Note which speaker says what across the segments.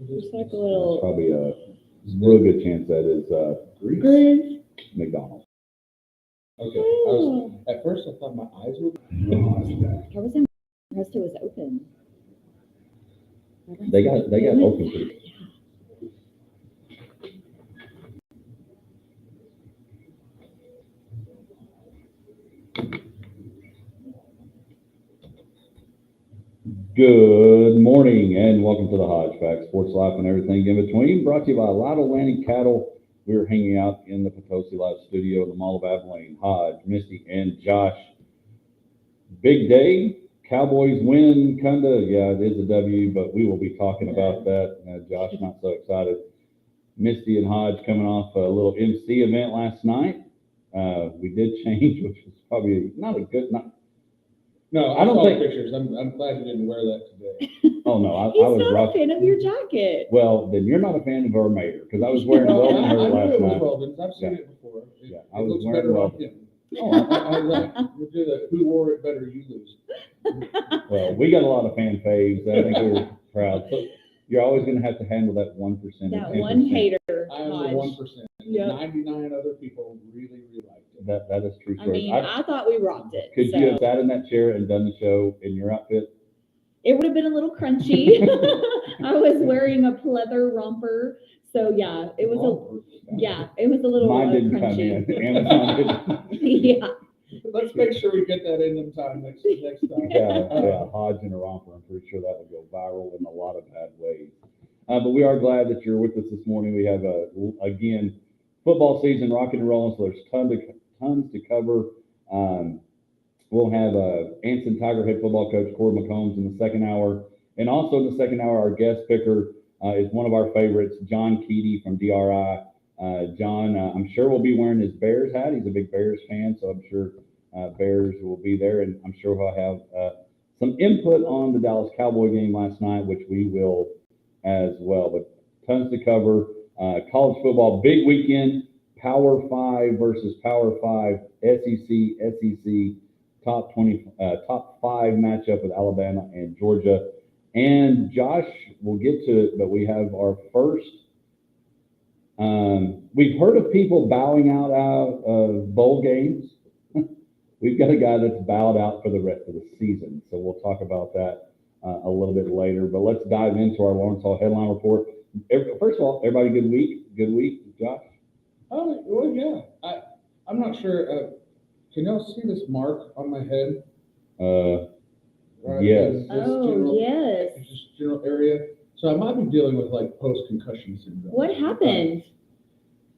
Speaker 1: It's like a
Speaker 2: That's
Speaker 1: little
Speaker 2: probably a real good chance that is
Speaker 1: grease.
Speaker 2: McDonald's.
Speaker 3: Okay. At first I thought my eyes were.
Speaker 1: I was impressed it was open.
Speaker 2: They got open pretty. Good morning and welcome to the Hodge Pack, Sports Life and everything in between. Brought to you by Loud Atlantic Cattle. We're hanging out in the Potosi Live studio in the Mall of Abilene. Hodge, Misty, and Josh. Big day. Cowboys win, kinda. Yeah, it is a W, but we will be talking about that. Josh, not so excited. Misty and Hodge coming off a little MC event last night. We did change, which was probably not a good.
Speaker 3: No,
Speaker 2: I don't
Speaker 3: saw
Speaker 2: think-
Speaker 3: the pictures. I'm glad you didn't wear that today.
Speaker 2: Oh no, I
Speaker 1: He's
Speaker 2: was
Speaker 1: not a
Speaker 2: rocking.
Speaker 1: fan of your jacket.
Speaker 2: Well, then you're not a fan of Vermeer because I was wearing a
Speaker 3: No,
Speaker 2: Weldon
Speaker 3: I
Speaker 2: shirt
Speaker 3: knew
Speaker 2: last
Speaker 3: it was
Speaker 2: night.
Speaker 3: Weldon's. I've seen
Speaker 2: Yeah.
Speaker 3: it before.
Speaker 2: Yeah,
Speaker 3: It
Speaker 2: I was
Speaker 3: looks
Speaker 2: wearing
Speaker 3: better on
Speaker 2: Weldon.
Speaker 3: him.
Speaker 2: Oh,
Speaker 3: We'll do that. Who wore it better? You lose.
Speaker 2: well, we got a lot of fan faves. I think we were proud. So you're always going to have to handle that 1%.
Speaker 1: That
Speaker 2: or 10%.
Speaker 1: one hater.
Speaker 3: I am the
Speaker 1: Hodge.
Speaker 3: 1%.
Speaker 1: Yep.
Speaker 3: 99 other people really liked it.
Speaker 2: That is true
Speaker 1: I
Speaker 2: story.
Speaker 1: mean, I thought we rocked it.
Speaker 2: Could
Speaker 1: so.
Speaker 2: you have sat in that chair and done the show in your outfit?
Speaker 1: It would have been a little crunchy. I was wearing a pleather romper, so yeah, it was it was a little
Speaker 2: Mine didn't
Speaker 1: crunchy.
Speaker 2: come in. Amazon didn't.
Speaker 1: Yeah,
Speaker 3: Let's make sure we get that in time next time.
Speaker 2: Yeah, Hodge in a romper. I'm pretty sure that would go viral in a lot of bad ways. But we are glad that you're with us this morning. We have, again, football season rocking and rolling, so there's tons to cover. We'll have Anson Tiger head football coach Corey McCombs in the second hour. And also in the second hour, our guest picker is one of our favorites, John Keedy from DRI. John, I'm sure will be wearing his Bears hat. He's a big Bears fan, so I'm sure Bears will be there. And I'm sure he'll have some input on the Dallas Cowboy game last night, which we will as well. But tons to cover. College football, big weekend. Power 5 versus Power 5, SEC. Top 5 matchup with Alabama and Georgia. And Josh, we'll get to it, but we have our first. We've heard of people bowing out of bowl games. We've got a guy that's bowed out for the rest of the season, so we'll talk about that a little bit later. But let's dive into our Lawrence Hall headline report. First of all, everybody, good week. Good week, Josh.
Speaker 3: Oh, well, yeah. I'm not sure. Can y'all see this mark on my head?
Speaker 2: Right, yes.
Speaker 1: Yes.
Speaker 3: This general area. So I might be dealing with like post-concussion syndrome.
Speaker 1: What happened?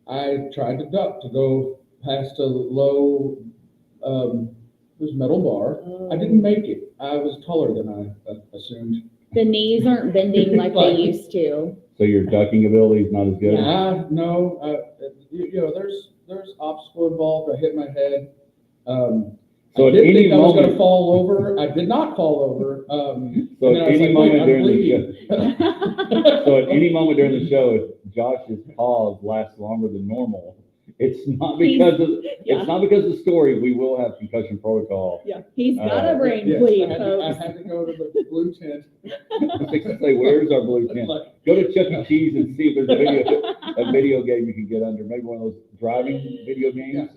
Speaker 3: I tried to duck to go past a low, this metal bar. I didn't make it. I was taller than I assumed.
Speaker 1: The knees aren't bending like they used to.
Speaker 2: So your ducking ability is not as good?
Speaker 3: Yeah, no. There's obstacle involved. I hit my head.
Speaker 2: So
Speaker 3: I
Speaker 2: at
Speaker 3: did
Speaker 2: any
Speaker 3: think I was going
Speaker 2: moment,
Speaker 3: to fall over. I did not fall over.
Speaker 2: so at any moment during
Speaker 3: bleeding.
Speaker 2: the show, so at any moment during the show, if Josh's pause lasts longer than normal, it's not because it's not because of the story. We will have concussion protocol.
Speaker 1: Yeah, he's got a brain
Speaker 3: Yes,
Speaker 1: bleed,
Speaker 3: I
Speaker 1: folks.
Speaker 3: had to go to the blue tent.
Speaker 2: Say, where's our blue tent? Go to Chuck E. Cheese and see if there's a video game you can get under. Maybe one of those driving video games.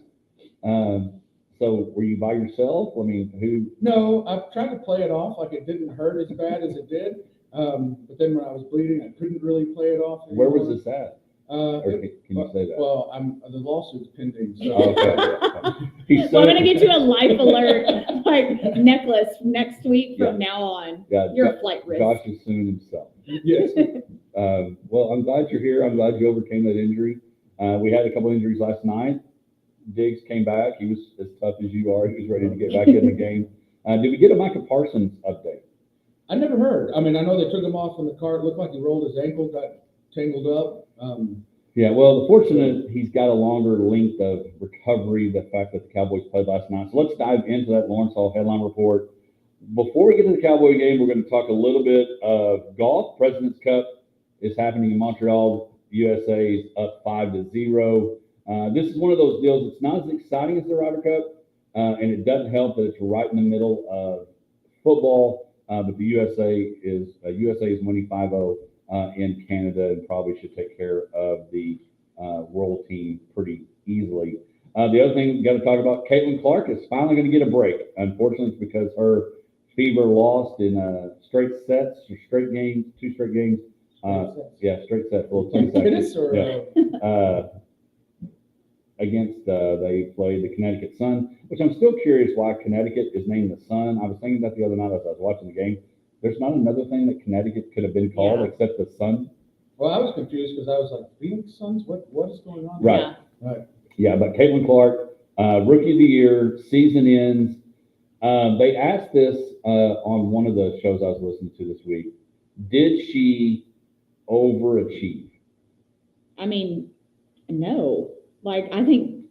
Speaker 2: So were you by yourself? I mean, who?
Speaker 3: No, I've tried to play it off like it didn't hurt as bad as it did. But then when I was bleeding, I couldn't really play it off anymore.
Speaker 2: Where was this at? Or can you say that?
Speaker 3: Well, the lawsuit's pending. So.
Speaker 2: Okay.
Speaker 1: Well, I'm gonna get you a life alert like necklace next week from now on.
Speaker 2: Yeah,
Speaker 1: You're a flight risk.
Speaker 2: Josh is suing himself.
Speaker 3: Yes.
Speaker 2: Well, I'm glad you're here. I'm glad you overcame that injury. We had a couple injuries last night. Diggs came back. He was as tough as you are. He was ready to get back in the game. Did we get a Micah Parsons update?
Speaker 3: I never heard. I mean, I know they took him off in the car. It looked like he rolled his ankle, got tangled up.
Speaker 2: Yeah, well, the fortunate he's got a longer length of recovery, the fact that the Cowboys played last night. So let's dive into that Lawrence Hall headline report. Before we get to the Cowboy game, we're going to talk a little bit of golf. President's Cup is happening in Montreal. USA is up 5-0. This is one of those deals. It's not as exciting as the Ryder Cup, and it doesn't help that it's right in the middle of football. But the USA is winning 5-0 in Canada and probably should take care of the world team pretty easily. The other thing we got to talk about, Caitlin Clark is finally going to get a break. Unfortunately, it's because her Fever lost in straight sets, or straight games, 2 straight games. Yeah, straight sets. Well, 20 seconds. Yeah. Against, they played the Connecticut Sun, which I'm still curious why Connecticut is named the Sun. I was thinking that the other night as I was watching the game. There's not another thing that Connecticut could have been called except the Sun.
Speaker 3: Well, I was confused because I was like, Phoenix Suns? What is going on?
Speaker 2: Right.
Speaker 1: Yeah.
Speaker 3: Right.
Speaker 2: Yeah, but Caitlin Clark, Rookie of the Year, season ends. They asked this on one of the shows I was listening to this week. Did she overachieve?
Speaker 1: I mean, no. Like, I think,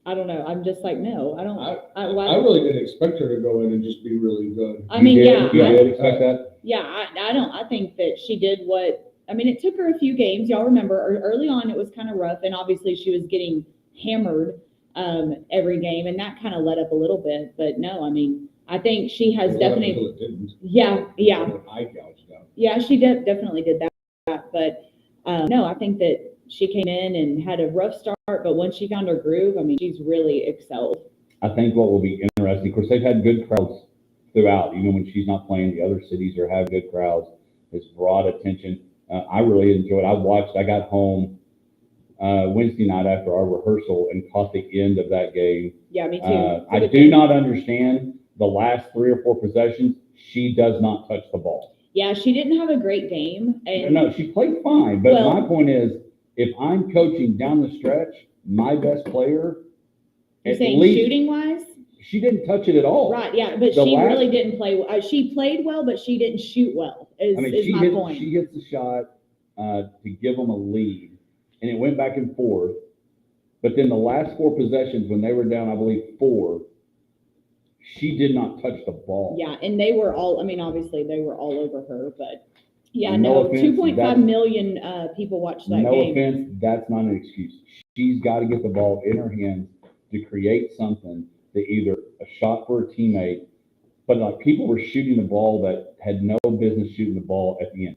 Speaker 1: I don't know. I'm just like, no, I don't.
Speaker 3: I really didn't expect her to go in and just be really good.
Speaker 1: I mean,
Speaker 2: You did expect that?
Speaker 1: Yeah, I don't. I think that she did what. I mean, it took her a few games. Y'all remember early on it was kind of rough, and obviously she was getting hammered every game, and that kind of let up a little bit. But no, I mean, I think she has definitely.
Speaker 3: It didn't.
Speaker 1: Yeah.
Speaker 3: I gouged out.
Speaker 1: Yeah, she definitely did that. But no, I think that she came in and had a rough start, but once she found her groove, I mean, she's really excelled.
Speaker 2: I think what will be interesting, of course, they've had good crowds throughout, even when she's not playing. The other cities are having good crowds. It's brought attention. I really enjoyed it. I got home Wednesday night after our rehearsal and caught the end of that game.
Speaker 1: Yeah, me too.
Speaker 2: I do not understand the last 3 or 4 possessions. She does not touch the ball.
Speaker 1: Yeah, she didn't have a great game. And
Speaker 2: No, she played fine. But my point is, if I'm coaching down the stretch, my best player,
Speaker 1: you're
Speaker 2: at
Speaker 1: saying
Speaker 2: least,
Speaker 1: shooting wise?
Speaker 2: she didn't touch it at all.
Speaker 1: Right, yeah, but she really didn't play. She played well, but she didn't shoot well, is my point.
Speaker 2: She hits the shot to give them a lead, and it went back and forth. But then the last 4 possessions, when they were down, I believe 4, she did not touch the ball.
Speaker 1: Yeah, and they were all, I mean, obviously they were all over her, but yeah,
Speaker 2: No
Speaker 1: no,
Speaker 2: offense,
Speaker 1: 2.5 million people watched that
Speaker 2: No
Speaker 1: game.
Speaker 2: offense, that's not an excuse. She's got to get the ball in her hands to create something, to either a shot for a teammate, but like people were shooting the ball that had no business shooting the ball at the end.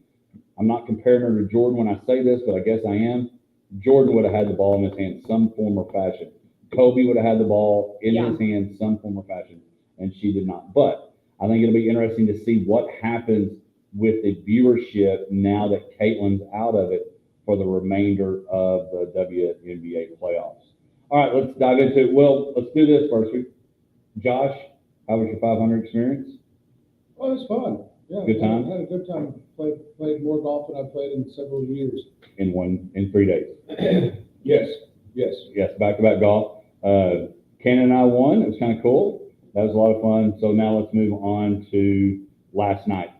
Speaker 2: I'm not comparing her to Jordan when I say this, but I guess I am. Jordan would have had the ball in his hands some form or fashion. Kobe would have had the ball in his hands some form or fashion, and she did not. But I think it'll be interesting to see what happens with the viewership now that Caitlin's out of it for the remainder of the WNBA playoffs. All right, let's dive into it. Well, let's do this first. Josh, how was your 500 experience?
Speaker 3: Oh, it was fun. Yeah,
Speaker 2: Good time?
Speaker 3: I had a good time. Played more golf than I've played in several years.
Speaker 2: In 3 days.
Speaker 3: Yes.
Speaker 2: Back-to-back golf. Ken and I won. It was kind of cool. That was a lot of fun. So now let's move on to last night.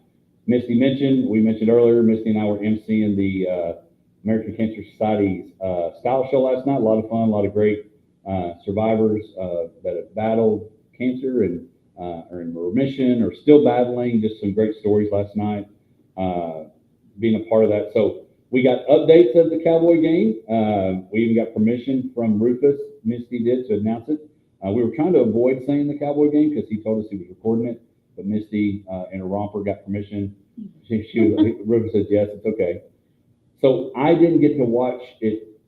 Speaker 2: We mentioned earlier, Misty and I were emceeing the American Cancer Society's style show last night. A lot of fun, a lot of great survivors that have battled cancer and are in remission or still battling. Just some great stories last night, being a part of that. So we got updates of the Cowboy game. We even got permission from Rufus, Misty did, to announce it. We were trying to avoid saying the Cowboy game because he told us he was recording it, but Misty in a romper got permission. Rufus says, yes, it's okay. So I didn't get to watch it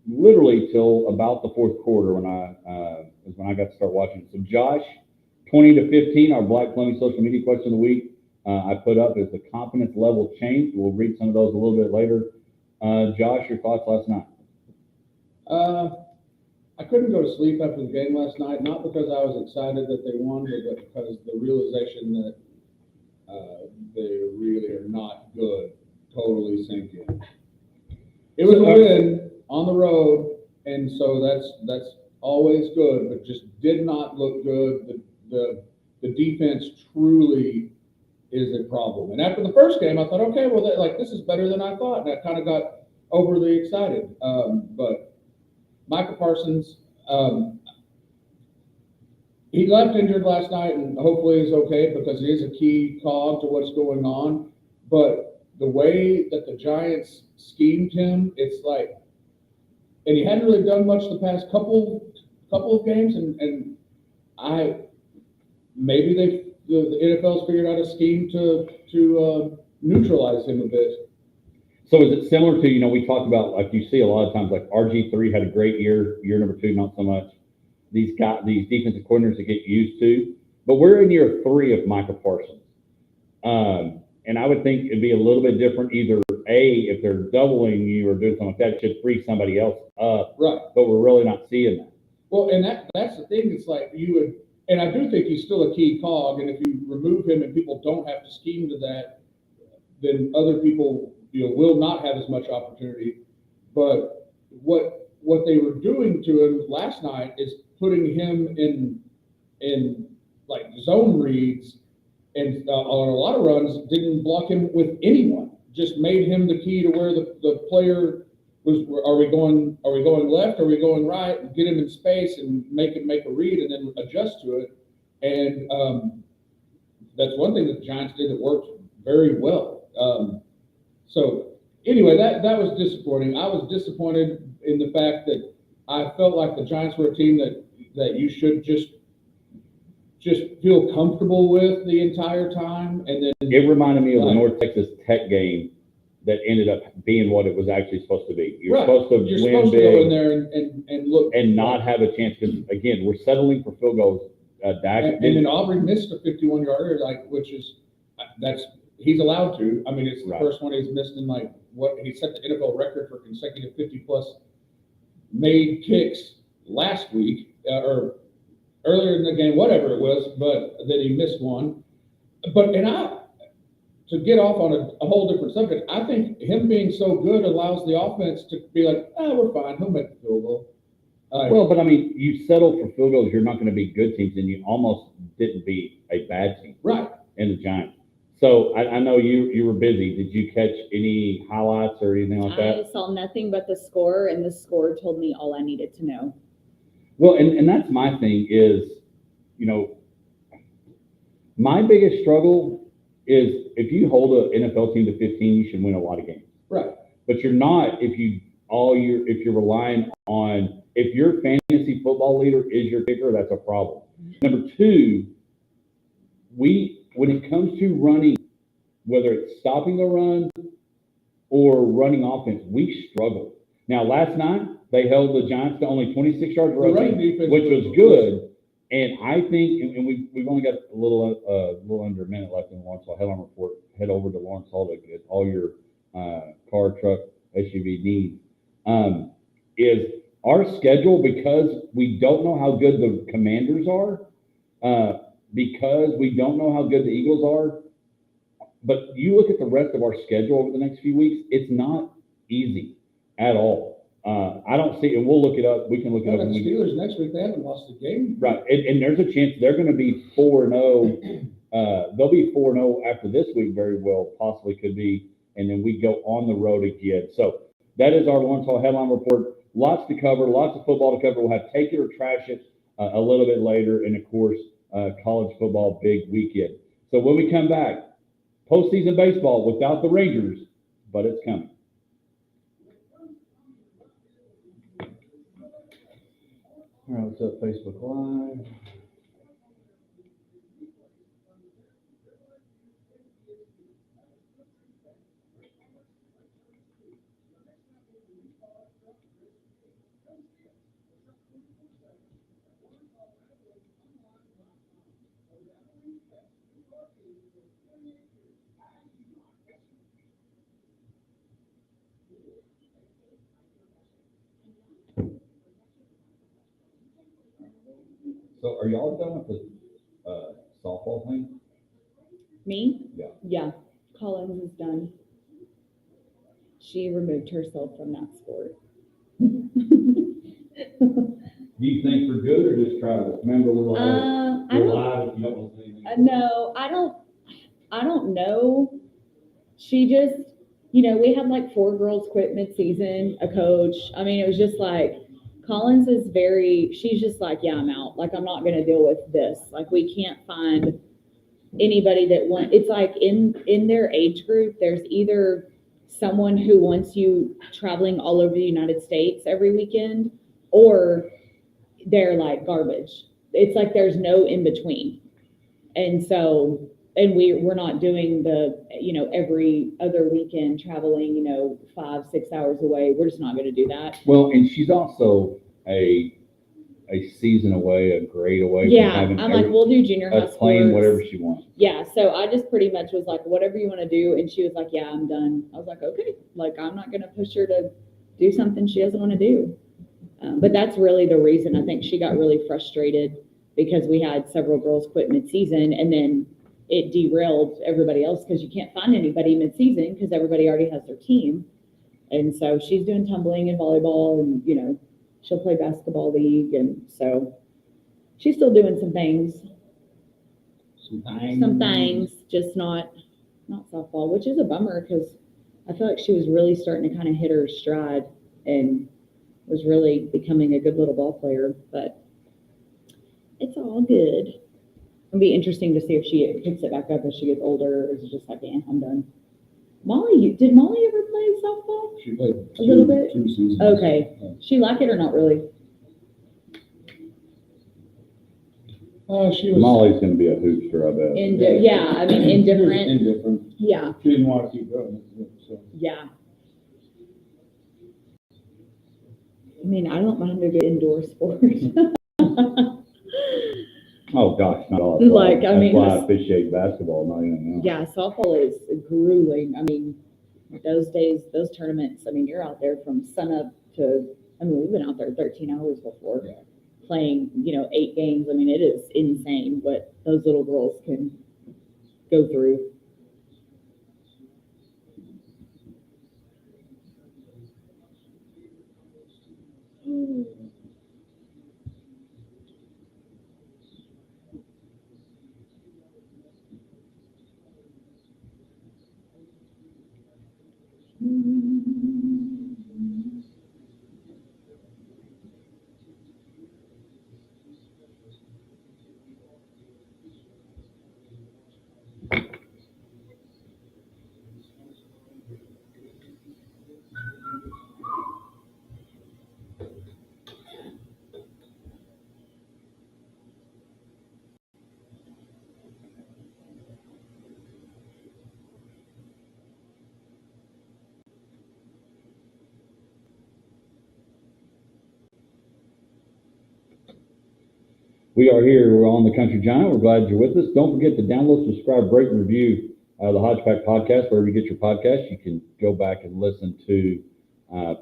Speaker 2: literally till about the 4th quarter when I got to start watching it. So Josh, 20 to 15, our Black Columbia social media question of the week, I put up as the confidence level changed. We'll read some of those a little bit later. Josh, your thoughts last night?
Speaker 3: I couldn't go to sleep after the game last night, not because I was excited that they won, but because the realization that they really are not good totally sank in. It was a win on the road, and so that's always good, but just did not look good. The defense truly is a problem. And after the first game, I thought, okay, well, this is better than I thought, and I kind of got overly excited. But Michael Parsons, he left injured last night, and hopefully he's okay because he is a key cog to what's going on. But the way that the Giants schemed him, it's like, and he hadn't really done much the past couple of games, and maybe the NFL's figured out a scheme to neutralize him a bit.
Speaker 2: So is it similar to, we talked about, like you see a lot of times, like RG3 had a great year, year number 2, not so much. These defensive coordinators that get used to, but we're in year 3 of Michael Parsons. And I would think it'd be a little bit different. Either if they're doubling you or doing something like that, it should free somebody else up.
Speaker 3: Right.
Speaker 2: But we're really not seeing that.
Speaker 3: Well, and that's the thing. It's like and I do think he's still a key cog. And if you remove him and people don't have to scheme to that, then other people, will not have as much opportunity. But what they were doing to him last night is putting him in like zone reads, and on a lot of runs didn't block him with anyone. Just made him the key to where the player was. Are we going left? Are we going right? And get him in space and make him make a read and then adjust to it. And that's one thing that the Giants did that worked very well. So anyway, that was disappointing. I was disappointed in the fact that I felt like the Giants were a team that you should just feel comfortable with the entire time. And then
Speaker 2: it reminded me of the North Texas Tech game that ended up being what it was actually supposed to be. You're supposed to
Speaker 3: You're
Speaker 2: win
Speaker 3: supposed
Speaker 2: big
Speaker 3: to go in there and look
Speaker 2: and not have a chance, because again, we're settling for field goals. Dak
Speaker 3: and then Aubrey missed a 51-yarder, which is he's allowed to. I mean, it's the first one he's missed in he set the NFL record for consecutive 50+ made kicks last week or earlier in the game, whatever it was, but then he missed one. But to get off on a whole different subject, I think him being so good allows the offense to be like, we're fine, he'll make the field goal.
Speaker 2: Well, but I mean, you settle for field goals, you're not going to beat good teams, and you almost didn't beat a bad team.
Speaker 3: Right.
Speaker 2: In the Giants. So I know you were busy. Did you catch any highlights or anything like that?
Speaker 1: I saw nothing but the score, and the score told me all I needed to know.
Speaker 2: Well, and that's my thing is, my biggest struggle is if you hold an NFL team to 15, you should win a lot of games.
Speaker 3: Right.
Speaker 2: But you're not if you're relying on, if your fantasy football leader is your kicker, that's a problem. Number 2, when it comes to running, whether it's stopping the run or running offense, we struggle. Now, last night, they held the Giants to only 26 yards rushing, which was good. And I think, and we've only got a little under a minute left in the Lawrence Hall Headline Report. Head over to Lawrence Hall to get all your car, truck, SUV needs. Is our schedule, because we don't know how good the Commanders are, because we don't know how good the Eagles are. But you look at the rest of our schedule over the next few weeks, it's not easy at all. I don't see, and we'll look it up. We can look it up.
Speaker 3: The Steelers next week, they haven't lost a game.
Speaker 2: Right, and there's a chance they're going to be 4-0. They'll be 4-0 after this week, very well, possibly could be, and then we go on the road again. So that is our Lawrence Hall Headline Report. Lots to cover, lots of football to cover. We'll have Take It or Trash It a little bit later, and of course, college football big weekend. So when we come back, postseason baseball without the Rangers, but it's coming. All right, what's up, Facebook Live? So are y'all done with the softball thing?
Speaker 1: Me?
Speaker 2: Yeah.
Speaker 1: Yeah. Collins is done. She removed herself from that sport.
Speaker 2: Do you think for good or just try to remember we're live?
Speaker 1: I don't.
Speaker 2: Live if you don't want to say anything.
Speaker 1: No, I don't know. She just, we had like 4 girls quit mid-season, a coach. I mean, it was just like, Collins is she's just like, yeah, I'm out. Like, I'm not going to deal with this. Like, we can't find anybody that it's like in their age group, there's either someone who wants you traveling all over the United States every weekend, or they're like garbage. It's like there's no in between. And so and we're not doing the, every other weekend traveling, 5, 6 hours away. We're just not going to do that.
Speaker 2: Well, and she's also a season away, a grade away from
Speaker 1: Yeah,
Speaker 2: having
Speaker 1: I'm like, we'll do junior high
Speaker 2: us playing
Speaker 1: sports.
Speaker 2: whatever she wants.
Speaker 1: Yeah, so I just pretty much was like, whatever you want to do, and she was like, yeah, I'm done. I was like, okay, like I'm not gonna push her to do something she doesn't want to do. But that's really the reason. I think she got really frustrated because we had several girls quit mid-season, and then it derailed everybody else because you can't find anybody mid-season because everybody already has their team. And so she's doing tumbling and volleyball, and she'll play basketball league, and so she's still doing some things. Some things, just not softball, which is a bummer because I feel like she was really starting to kind of hit her stride and was really becoming a good little ball player. But it's all good. It'll be interesting to see if she picks it back up as she gets older, or is it just like, I'm done. Did Molly ever play softball?
Speaker 3: She played
Speaker 1: a little bit.
Speaker 3: 2 seasons.
Speaker 1: Okay. She like it or not really?
Speaker 3: She was
Speaker 2: Molly's going to be a hoopster, I bet.
Speaker 1: Indifferent.
Speaker 3: indifferent.
Speaker 1: Yeah.
Speaker 3: She didn't want to keep going. So.
Speaker 1: Yeah. I mean, I don't mind a good indoor sport.
Speaker 2: Oh gosh, not all. That's why I officiate basketball. Not even know.
Speaker 1: Yeah, softball is grueling. I mean, those days, those tournaments. I mean, you're out there from sunup to. I mean, we've been out there 13 hours before.
Speaker 3: Yeah.
Speaker 1: Playing, 8 games. I mean, it is insane what those little girls can go through.
Speaker 2: We are here. We're on the Country Giant. We're glad you're with us. Don't forget to download, subscribe, rate, and review the Hodge Pack podcast. Wherever you get your podcast, you can go back and listen to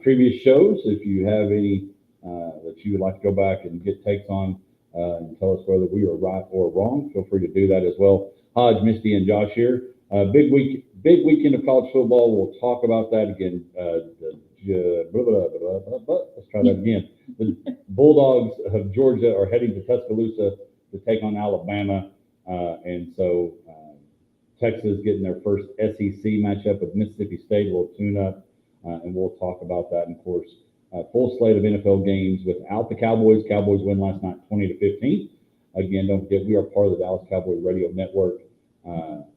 Speaker 2: previous shows. If you have any that you would like to go back and get takes on and tell us whether we were right or wrong, feel free to do that as well. Hodge, Misty, and Josh here. Big weekend of college football. We'll talk about that again. Let's try that again. The Bulldogs of Georgia are heading to Tuscaloosa to take on Alabama, and so Texas getting their first SEC matchup with Mississippi State. We'll tune up, and we'll talk about that. And of course, full slate of NFL games without the Cowboys. Cowboys win last night, 20-15. Again, don't forget we are part of the Dallas Cowboys Radio Network,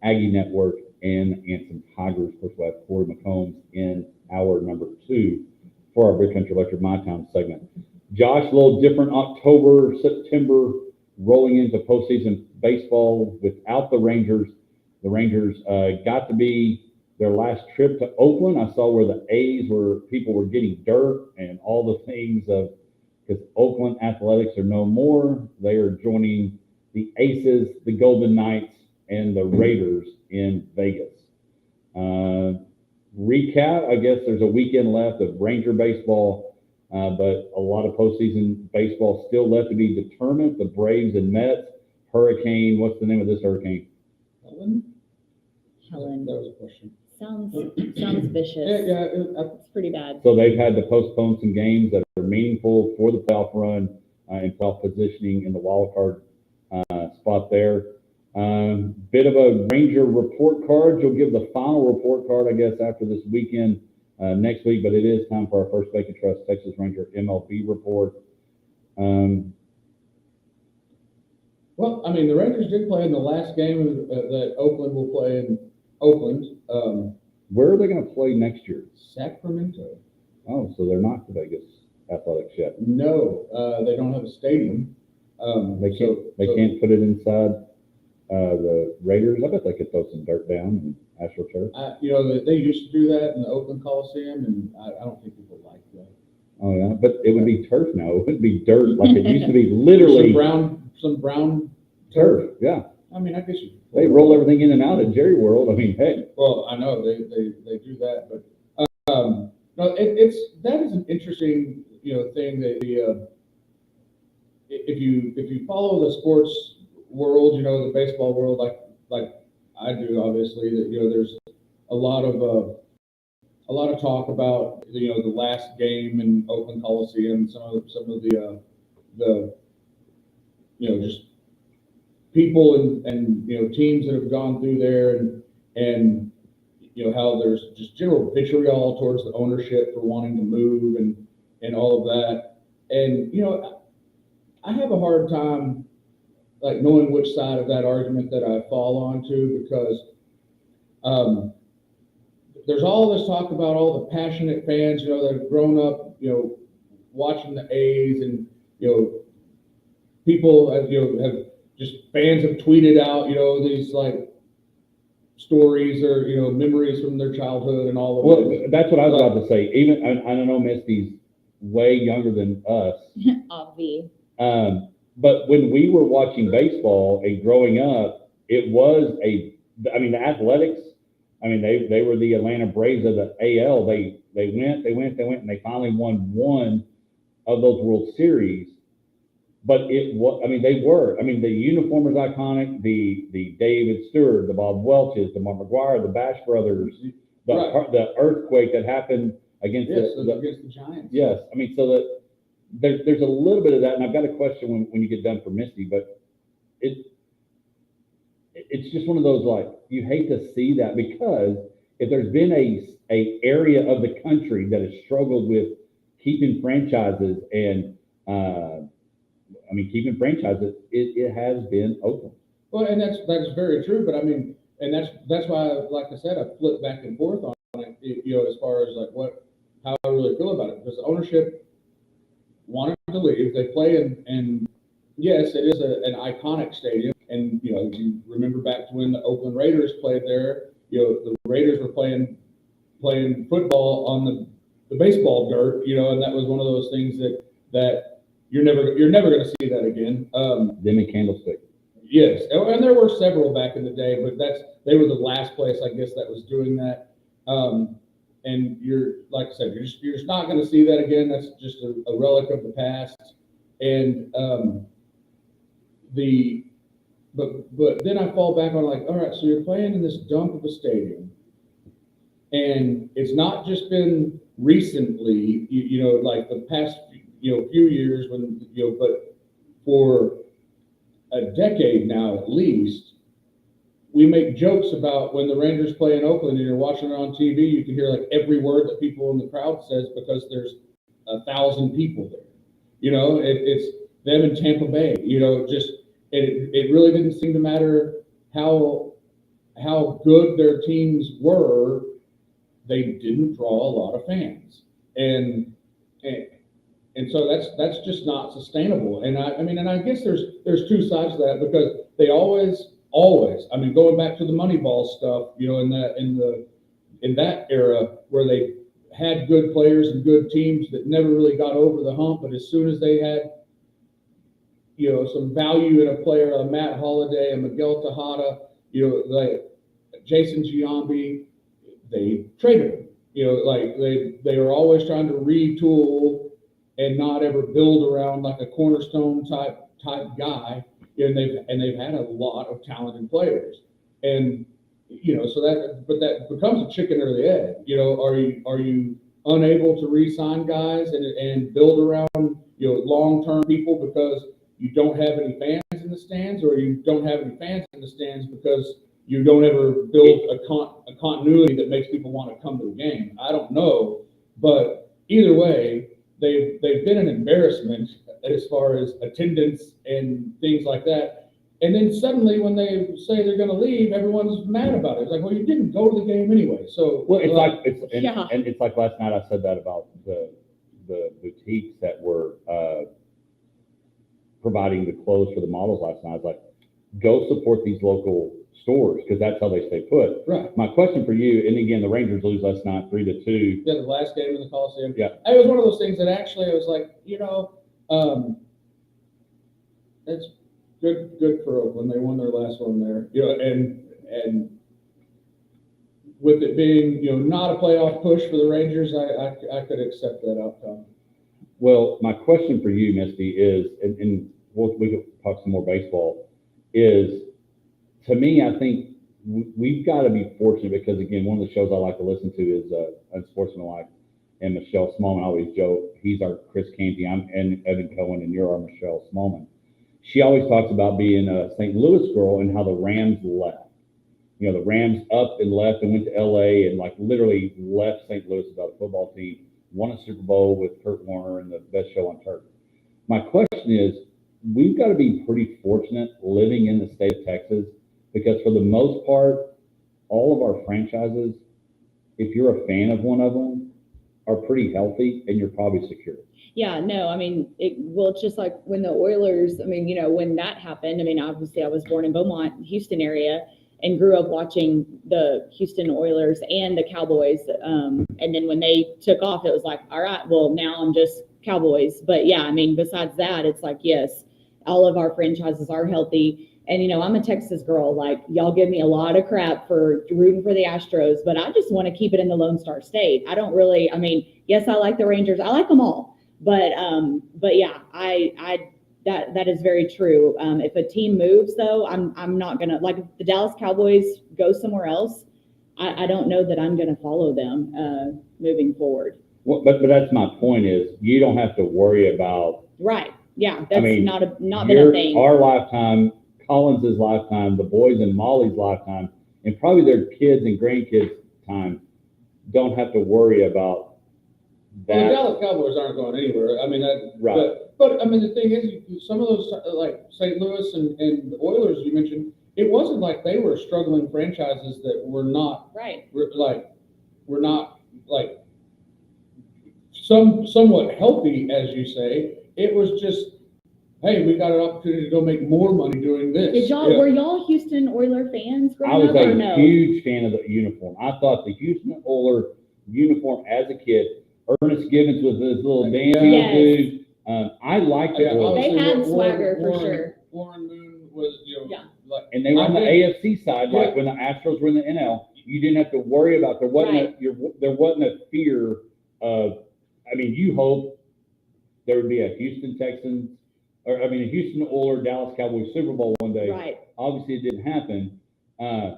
Speaker 2: Aggie Network, and Anson Tigers. Of course, we have Corey McCombs in hour number 2 for our Big Country Electric My Town segment. Josh, a little different October, September, rolling into postseason baseball without the Rangers. The Rangers got to be their last trip to Oakland. I saw where the A's people were getting dirt and all the things because Oakland Athletics are no more. They are joining the Aces, the Golden Knights, and the Raiders in Vegas. Recap, I guess there's a weekend left of Ranger baseball, but a lot of postseason baseball still left to be determined. The Braves and Mets, hurricane, what's the name of this hurricane?
Speaker 1: Helen.
Speaker 3: That was a question.
Speaker 1: Sounds vicious.
Speaker 3: Yeah,
Speaker 1: it's pretty bad.
Speaker 2: So they've had to postpone some games that are meaningful for the playoff run and playoff positioning in the wild card spot there. Bit of a Ranger report card. You'll give the final report card, I guess, after this weekend next week, but it is time for our first Bacon Trust Texas Ranger MLB report.
Speaker 3: Well, I mean, the Rangers did play in the last game that Oakland will play in Oakland.
Speaker 2: Where are they going to play next year?
Speaker 3: Sacramento.
Speaker 2: Oh, so they're not the Vegas Athletics yet.
Speaker 3: No, they don't have a stadium.
Speaker 2: They can't put it inside. the Raiders, I bet they could throw some dirt down and AstroTurf.
Speaker 3: You know, they used to do that in the Oakland Coliseum, and I don't think people like that.
Speaker 2: Oh yeah, but it would be turf now. It wouldn't be dirt like it used to be. Literally
Speaker 3: some brown
Speaker 2: turf. Yeah.
Speaker 3: I mean, I guess
Speaker 2: they roll everything in and out at Jerry World. I mean, hey.
Speaker 3: Well, I know they do that, but no, that is an interesting thing that if you follow the sports world, the baseball world, like I do, obviously, that there's a lot of talk about the last game in Oakland Coliseum, some of the just people and teams that have gone through there, and how there's just general vitriol towards the ownership for wanting to move and all of that. And I have a hard time like knowing which side of that argument that I fall onto, because there's all this talk about all the passionate fans, that have grown up, watching the A's, and people have just fans have tweeted out, these like stories or memories from their childhood and all of
Speaker 2: Well,
Speaker 3: it.
Speaker 2: that's what I was about to say. Even I don't know, Misty's way younger than us.
Speaker 1: Obvi.
Speaker 2: But when we were watching baseball and growing up, it was the Athletics. I mean, they were the Atlanta Braves of the AL. They went, and they finally won one of those World Series. But it was, they were. The uniform was iconic. The David Stewart, the Bob Welches, the Mark McGuire, the Bash Brothers, the earthquake that happened against
Speaker 3: against the Giants.
Speaker 2: Yes, so that there's a little bit of that, and I've got a question when you get done for Misty, but it's just one of those, like, you hate to see that, because if there's been a area of the country that has struggled with keeping franchises and it has been Oakland.
Speaker 3: Well, and that's very true, but and that's why, like I said, I flip back and forth on it, as far as like how I really feel about it, because the ownership wanted to leave. They play and yes, it is an iconic stadium, and you remember back to when the Oakland Raiders played there. The Raiders were playing football on the baseball dirt, and that was one of those things that you're never going to see that again.
Speaker 2: Them and Candlestick.
Speaker 3: Yes, and there were several back in the day, but they were the last place, I guess, that was doing that. And you're, like I said, you're just not going to see that again. That's just a relic of the past. And but then I fall back on, like, all right, so you're playing in this dump of a stadium, and it's not just been recently, like the past few years but for a decade now at least, we make jokes about when the Rangers play in Oakland and you're watching it on TV, you can hear like every word that people in the crowd says, because there's 1,000 people there. It's them in Tampa Bay. It really didn't seem to matter how good their teams were. They didn't draw a lot of fans, and so that's just not sustainable. And I guess there's two sides to that, because they always, going back to the Moneyball stuff, in that era where they had good players and good teams that never really got over the hump, but as soon as they had some value in a player, a Matt Holliday, a Miguel Tejada, like Jason Giambi, they traded him. Like they were always trying to retool and not ever build around like a cornerstone type guy. And they've had a lot of talented players, and so that becomes a chicken or the egg. Are you unable to re-sign guys and build around long-term people because you don't have any fans in the stands, or you don't have any fans in the stands because you don't ever build a continuity that makes people want to come to the game? I don't know, but either way, they've been an embarrassment as far as attendance and things like that. And then suddenly, when they say they're going to leave, everyone's mad about it. It's like, well, you didn't go to the game anyway. So
Speaker 2: and it's like last night I said that about the boutiques that were providing the clothes for the models last night. I was like, go support these local stores because that's how they stay put.
Speaker 3: Right.
Speaker 2: My question for you, and again, the Rangers lose last night 3-2.
Speaker 3: Yeah, the last game in the Coliseum.
Speaker 2: Yeah.
Speaker 3: It was one of those things that actually I was like, it's good for Oakland. They won their last one there. And with it being, not a playoff push for the Rangers, I could accept that outcome.
Speaker 2: Well, my question for you, Misty, is, and we could talk some more baseball, is to me, I think we've got to be fortunate because, again, one of the shows I like to listen to is Unsportsmanlike, and Michelle Smallman. I always joke, he's our Chris Canty, I'm Evan Cohen, and you're our Michelle Smallman. She always talks about being a St. Louis girl and how the Rams left. The Rams up and left and went to L.A. and literally left St. Louis without a football team, won a Super Bowl with Kurt Warner and the best show on turf. My question is, we've got to be pretty fortunate living in the state of Texas because for the most part, all of our franchises, if you're a fan of one of them, are pretty healthy and you're probably secure.
Speaker 1: Yeah, no, I mean, it's just like when the Oilers, when that happened, obviously I was born in Beaumont, Houston area, and grew up watching the Houston Oilers and the Cowboys. And then when they took off, it was like, all right, well, now I'm just Cowboys. But yeah, besides that, it's like, yes, all of our franchises are healthy. And, I'm a Texas girl. Like, y'all give me a lot of crap for rooting for the Astros, but I just want to keep it in the Lone Star State. I don't really, yes, I like the Rangers. I like them all. But yeah, that is very true. If a team moves, though, I'm not gonna, like, if the Dallas Cowboys go somewhere else, I don't know that I'm gonna follow them moving forward.
Speaker 2: Well, but that's my point is you don't have to worry about.
Speaker 1: Right. Yeah. That's not been a thing.
Speaker 2: Our lifetime, Collins's lifetime, the boys and Molly's lifetime, and probably their kids and grandkids' time don't have to worry about that.
Speaker 3: Well, the Dallas Cowboys aren't going anywhere.
Speaker 2: Right.
Speaker 3: But the thing is, some of those, like St. Louis and the Oilers you mentioned, it wasn't like they were struggling franchises that were not
Speaker 1: right.
Speaker 3: We're not like somewhat healthy, as you say. It was just, hey, we got an opportunity to go make more money doing this.
Speaker 1: Were y'all Houston Oiler fans growing up?
Speaker 2: I was a huge fan of the uniform. I thought the Houston Oiler uniform as a kid, Ernest Gibbons was this little dude. I liked it.
Speaker 1: They had swagger for sure.
Speaker 3: Warren Moon was,
Speaker 2: and they were on the AFC side, like when the Astros were in the NL. You didn't have to worry about there wasn't a fear of. You hope there would be a Houston Texans or a Houston Oilers Dallas Cowboys Super Bowl one day.
Speaker 1: Right.
Speaker 2: Obviously, it didn't happen,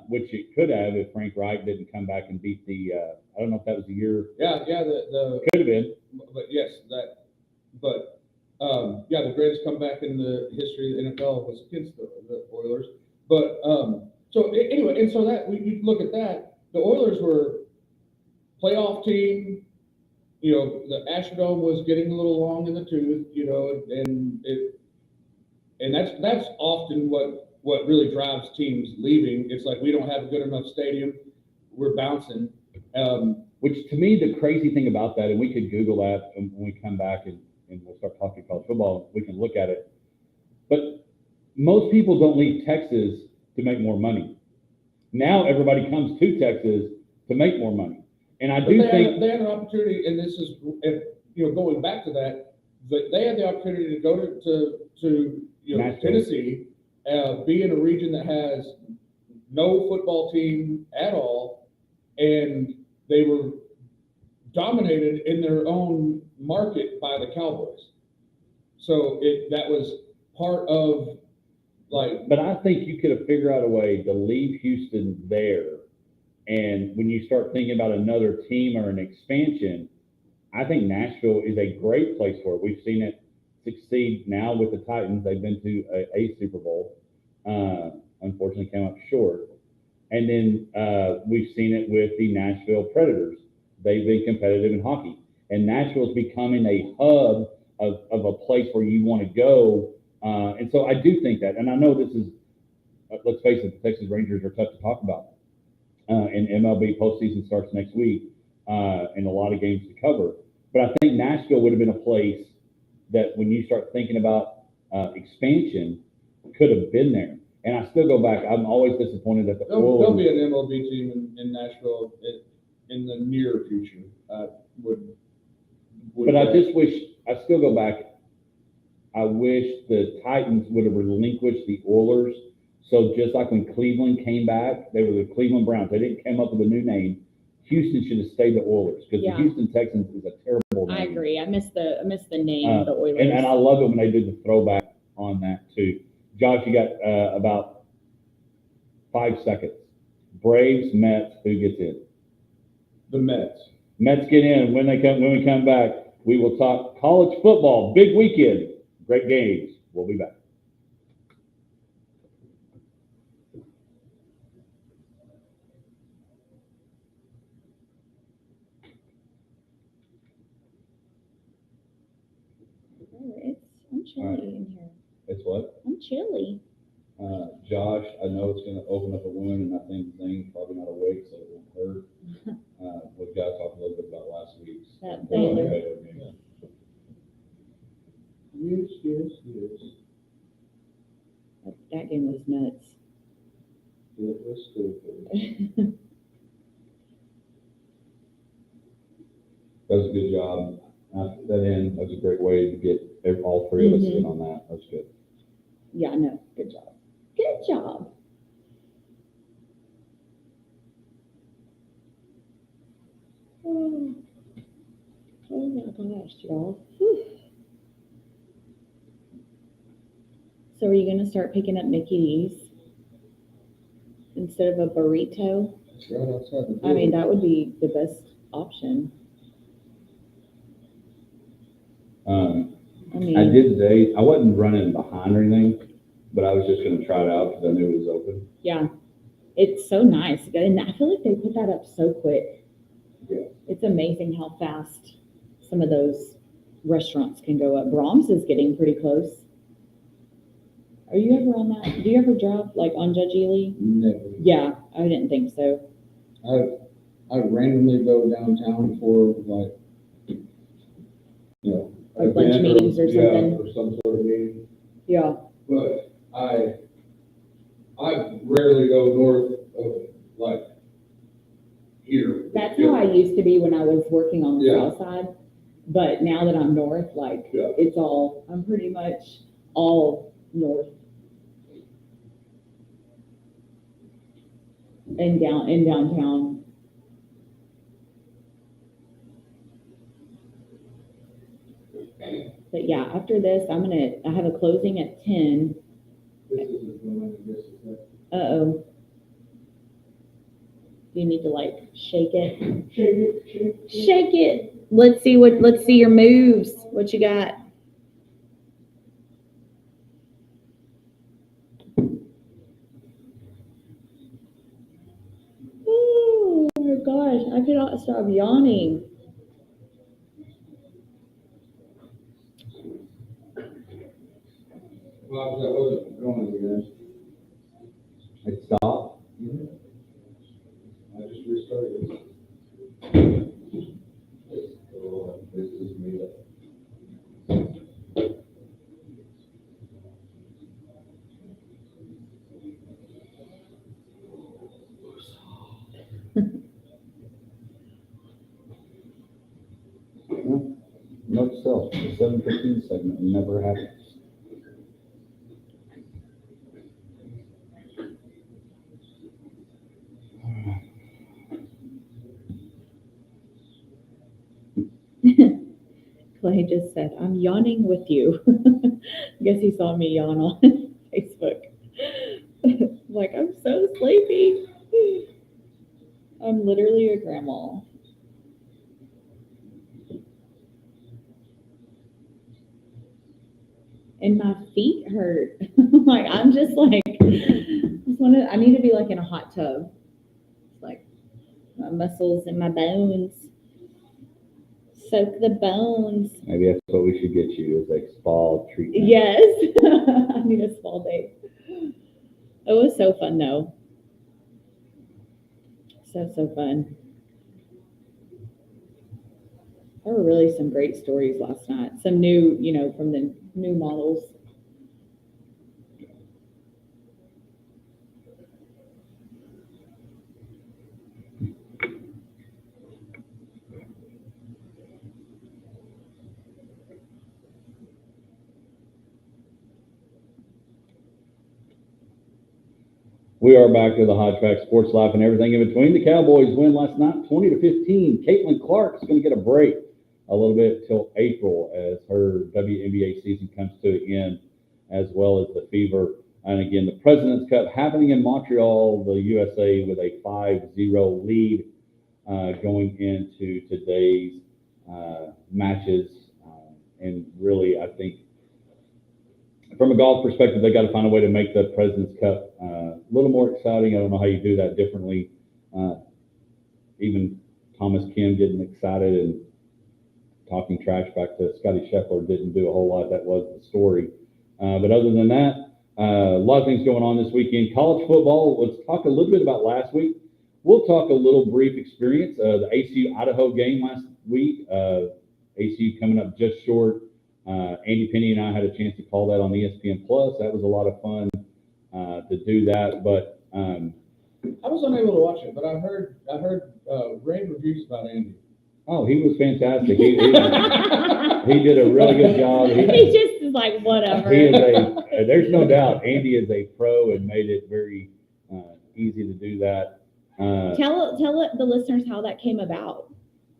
Speaker 2: which it could have if Frank Reich didn't come back and beat the. I don't know if that was the year.
Speaker 3: Yeah,
Speaker 2: could have been.
Speaker 3: But yes, the greatest comeback in the history of the NFL was against the Oilers. But so anyway, and so that we look at that, the Oilers were playoff team. The Astrodome was getting a little long in the tooth. And that's often what really drives teams leaving. It's like we don't have a good enough stadium. We're bouncing.
Speaker 2: Which to me, the crazy thing about that, and we could Google that when we come back and we'll start talking college football, we can look at it. But most people don't leave Texas to make more money. Now everybody comes to Texas to make more money. And I do think
Speaker 3: they had an opportunity, and this is, going back to that, they had the opportunity to go to Tennessee, be in a region that has no football team at all, and they were dominated in their own market by the Cowboys. So that was part of
Speaker 2: But I think you could have figured out a way to leave Houston there. And when you start thinking about another team or an expansion, I think Nashville is a great place for it. We've seen it succeed now with the Titans. They've been to a Super Bowl. Unfortunately, came up short. And then we've seen it with the Nashville Predators. They've been competitive in hockey. And Nashville is becoming a hub of a place where you want to go. And so I do think that. And I know this is, let's face it, the Texas Rangers are tough to talk about. And MLB postseason starts next week, and a lot of games to cover. But I think Nashville would have been a place that when you start thinking about expansion, could have been there. And I still go back, I'm always disappointed that the
Speaker 3: There'll
Speaker 2: Oilers.
Speaker 3: be an MLB team in Nashville in the near future.
Speaker 2: But I just wish, I still go back, I wish the Titans would have relinquished the Oilers. So just like when Cleveland came back, they were the Cleveland Browns. They didn't come up with a new name. Houston should have stayed the Oilers because
Speaker 1: Yeah.
Speaker 2: the Houston Texans is a terrible name.
Speaker 1: I agree. I miss the name of the Oilers.
Speaker 2: And I love it when they do the throwback on that too. Josh, you got about 5 seconds. Braves, Mets, who gets in?
Speaker 3: The Mets.
Speaker 2: Mets get in. When we come back, we will talk college football. Big weekend. Great games. We'll be back.
Speaker 1: I'm chilly in here.
Speaker 2: It's what?
Speaker 1: I'm chilly.
Speaker 2: Josh, I know it's going to open up a wound, and I think Zane's probably not awake, so it won't hurt. We've got to talk a little bit about last week's
Speaker 1: That
Speaker 2: Baylor
Speaker 1: Baylor.
Speaker 2: game.
Speaker 3: Yes.
Speaker 1: That game was nuts.
Speaker 3: It was stupid.
Speaker 2: That was a good job. That was a great way to get all three of us in on that. That was good.
Speaker 1: Yeah, no, good job. Good job. Oh my gosh, y'all. Whew. So are you going to start picking up Mickey D's instead of a burrito?
Speaker 3: It's right outside the door.
Speaker 1: I mean, that would be the best option.
Speaker 2: I did today. I wasn't running behind or anything, but I was just going to try it out because I knew it was open.
Speaker 1: Yeah, it's so nice. And I feel like they put that up so quick.
Speaker 2: Yeah.
Speaker 1: It's amazing how fast some of those restaurants can go up. Brahms is getting pretty close. Are you ever on that? Do you ever drive like on Judge Ely?
Speaker 3: Never.
Speaker 1: Yeah, I didn't think so.
Speaker 3: I randomly go downtown for
Speaker 1: Like lunch meetings or something.
Speaker 3: Yeah, or some sort of meeting.
Speaker 1: Yeah.
Speaker 3: But I rarely go north of here.
Speaker 1: That's how I used to be when I was working on the
Speaker 3: Yeah.
Speaker 1: south side. But now that I'm north,
Speaker 3: Yeah.
Speaker 1: I'm pretty much all north. And downtown. But yeah, after this, I have a closing at 10.
Speaker 3: This isn't going, I guess, is that?
Speaker 1: Uh-oh. Do you need to shake it? Shake it. Let's see your moves. What you got? Oh my gosh, I cannot stop yawning.
Speaker 3: Well, that wasn't going again.
Speaker 2: It stopped.
Speaker 3: I just restarted. This is me.
Speaker 2: Note self, the 7:15 segment never happens.
Speaker 1: Clay just said, I'm yawning with you. I guess he saw me yawn on Facebook. I'm so sleepy. I'm literally a grandma. And my feet hurt. I'm just I need to be in a hot tub. My muscles and my bones. Soak the bones.
Speaker 2: Maybe that's what we should get you is a spa treatment.
Speaker 1: Yes. I need a spa day. It was so fun though. So fun. There were really some great stories last night. Some new, from the new models.
Speaker 2: We are back to the Hodge Pack Sports Life and everything in between. The Cowboys win last night, 20-15. Caitlin Clark is going to get a break a little bit till April as her WNBA season comes to an end, as well as the Fever. And again, the President's Cup happening in Montreal, the USA, with a 5-0 lead going into today's matches. And really, I think from a golf perspective, they got to find a way to make the President's Cup a little more exciting. I don't know how you do that differently. Even Thomas Kim getting excited and talking trash back to Scotty Scheffler didn't do a whole lot. That was the story. But other than that, a lot of things going on this weekend. College football, let's talk a little bit about last week. We'll talk a little brief experience. The ACU-Idaho game last week. ACU coming up just short. Andy Penny and I had a chance to call that on ESPN Plus. That was a lot of fun to do that. But
Speaker 3: I was unable to watch it, but I heard rave reviews about Andy.
Speaker 2: Oh, he was fantastic. He did a really good job.
Speaker 1: He just is like, whatever.
Speaker 2: There's no doubt Andy is a pro and made it very easy to do that.
Speaker 1: Tell the listeners how that came about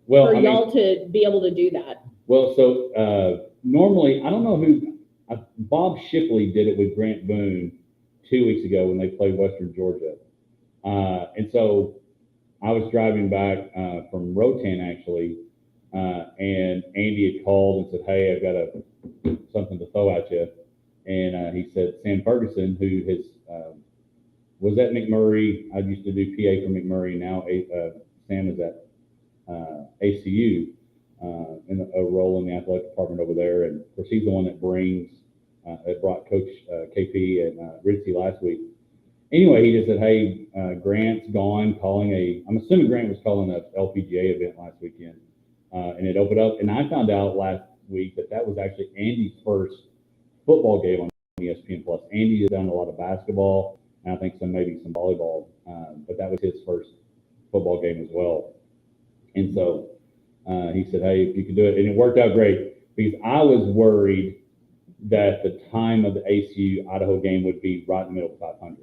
Speaker 2: Well,
Speaker 1: for y'all to be able to do that.
Speaker 2: Well, so normally, I don't know who, Bob Shipley did it with Grant Boone 2 weeks ago when they played Western Georgia. And so I was driving back from Rotan, actually, and Andy had called and said, hey, I've got something to throw at you. And he said, Sam Ferguson, who was at McMurray. I used to do PA for McMurray. Now Sam is at ACU in a role in the athletic department over there. And of course, he's the one that brought Coach KP and Ritzy last week. Anyway, he just said, hey, Grant's gone, I'm assuming Grant was calling an LPGA event last weekend. And it opened up. And I found out last week that was actually Andy's first football game on ESPN Plus. Andy has done a lot of basketball, and I think maybe some volleyball, but that was his first football game as well. And so he said, hey, if you could do it. And it worked out great because I was worried that the time of the ACU-Idaho game would be right in the middle of 500.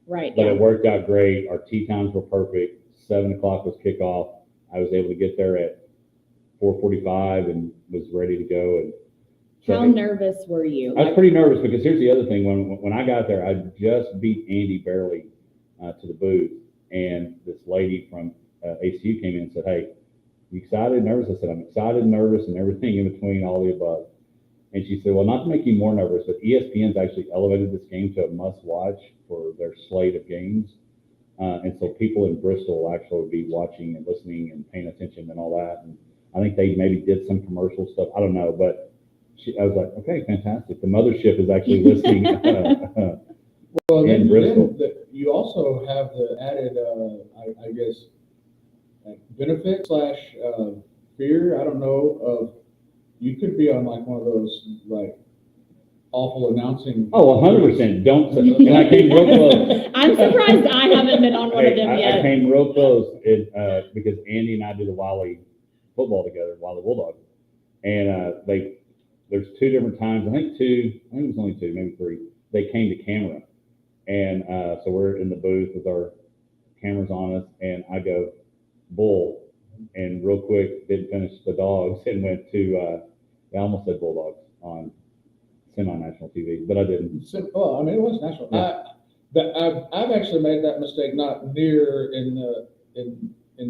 Speaker 1: Right.
Speaker 2: But it worked out great. Our tee times were perfect. 7 o'clock was kickoff. I was able to get there at 4:45 and was ready to go. And
Speaker 1: how nervous were you?
Speaker 2: I was pretty nervous because here's the other thing. When I got there, I just beat Andy barely to the booth. And this lady from ACU came in and said, hey, you excited, nervous? I said, I'm excited, nervous, and everything in between, all the above. And she said, well, not to make you more nervous, but ESPN's actually elevated this game to a must-watch for their slate of games. And so people in Bristol will actually be watching and listening and paying attention and all that. And I think they maybe did some commercial stuff. I don't know, but I was like, okay, fantastic. The mothership is actually listening
Speaker 3: Well,
Speaker 2: in Bristol.
Speaker 3: You also have the added, I guess, benefit / fear, I don't know, of you could be on like one of those like awful announcing.
Speaker 2: Oh, 100%. Don't. And I came real close.
Speaker 1: I'm surprised I haven't been on one of them yet.
Speaker 2: I came real close because Andy and I did the Wiley football together, Wiley Bulldogs, and there's 2 different times. I think it was only 2, maybe 3. They came to camera, and so we're in the booth with our cameras on us, and I go bull, and real quick didn't finish the dogs and went to I almost said Bulldogs on semi-national TV, but I didn't.
Speaker 3: Well, I mean, it was national. Yeah. I've actually made that mistake, not near in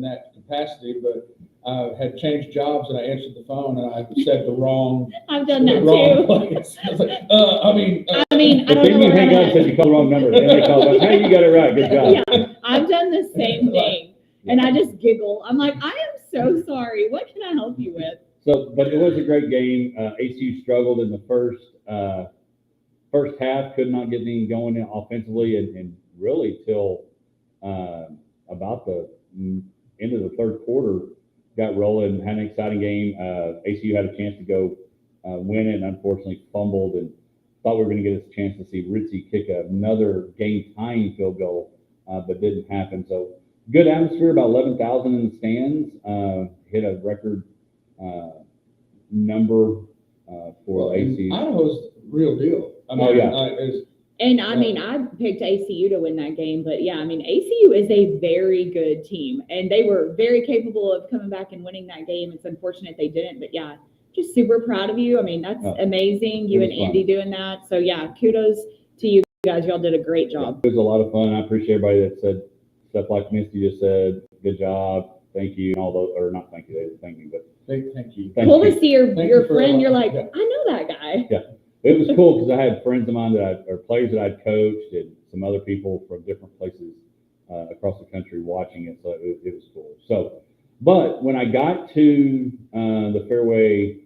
Speaker 3: that capacity, but I had changed jobs and I answered the phone and I said the wrong.
Speaker 1: I've done that too.
Speaker 3: Place. I was like,
Speaker 1: I don't know.
Speaker 2: Then you hang up and said you called the wrong number. Then they call back, hey, you got it right. Good job.
Speaker 1: Yeah, I've done the same thing, and I just giggle. I'm like, I am so sorry. What can I help you with?
Speaker 2: So, but it was a great game. ACU struggled in the first half, could not get anything going offensively, and really till about the end of the third quarter got rolling, had an exciting game. ACU had a chance to go win it, and unfortunately fumbled, and thought we were going to get a chance to see Ritzy kick another game-tying field goal, but didn't happen. So good atmosphere, about 11,000 in the stands, hit a record number for ACU.
Speaker 3: Idaho's real deal. I mean,
Speaker 2: oh, yeah.
Speaker 1: And I mean, I picked ACU to win that game, but yeah, I mean, ACU is a very good team, and they were very capable of coming back and winning that game. It's unfortunate they didn't, but yeah, just super proud of you. I mean, that's amazing. You and Andy doing that. So yeah, kudos to you guys. Y'all did a great job.
Speaker 2: It was a lot of fun. I appreciate everybody that said stuff like Misty just said. Good job. Thank you. And all those, or not thank you. They didn't thank me, but
Speaker 3: thank you.
Speaker 1: Cool to see your friend. You're like, I know that guy.
Speaker 2: Yeah. It was cool because I had friends of mine or players that I'd coached and some other people from different places across the country watching it. So it was cool. So, but when I got to the Fairway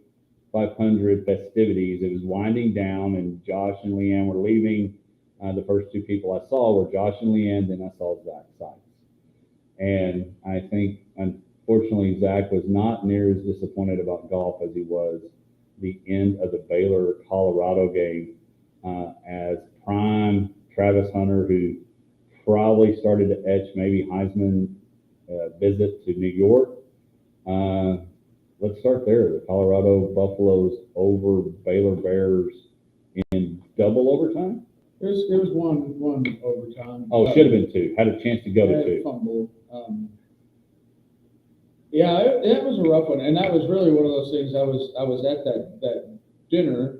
Speaker 2: 500 festivities, it was winding down and Josh and Leanne were leaving. The first two people I saw were Josh and Leanne, then I saw Zach Sykes. And I think, unfortunately, Zach was not near as disappointed about golf as he was the end of the Baylor Colorado game as prime Travis Hunter, who probably started to etch maybe Heisman visit to New York. Let's start there. The Colorado Buffaloes over Baylor Bears in double overtime.
Speaker 3: There was one overtime.
Speaker 2: Oh, should have been two. Had a chance to go to two.
Speaker 3: Fumble. Yeah, it was a rough one, and that was really one of those things. I was at that dinner,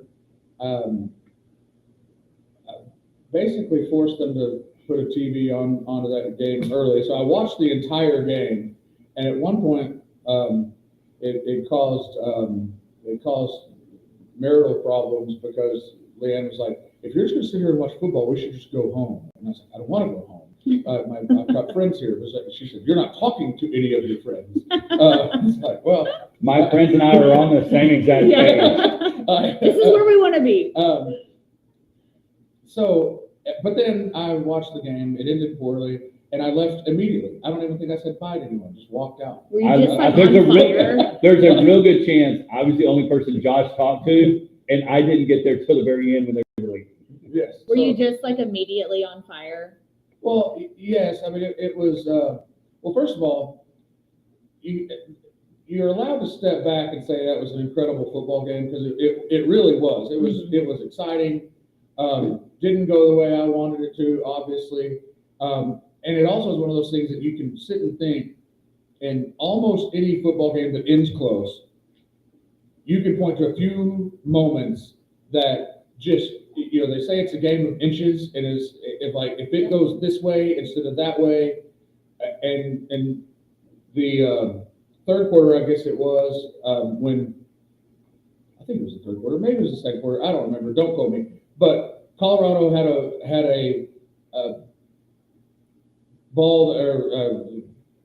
Speaker 3: basically forced them to put a TV onto that game early. So I watched the entire game, and at one point, it caused marital problems because Leanne was like, "If you're just gonna sit here and watch football, we should just go home." And I was like, "I don't want to go home. I've got friends here." She said, "You're not talking to any of your friends." It's like, well,
Speaker 2: my friends and I were on the same exact
Speaker 1: page. This is where we want to be.
Speaker 3: So, but then I watched the game. It ended poorly, and I left immediately. I don't even think I said bye to anyone. Just walked out.
Speaker 1: Were you just like
Speaker 2: there's a real good chance I was the only person Josh talked to, and I didn't get there till the very end when they were leaving.
Speaker 3: Yes.
Speaker 1: Were you just like immediately on fire?
Speaker 3: Well, yes. I mean, it was, well, first of all, you're allowed to step back and say that was an incredible football game because it really was. It was exciting. Didn't go the way I wanted it to, obviously. And it also is one of those things that you can sit and think, in almost any football game that ends close, you can point to a few moments that just, they say it's a game of inches, and if it goes this way instead of that way, and the third quarter, I guess it was, when I think it was the third quarter, maybe it was the second quarter, I don't remember, don't quote me, but Colorado had a ball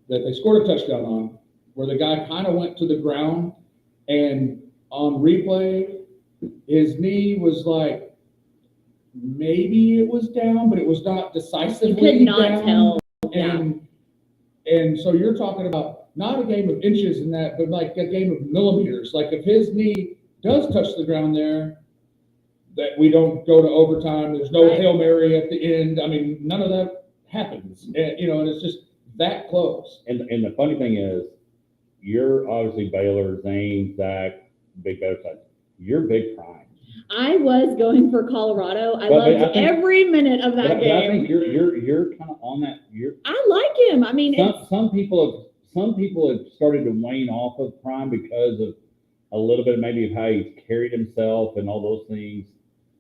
Speaker 3: that they scored a touchdown on, where the guy kind of went to the ground, and on replay, his knee was like, maybe it was down, but it was not decisively down.
Speaker 1: You could not tell.
Speaker 3: And so you're talking about not a game of inches in that, but like a game of millimeters. Like if his knee does touch the ground there, that we don't go to overtime. There's no Hail Mary at the end. I mean, none of that happens. And it's just that close.
Speaker 2: And the funny thing is, you're obviously Baylor, Zane, Zach, big Baylor side. You're big Prime.
Speaker 1: I was going for Colorado. I loved every minute of that game.
Speaker 2: I think you're kind of on that.
Speaker 1: I like him. I mean,
Speaker 2: some people have started to wane off of Prime because of a little bit maybe of how he's carried himself and all those things.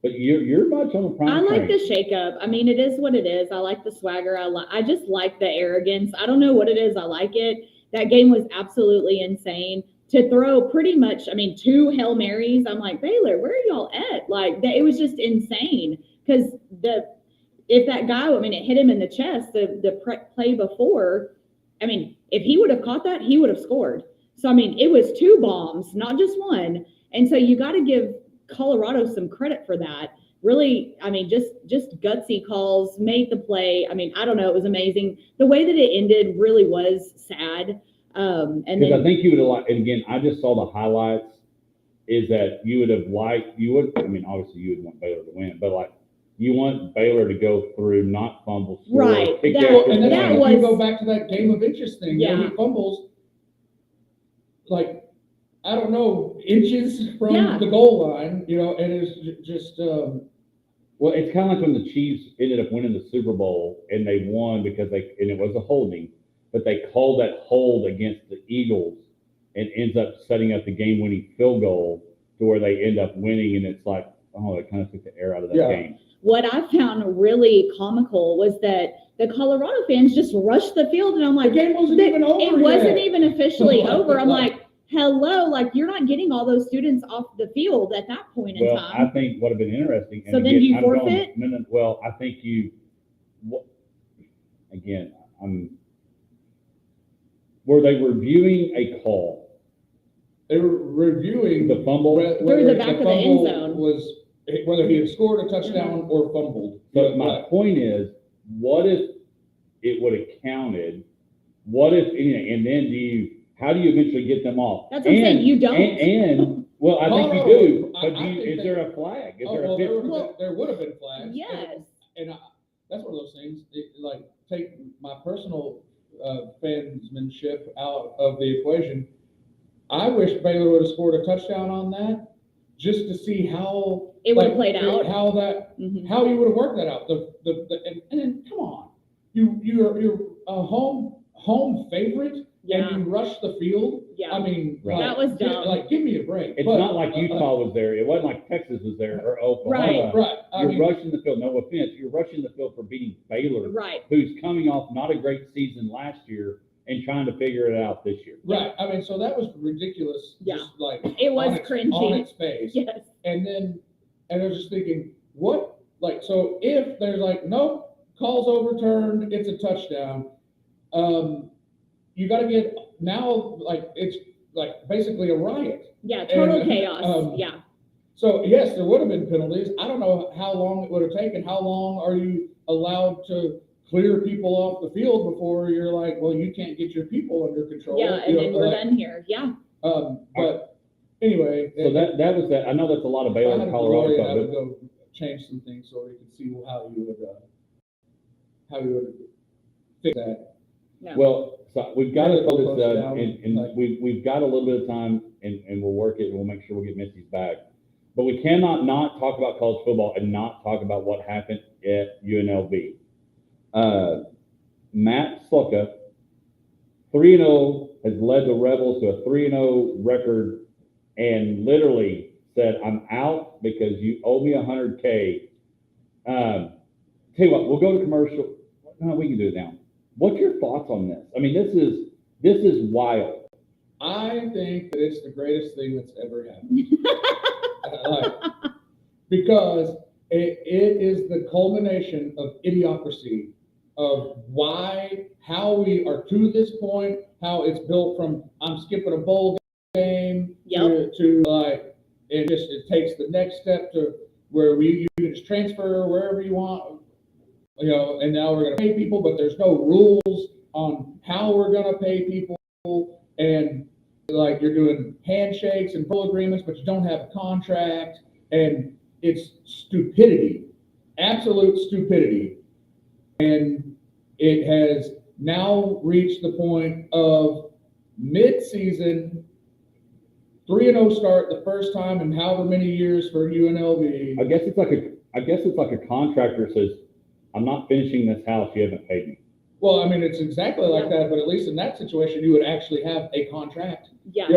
Speaker 2: But you're much on the Prime.
Speaker 1: I like the shakeup. I mean, it is what it is. I like the swagger. I just like the arrogance. I don't know what it is. I like it. That game was absolutely insane. To throw pretty much, 2 Hail Marys, I'm like, Baylor, where are y'all at? Like, it was just insane. Because if that guy, it hit him in the chest, the play before, if he would have caught that, he would have scored. So, it was 2 bombs, not just one. And so you got to give Colorado some credit for that. Really, just gutsy calls, made the play. I don't know, it was amazing. The way that it ended really was sad. And then
Speaker 2: I think you would have liked, and again, I just saw the highlights, is that you would have liked, obviously you would want Baylor to win, but like, you want Baylor to go through, not fumble, score,
Speaker 1: right.
Speaker 3: And then you go back to that game of inches thing.
Speaker 1: Yeah.
Speaker 3: He fumbles, like, I don't know, inches from the goal line, and it's just,
Speaker 2: Well, it's kind of like when the Chiefs ended up winning the Super Bowl and they won because and it was a holding, but they called that hold against the Eagles and ends up setting up the game-winning field goal to where they end up winning, and it's like, oh, it kind of took the air out of that game.
Speaker 1: What I found really comical was that the Colorado fans just rushed the field, and I'm like,
Speaker 3: the game wasn't even over.
Speaker 1: It wasn't even officially over. I'm like, hello, like you're not getting all those students off the field at that point in time.
Speaker 2: Well, I think what would have been interesting.
Speaker 1: So then you forfeit?
Speaker 2: Well, I think were they reviewing a call?
Speaker 3: They were reviewing
Speaker 2: the fumble
Speaker 1: through the back of the end zone.
Speaker 3: Whether he had scored a touchdown or fumbled.
Speaker 2: But my point is, what if it would have counted? What if, and then how do you eventually get them off?
Speaker 1: That's what I'm saying, you don't.
Speaker 2: And well, I think you do, but is there a flag?
Speaker 3: There would have been flags.
Speaker 1: Yes.
Speaker 3: And that's one of those things, like, take my personal fansmanship out of the equation. I wish Baylor would have scored a touchdown on that, just to see how
Speaker 1: it would have played out.
Speaker 3: How you would have worked that out. And then come on, you're a home favorite.
Speaker 1: Yeah.
Speaker 3: And you rush the field.
Speaker 1: Yeah.
Speaker 3: I mean,
Speaker 2: right.
Speaker 1: That was dumb.
Speaker 3: Give me a break.
Speaker 2: It's not like Utah was there. It wasn't like Texas was there or Oklahoma.
Speaker 3: Right.
Speaker 2: You're rushing the field. No offense. You're rushing the field for beating Baylor,
Speaker 1: right?
Speaker 2: Who's coming off not a great season last year and trying to figure it out this year.
Speaker 3: Right. I mean, so that was ridiculous.
Speaker 1: Yeah.
Speaker 3: Just like
Speaker 1: it was cringy
Speaker 3: on its face.
Speaker 1: Yes.
Speaker 3: And I was just thinking, what? Like, so if there's like, nope, call's overturned, it's a touchdown. You got to get now, like, it's like basically a riot.
Speaker 1: Yeah, total chaos. Yeah.
Speaker 3: So yes, there would have been penalties. I don't know how long it would have taken. How long are you allowed to clear people off the field before you're like, well, you can't get your people under control?
Speaker 1: Yeah, and then we're done here. Yeah.
Speaker 3: But anyway.
Speaker 2: So that was that. I know that's a lot of Baylor and Colorado stuff.
Speaker 3: I would go change some things so we could see how you would fix that.
Speaker 1: Yeah.
Speaker 2: Well, so we've got to put this and we've got a little bit of time, and we'll work it, and we'll make sure we'll get Missy's back. But we cannot not talk about college football and not talk about what happened at UNLV. Matt Slucka, 3-0, has led the Rebels to a 3-0 record, and literally said, "I'm out because you owe me $100K." Tell you what, we'll go to commercial. No, we can do it now. What's your thoughts on this? I mean, this is wild.
Speaker 3: I think that it's the greatest thing that's ever happened. Because it is the culmination of idiocracy, of how we are to this point, how it's built from I'm skipping a bowl game to like it takes the next step to where you can just transfer wherever you want. And now we're going to pay people, but there's no rules on how we're going to pay people. And like you're doing handshakes and full agreements, but you don't have a contract. And it's stupidity, absolute stupidity. And it has now reached the point of mid-season, 3-0 start the first time in however many years for UNLV.
Speaker 2: I guess it's like a contractor says, "I'm not finishing this house. You haven't paid me."
Speaker 3: Well, I mean, it's exactly like that, but at least in that situation, you would actually have a contract.
Speaker 1: Yeah.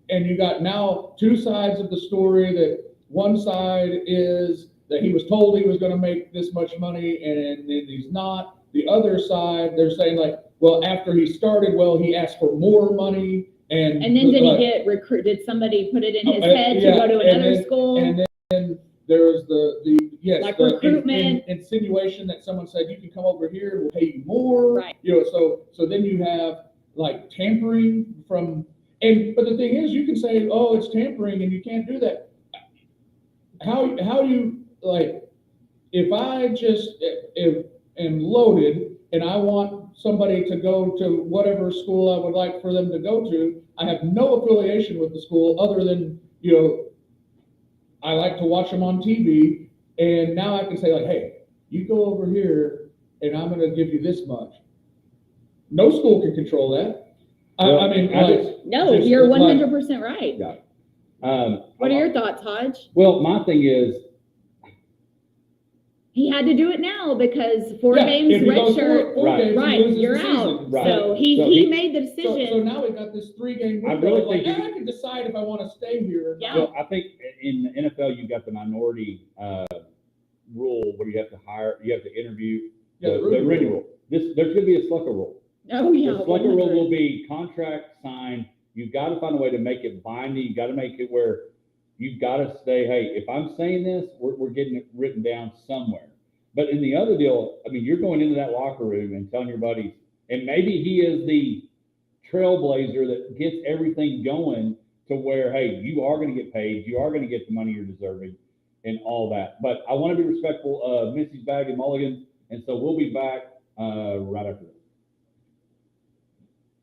Speaker 3: And you got now two sides of the story. That one side is that he was told he was going to make this much money, and he's not. The other side, they're saying like, well, after he started, he asked for more money, and
Speaker 1: then did he get recruited? Did somebody put it in his head to go to another school?
Speaker 3: And then there's the
Speaker 1: recruitment
Speaker 3: insinuation that someone said you can come over here and we'll pay you more.
Speaker 1: Right.
Speaker 3: So then you have like tampering from, but the thing is, you can say, oh, it's tampering and you can't do that. How do you, like, if I just am loaded and I want somebody to go to whatever school I would like for them to go to, I have no affiliation with the school other than, I like to watch them on TV, and now I can say like, hey, you go over here and I'm going to give you this much. No school can control that.
Speaker 2: Well,
Speaker 1: you're 100% right.
Speaker 2: Yeah.
Speaker 1: What are your thoughts, Hodge?
Speaker 2: Well, my thing is,
Speaker 1: he had to do it now because 4
Speaker 3: Yeah,
Speaker 1: games
Speaker 3: if he goes
Speaker 1: redshirt.
Speaker 3: four
Speaker 2: Right.
Speaker 3: games, he
Speaker 1: Right,
Speaker 3: loses
Speaker 1: you're
Speaker 3: the season.
Speaker 1: out.
Speaker 2: Right.
Speaker 1: So he
Speaker 2: So
Speaker 1: he
Speaker 2: he-
Speaker 1: made the
Speaker 3: So
Speaker 1: decision.
Speaker 3: now we got this 3-game
Speaker 2: I
Speaker 3: window.
Speaker 2: really
Speaker 3: Like,
Speaker 2: think
Speaker 3: I can decide if I want to stay here or
Speaker 1: Yeah.
Speaker 2: Well,
Speaker 3: not.
Speaker 2: I think in the NFL, you've got the minority rule where you have to interview
Speaker 3: Yeah,
Speaker 2: the Rooney rule. There's going to be a Slucker rule.
Speaker 1: Oh yeah,
Speaker 2: The Slucker rule
Speaker 1: 100.
Speaker 2: will be contract signed. You've got to find a way to make it binding. You've got to make it where you've got to say, hey, if I'm saying this, we're getting it written down somewhere. But in the other deal, I mean, you're going into that locker room and telling your buddies, and maybe he is the trailblazer that gets everything going to where, hey, you are going to get paid, you are going to get the money you're deserving, and all that. But I want to be respectful of Missy's Bag and Mulligan, and so we'll be back right after this.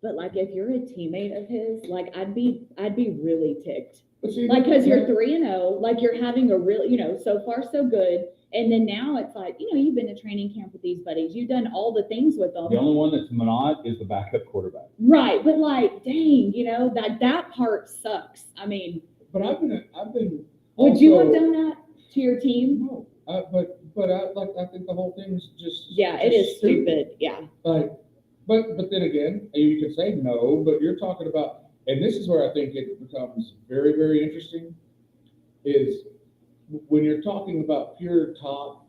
Speaker 1: But like, if you're a teammate of his, like I'd be really ticked.
Speaker 3: But see,
Speaker 1: Like, because you're
Speaker 3: yeah,
Speaker 1: 3-0, like you're having a real, so far so good. And then now it's like, you've been to training camp with these buddies. You've done all the things with them.
Speaker 2: The only one that's not is the backup quarterback.
Speaker 1: Right. But like, dang, that part sucks. I mean,
Speaker 3: but I've been.
Speaker 1: would you have
Speaker 3: also-
Speaker 1: done that to your team?
Speaker 3: No, but I think the whole thing's just.
Speaker 1: Yeah, it
Speaker 3: just
Speaker 1: is stupid. Yeah.
Speaker 3: Like, but then again, you can say no, but you're talking about, and this is where I think it becomes very, very interesting, is when you're talking about pure top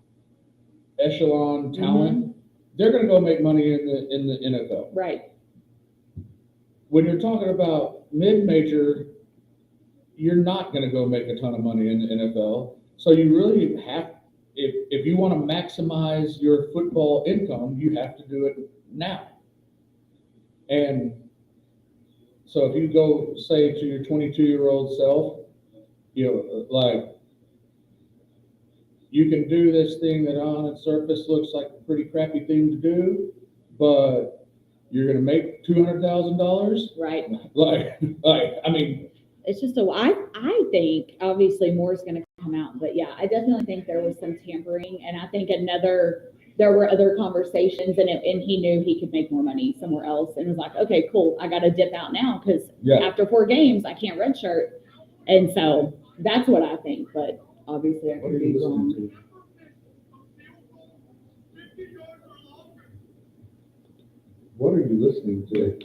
Speaker 3: echelon talent, they're going to go make money in the NFL.
Speaker 1: Right.
Speaker 3: When you're talking about mid-major, you're not going to go make a ton of money in the NFL. So you really have, if you want to maximize your football income, you have to do it now. And so if you go say to your 22-year-old self, like, you can do this thing that on its surface looks like a pretty crappy thing to do, but you're going to make $200,000.
Speaker 1: Right.
Speaker 3: Like, I mean,
Speaker 1: It's just I think obviously more is going to come out, but yeah, I definitely think there was some tampering, and I think there were other conversations, and he knew he could make more money somewhere else, and was like, okay, cool, I got to dip out now because after 4 games I can't redshirt, and so that's what I think. But obviously I
Speaker 3: what
Speaker 1: could
Speaker 3: are
Speaker 1: be
Speaker 3: you
Speaker 1: wrong.
Speaker 3: listening to? What are you listening to?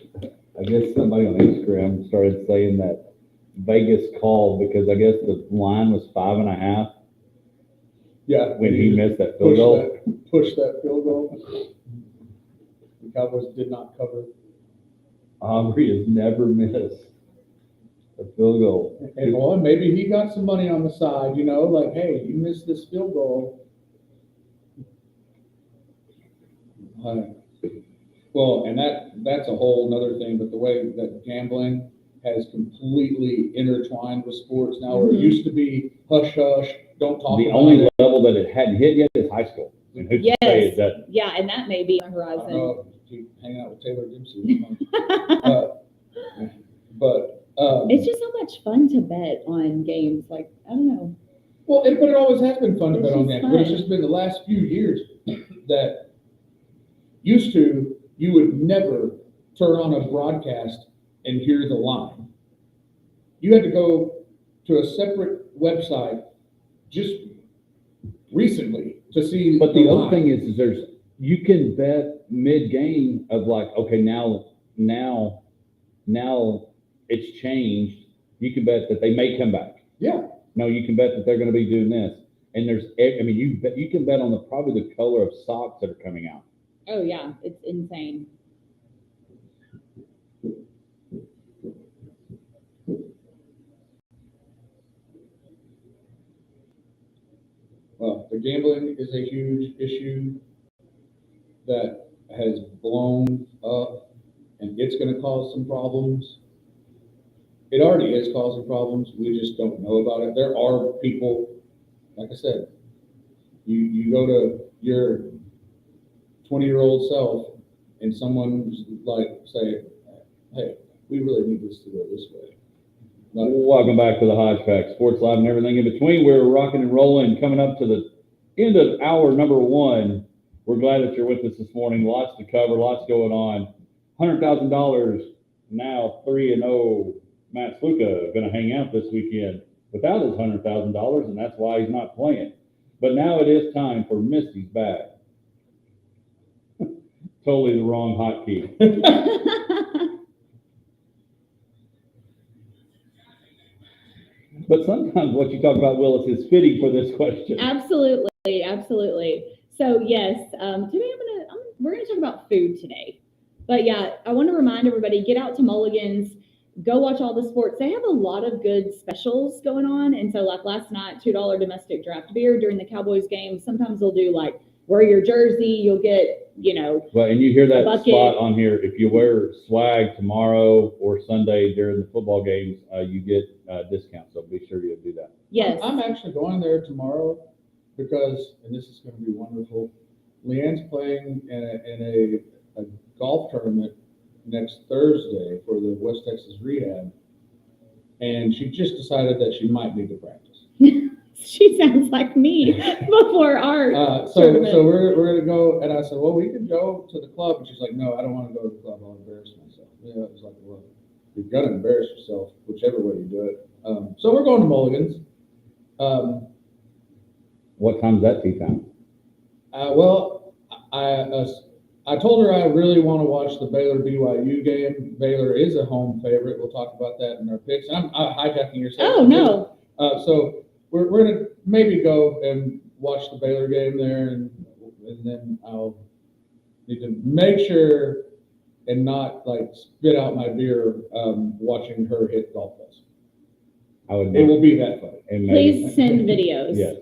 Speaker 2: I guess somebody on Instagram started saying that Vegas called because I guess the line was 5.5
Speaker 3: Yeah.
Speaker 2: when he missed that field goal.
Speaker 3: Push that field goal. The Cowboys did not cover.
Speaker 2: Aubrey has never missed a field goal.
Speaker 3: And well, maybe he got some money on the side, like, hey, you missed this field goal. Well, and that's a whole nother thing, but the way that gambling has completely intertwined with sports now, where it used to be hush hush, don't talk
Speaker 2: The
Speaker 3: about
Speaker 2: only
Speaker 3: it.
Speaker 2: level that it hadn't hit yet is high school. And who's to say
Speaker 1: Yes.
Speaker 2: is that
Speaker 1: Yeah, and that may be on the
Speaker 3: I don't
Speaker 1: horizon.
Speaker 3: know, keep hanging out with Taylor Dempsey. But
Speaker 1: It's just so much fun to bet on games. Like, I don't know.
Speaker 3: well, but it always has been fun to
Speaker 1: It's
Speaker 3: bet on
Speaker 1: just
Speaker 3: games. But it's
Speaker 1: fun.
Speaker 3: just been the last few years that used to, you would never turn on a broadcast and hear the line. You had to go to a separate website just recently to see.
Speaker 2: But the other
Speaker 3: line.
Speaker 2: thing is you can bet mid-game of like, okay, now it's changed. You can bet that they may come back.
Speaker 3: Yeah,
Speaker 2: No, you can bet that they're going to be doing this. And you can bet on probably the color of socks that are coming out.
Speaker 1: Oh yeah, it's insane.
Speaker 3: well, the gambling is a huge issue that has blown up, and it's going to cause some problems. It already is causing problems. We just don't know about it. There are people, like I said, you go to your 20-year-old self and someone's like, say, hey, we really need this to go this way. Like,
Speaker 2: Welcome back to the Hodge Pack, Sports Live and everything in between. We're rocking and rolling, coming up to the end of hour number 1. We're glad that you're with us this morning. Lots to cover, lots going on. $100,000 now, 3-0. Matt Sluka going to hang out this weekend without his $100,000, and that's why he's not playing. But now it is time for Misty's bag. Totally the wrong hotkey. But sometimes what you talk about, Willis, is fitting for this question.
Speaker 1: Absolutely, absolutely. So yes, today we're gonna talk about food today. But yeah, I want to remind everybody, get out to Mulligan's, go watch all the sports. They have a lot of good specials going on. And so like last night, $2 domestic draft beer during the Cowboys game. Sometimes they'll do like wear your jersey, you'll get,
Speaker 2: Well, and you hear that
Speaker 1: bucket.
Speaker 2: spot on here. If you wear swag tomorrow or Sunday during the football games, you get discounts. So be sure you do that.
Speaker 1: Yes.
Speaker 3: I'm actually going there tomorrow because, and this is going to be wonderful, Leanne's playing in a golf tournament next Thursday for the West Texas Rehab, and she just decided that she might need to practice.
Speaker 1: She sounds like me before our tournament.
Speaker 3: So we're gonna go, and I said, well, we can go to the club, and she's like, no, I don't want to go to the club. I'll embarrass myself. Yeah, it was like, well, you're gonna embarrass yourself whichever way you do it. So we're going to Mulligan's.
Speaker 2: What time's that tea time?
Speaker 3: Well, I told her I really want to watch the Baylor BYU game. Baylor is a home favorite. We'll talk about that in our picks. And I'm hijacking your segment.
Speaker 1: Oh no.
Speaker 3: So we're gonna maybe go and watch the Baylor game there, and then I'll need to make sure and not like spit out my beer watching her hit golf balls. It will be that fun.
Speaker 1: Please send videos.
Speaker 2: Yes.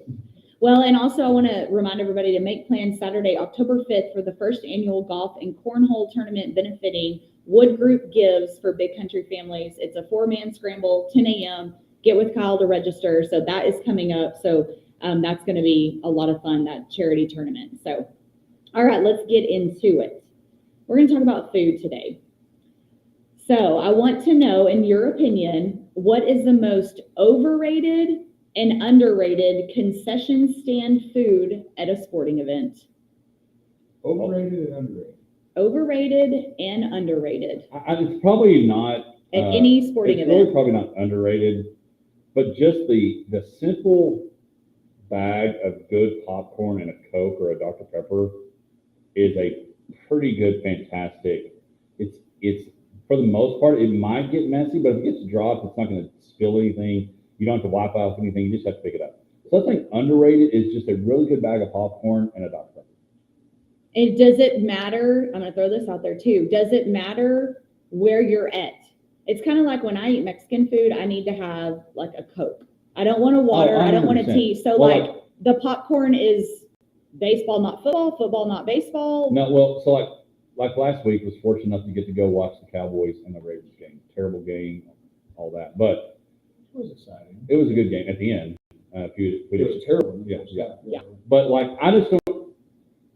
Speaker 1: Well, and also I want to remind everybody to make plans Saturday, October 5th for the first annual golf and cornhole tournament benefiting Wood Group Gives for Big Country Families. It's a 4-man scramble, 10 a.m. Get with Kyle to register. So that is coming up. So that's going to be a lot of fun, that charity tournament. So, all right, let's get into it. We're going to talk about food today. So I want to know, in your opinion, what is the most overrated and underrated concession stand food at a sporting event?
Speaker 3: Overrated and underrated.
Speaker 1: Overrated and underrated.
Speaker 2: It's probably not
Speaker 1: At any sporting
Speaker 2: it's
Speaker 1: event.
Speaker 2: really probably not underrated, but just the simple bag of good popcorn and a Coke or a Dr. Pepper is a pretty good, fantastic. It's for the most part, it might get messy, but if it gets dropped, it's not going to spill anything. You don't have to wipe off anything. You just have to pick it up. So I think underrated is just a really good bag of popcorn and a Dr. Pepper.
Speaker 1: And does it matter? I'm going to throw this out there too. Does it matter where you're at? It's kind of like when I eat Mexican food, I need to have like a Coke. I don't want a water. I don't want a
Speaker 2: 100%.
Speaker 1: tea. So
Speaker 2: Well,
Speaker 1: like the popcorn is baseball, not football, football, not baseball.
Speaker 2: No, well, so like last week, was fortunate enough to get to go watch the Cowboys and the Ravens game. Terrible game, all that, but
Speaker 3: It was exciting.
Speaker 2: it was a good game at the end.
Speaker 3: It was terrible.
Speaker 2: Yeah. But like, I just don't,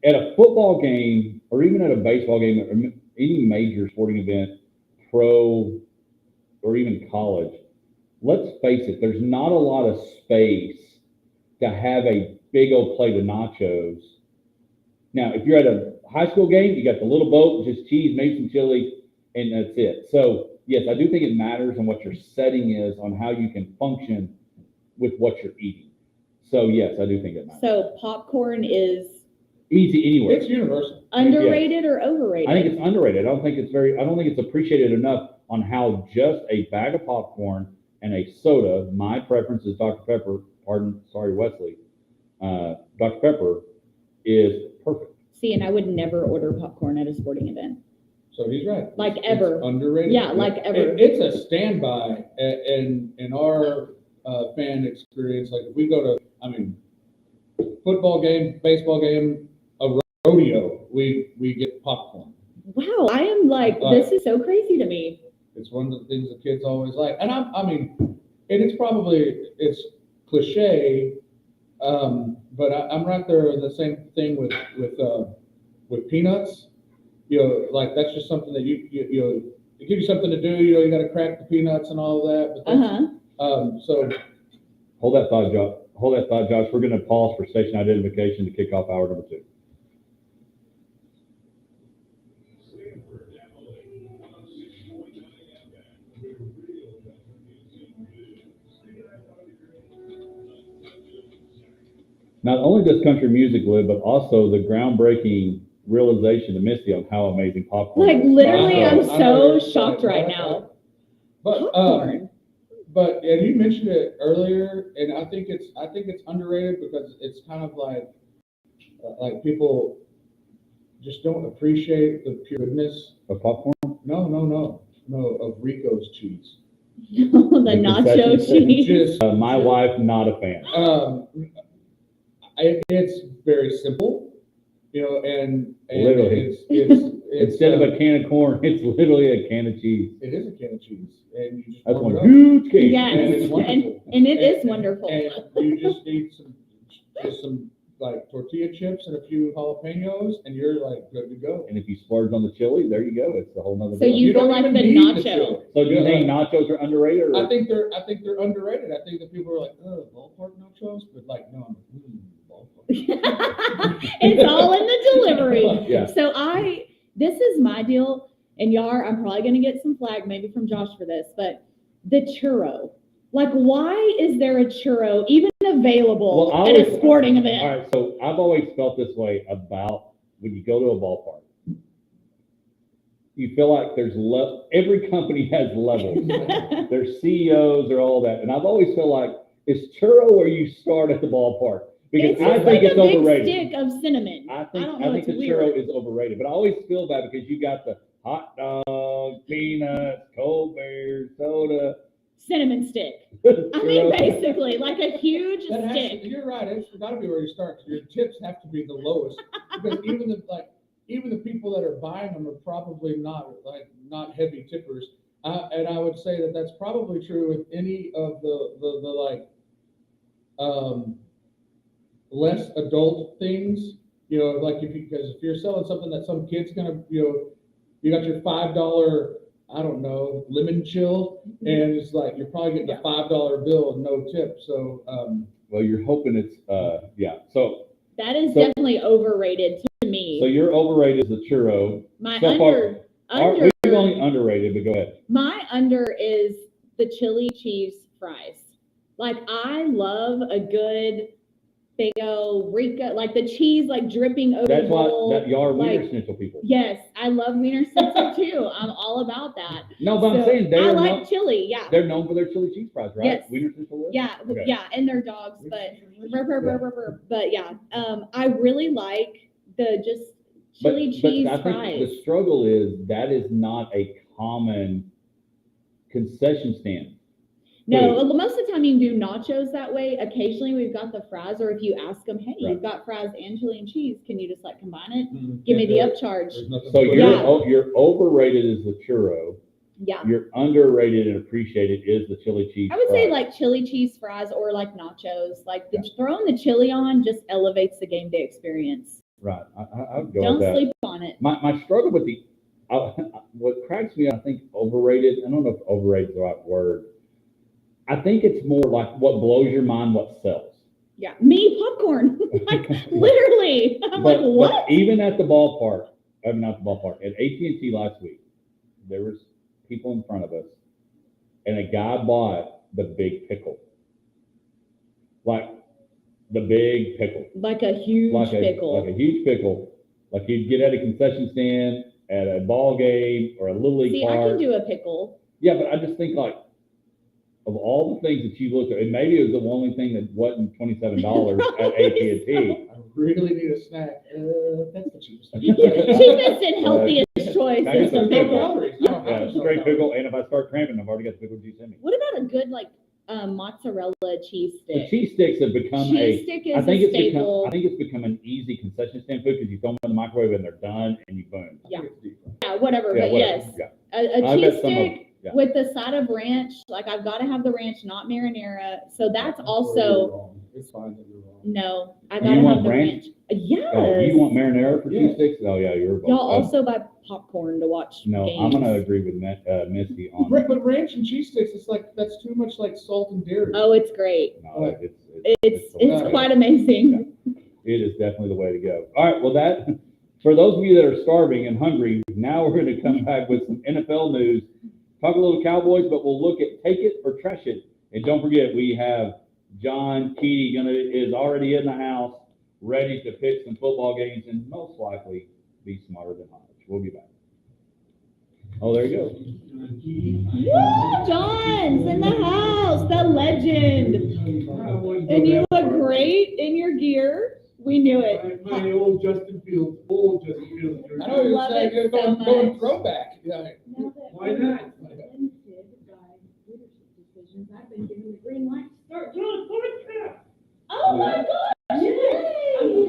Speaker 2: at a football game or even at a baseball game or any major sporting event, pro or even college, let's face it, there's not a lot of space to have a big old plate of nachos. Now, if you're at a high school game, you got the little boat, just cheese, maybe some chili, and that's it. So yes, I do think it matters on what your setting is on how you can function with what you're eating. So yes, I do think it matters.
Speaker 1: So popcorn is
Speaker 2: Easy anywhere.
Speaker 3: It's universal.
Speaker 1: underrated or overrated?
Speaker 2: I think it's underrated. I don't think it's appreciated enough on how just a bag of popcorn and a soda, my preference is Dr. Pepper, Wesley, Dr. Pepper is perfect.
Speaker 1: See, and I would never order popcorn at a sporting event.
Speaker 3: So he's right.
Speaker 1: Like
Speaker 3: It's
Speaker 1: ever.
Speaker 3: underrated.
Speaker 1: Yeah, like ever.
Speaker 3: It's a standby in our fan experience. Like if we go to, football game, baseball game, a rodeo, we get popcorn.
Speaker 1: Wow, I am like, this is so crazy to me.
Speaker 3: It's one of the things the kids always like, and and it's cliche, but I'm right there. The same thing with peanuts. Like that's just something that you it gives you something to do. You got to crack the peanuts and all of that. But so
Speaker 2: Hold that thought, Josh. We're going to pause for station identification to kick off hour number 2. Not only does country music live, but also the groundbreaking realization to Misty on how amazing popcorn
Speaker 1: Like,
Speaker 2: is.
Speaker 1: literally,
Speaker 3: I
Speaker 1: I'm
Speaker 3: know
Speaker 1: so
Speaker 3: you're
Speaker 1: shocked
Speaker 3: excited.
Speaker 1: right now.
Speaker 3: But
Speaker 1: Popcorn.
Speaker 3: and you mentioned it earlier, and I think it's underrated because it's kind of like people just don't appreciate the pureness.
Speaker 2: Of popcorn?
Speaker 3: No, of Rico's cheese.
Speaker 1: The nacho
Speaker 2: concession stand.
Speaker 1: cheese.
Speaker 3: Just
Speaker 2: My wife, not a fan.
Speaker 3: It's very simple, and
Speaker 2: Literally.
Speaker 3: it's
Speaker 2: Instead of a can of corn, it's literally a can of cheese.
Speaker 3: it is a can of cheese, and you just
Speaker 2: That's
Speaker 3: warm
Speaker 2: one
Speaker 3: it up.
Speaker 2: huge can.
Speaker 1: Yes,
Speaker 3: And it's wonderful.
Speaker 1: and it is wonderful.
Speaker 3: And you just need some like tortilla chips and a few jalapenos, and you're like good to go.
Speaker 2: And if you splurge on the chili, there you go. It's a whole nother
Speaker 1: So
Speaker 2: deal.
Speaker 1: you feel
Speaker 3: don't
Speaker 1: like
Speaker 3: even
Speaker 1: the
Speaker 3: need
Speaker 1: nacho.
Speaker 3: chili.
Speaker 2: So do you
Speaker 3: Yeah.
Speaker 2: think nachos are underrated? Or?
Speaker 3: I think they're underrated. I think that people are like, oh, ballpark nachos, but like, no, I'm like, ballpark.
Speaker 1: It's all in the delivery.
Speaker 2: Yeah.
Speaker 1: So this is my deal, and I'm probably gonna get some flag maybe from Josh for this, but the churro. Like, why is there a churro even available
Speaker 2: Well,
Speaker 1: at a sporting event?
Speaker 2: All right, so I've always felt this way about when you go to a ballpark. You feel like every company has levels. There's CEOs or all that, and I've always felt like it's churro where you start at the ballpark because
Speaker 1: It's
Speaker 2: I
Speaker 1: just
Speaker 2: think
Speaker 1: like
Speaker 2: it's
Speaker 1: a big
Speaker 2: overrated.
Speaker 1: stick of cinnamon.
Speaker 2: I think
Speaker 1: don't know,
Speaker 2: the
Speaker 1: it's weird.
Speaker 2: churro is overrated, but I always feel bad because you got the hot dog, peanuts, cold beer, soda.
Speaker 1: Cinnamon stick. I mean,
Speaker 2: churro.
Speaker 1: basically, like a huge
Speaker 3: That has
Speaker 1: stick.
Speaker 3: to, you're right. It's got to be where you start. 'Cause your tips have to be the lowest because even the people that are buying them are probably not heavy tippers. And I would say that that's probably true with any of the less adult things. Like if you're selling something that some kid's gonna you got your $5. I don't know, lemon chill, and it's like you're probably getting a $5 bill and no tip. So,
Speaker 2: well, you're hoping it's yeah. So
Speaker 1: that is definitely overrated to me.
Speaker 2: So you're overrated as a churro.
Speaker 1: My
Speaker 2: so we've only underrated, but go ahead.
Speaker 1: My under is the chili cheese fries. Like, I love a good big old Rica, like the cheese like dripping over
Speaker 2: That's
Speaker 1: the bowl.
Speaker 2: why y'all are Wiener Schnitzel people.
Speaker 1: Yes, I love Wiener Schnitzel too. I'm all about that.
Speaker 2: No, but I'm saying
Speaker 1: I like chili. Yeah,
Speaker 2: they're known for their chili cheese fries, right?
Speaker 1: Yes.
Speaker 2: Wiener Schnitzel is?
Speaker 1: Yeah,
Speaker 2: Okay.
Speaker 1: yeah, and their dogs, but yeah, I really like the just chili cheese
Speaker 2: I think
Speaker 1: fries.
Speaker 2: the struggle is that is not a common concession stand.
Speaker 1: No, most of the time you can do nachos that way. Occasionally we've got the fries, or if you ask them, hey,
Speaker 2: Right.
Speaker 1: you've got fries and chili and cheese, can you just like combine it?
Speaker 3: Mhm.
Speaker 1: Give me the upcharge.
Speaker 2: So you're overrated as the churro.
Speaker 1: Yeah.
Speaker 2: You're underrated and appreciated is the chili cheese
Speaker 1: I would say
Speaker 2: fries.
Speaker 1: like chili cheese fries or like nachos. Like throwing the chili on just elevates the game day experience.
Speaker 2: Right. I would go
Speaker 1: Don't
Speaker 2: with that.
Speaker 1: sleep on it.
Speaker 2: My struggle with what cracks me up, I think overrated, I don't know if overrated is the right word. I think it's more like what blows your mind, what sells.
Speaker 1: Yeah, me popcorn, like literally. I'm like, what?
Speaker 2: But even at the ballpark, not the ballpark, at AT&T last week, there was people in front of us, and a guy bought the big pickle, like the big pickle,
Speaker 1: Like a huge pickle.
Speaker 2: like a huge pickle, like you'd get at a concession stand at a ball game or a little league
Speaker 1: See,
Speaker 2: park.
Speaker 1: I can do a pickle.
Speaker 2: Yeah, but I just think like, of all the things that you looked at, and maybe it was the only thing that wasn't $27 at AT&T.
Speaker 3: I really need a snack. That's the cheapest.
Speaker 1: Cheapest and healthiest choice
Speaker 2: I guess
Speaker 1: is the
Speaker 2: that's
Speaker 1: pickle.
Speaker 3: calories.
Speaker 2: Yeah, straight pickle, and if I start cramping, I've already got the pickle juice in me.
Speaker 1: What about a good like mozzarella cheese
Speaker 2: The
Speaker 1: stick?
Speaker 2: cheese sticks have become
Speaker 1: Cheese stick is
Speaker 2: I think
Speaker 1: a
Speaker 2: it's become,
Speaker 1: staple.
Speaker 2: I think it's become an easy concession stand food because you throw them in the microwave and they're done and you boom.
Speaker 1: Yeah, whatever.
Speaker 2: Yeah,
Speaker 1: but
Speaker 2: whatever.
Speaker 1: yes,
Speaker 2: Yeah.
Speaker 1: a
Speaker 2: I
Speaker 1: cheese
Speaker 2: bet some of-
Speaker 1: stick
Speaker 2: yeah.
Speaker 1: with the side of ranch. Like, I've got to have the ranch, not marinara. So that's also
Speaker 3: It's fine that you're wrong.
Speaker 1: no. I
Speaker 2: You
Speaker 1: gotta have
Speaker 2: want
Speaker 1: the
Speaker 2: ranch?
Speaker 1: ranch. Yes.
Speaker 2: Oh, you want marinara for
Speaker 3: Yes.
Speaker 2: cheese sticks? Oh yeah, you're.
Speaker 1: Y'all also buy popcorn to watch
Speaker 2: No,
Speaker 1: games.
Speaker 2: I'm gonna agree with Misty on.
Speaker 3: But ranch and cheese sticks, that's too much like salt and dairy.
Speaker 1: Oh, it's great.
Speaker 2: No,
Speaker 1: It's
Speaker 2: the way.
Speaker 1: quite amazing.
Speaker 2: It is definitely the way to go. All right, well that, for those of you that are starving and hungry, now we're going to come back with some NFL news, talk a little Cowboys, but we'll look at take it or trash it. And don't forget, we have John Keaty is already in the house, ready to pick some football games and most likely be smarter than Hodge. We'll be back. Oh, there you go.
Speaker 1: Woo! John's in the house, the legend. And you look great in your gear. We knew it.
Speaker 4: My old Justin Fields.
Speaker 3: I know you're
Speaker 1: Love
Speaker 3: saying
Speaker 1: it
Speaker 3: you're
Speaker 1: so
Speaker 3: going
Speaker 1: much.
Speaker 3: throwback. Yeah.
Speaker 4: Why not?
Speaker 5: I've been given the green light to start doing podcast.
Speaker 1: Oh my gosh! Yay!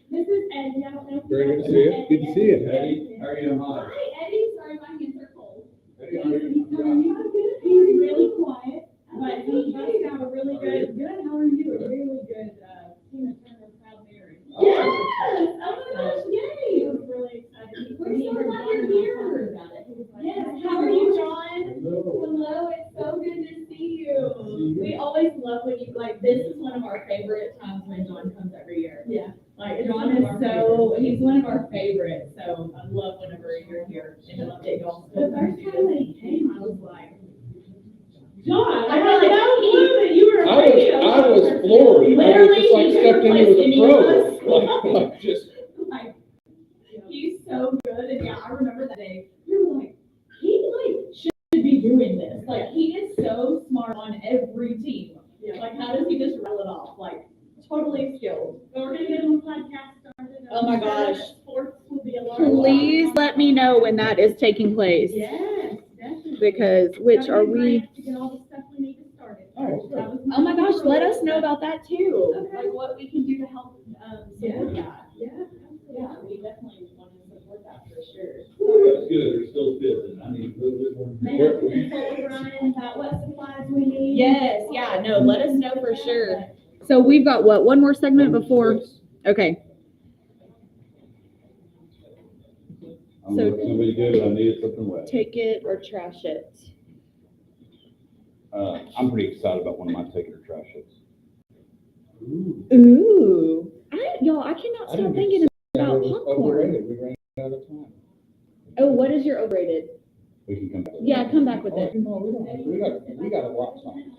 Speaker 5: This is Eddie. I don't know if you
Speaker 3: Very
Speaker 5: guys
Speaker 3: good to see you.
Speaker 5: know
Speaker 3: Good to see you.
Speaker 5: Eddie.
Speaker 2: How are you, Hodge?
Speaker 5: Hi, Eddie. Sorry, my hands are cold.
Speaker 3: Eddie, how are you?
Speaker 5: He's really quiet, but he does have a really good. Good. How are you? A really good Tina Turner proud Mary.
Speaker 3: Yes!
Speaker 5: Oh my gosh! Yay! He was really excited. We're so glad you're here. About it.
Speaker 6: Yes, how are you, John? Hello, it's so good to see you. We always love when you, like, this is one of our favorite times when John comes every year.
Speaker 5: Yeah.
Speaker 6: Like, John is he's one of our favorites, so I love whenever you're here and update y'all.
Speaker 5: The first time that he came, I was like, John,
Speaker 6: I had no clue
Speaker 5: that you were a radio.
Speaker 3: I was floored. I was
Speaker 6: Literally,
Speaker 3: just like
Speaker 6: he
Speaker 3: stepped in
Speaker 6: replaced
Speaker 3: with a
Speaker 6: any
Speaker 3: pro.
Speaker 6: of us.
Speaker 3: Like just.
Speaker 6: Like, he's so good, and yeah, I remember that day. We were like, he like should be doing this. Like, he is so smart on every team.
Speaker 5: Yeah.
Speaker 6: Like, how does he just roll it off? Like, totally skilled.
Speaker 5: So we're gonna get on the podcast started.
Speaker 6: Oh my gosh.
Speaker 5: Sports will be a lot.
Speaker 1: Please let me know when that is taking place.
Speaker 5: Yes, definitely.
Speaker 1: Because, which are we?
Speaker 5: To get all the stuff we need to start it.
Speaker 3: Oh,
Speaker 5: That was
Speaker 1: Oh my gosh, let us know about that too.
Speaker 6: Like, what we can do to help support that.
Speaker 5: Yeah.
Speaker 6: Yeah, we definitely want to support that for sure.
Speaker 2: That's good. They're still fit. I need a little bit more.
Speaker 5: May I consult with Ryan about what supplies we need?
Speaker 1: Yes, yeah, no, let us know for sure. So we've got what, one more segment before? Okay.
Speaker 2: I'm looking somebody good, but I needed something wet.
Speaker 1: Take it or trash it.
Speaker 2: I'm pretty excited about one of my take it or trash hits.
Speaker 1: Ooh. Y'all, I cannot
Speaker 3: I
Speaker 1: stop
Speaker 3: didn't
Speaker 1: thinking
Speaker 3: It
Speaker 1: about
Speaker 3: was
Speaker 1: popcorn.
Speaker 3: overrated. We ran out of time.
Speaker 1: Oh, what is your overrated?
Speaker 2: We can come back.
Speaker 1: Yeah, come back with
Speaker 3: Oh,
Speaker 1: it.
Speaker 3: no, we got a lot of time.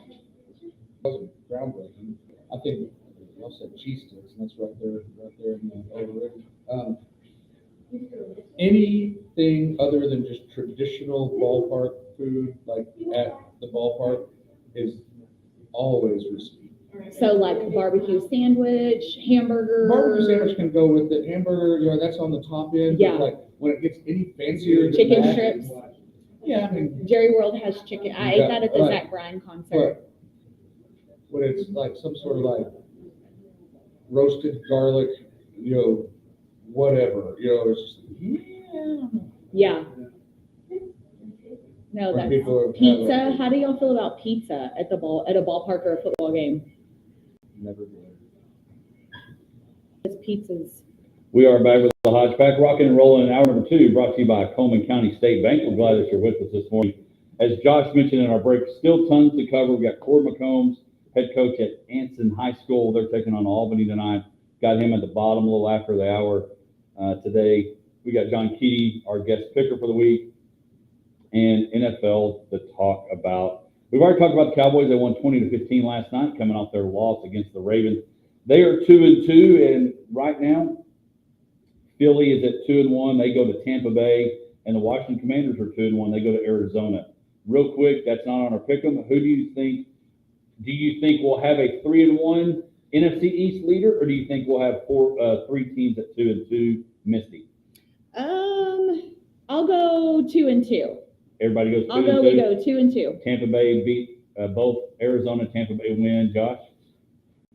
Speaker 3: It wasn't groundbreaking. I think y'all said cheese sticks, and that's right there in the overrated. Anything other than just traditional ballpark food, like at the ballpark, is always risky.
Speaker 1: So like barbecue sandwich, hamburger.
Speaker 3: Barbecue sandwich can go with it. Hamburger, that's on the top end. but,
Speaker 1: Yeah.
Speaker 3: Like when it gets any fancier than
Speaker 1: Chicken
Speaker 3: that,
Speaker 1: strips.
Speaker 3: Yeah, I mean,
Speaker 1: Jerry World has chicken. I ate that at the
Speaker 3: Right.
Speaker 1: Zach Bryan concert.
Speaker 3: but when it's like some sort of like roasted garlic, whatever, it's just,
Speaker 1: Yeah. No,
Speaker 3: When
Speaker 1: that's
Speaker 3: people have
Speaker 1: pizza. How do y'all feel about pizza at a ballpark or a football game?
Speaker 3: never good.
Speaker 1: It's pizzas.
Speaker 2: We are back with the Hodge Pack, rocking and rolling in hour number 2, brought to you by Coleman County State Bank. We're glad that you're with us this morning. As Josh mentioned in our break, still tons to cover. We've got Cord McCombs, head coach at Anson High School. They're taking on Albany tonight. Got him at the bottom a little after the hour today. We got John Keaty, our guest picker for the week, and NFL to talk about. We've already talked about the Cowboys. They won 20-15 last night, coming off their loss against the Ravens. They are 2-2, and right now, Philly is at 2-1. They go to Tampa Bay, and the Washington Commanders are 2-1. They go to Arizona. Real quick, that's not on our pick'em. Who do you think? Do you think we'll have a 3-1 NFC East leader, or do you think we'll have 3 teams at 2-2? Misty,
Speaker 1: I'll go 2-2.
Speaker 2: everybody goes 2-2.
Speaker 1: We go 2-2.
Speaker 2: Tampa Bay beat both Arizona and Tampa Bay win. Josh?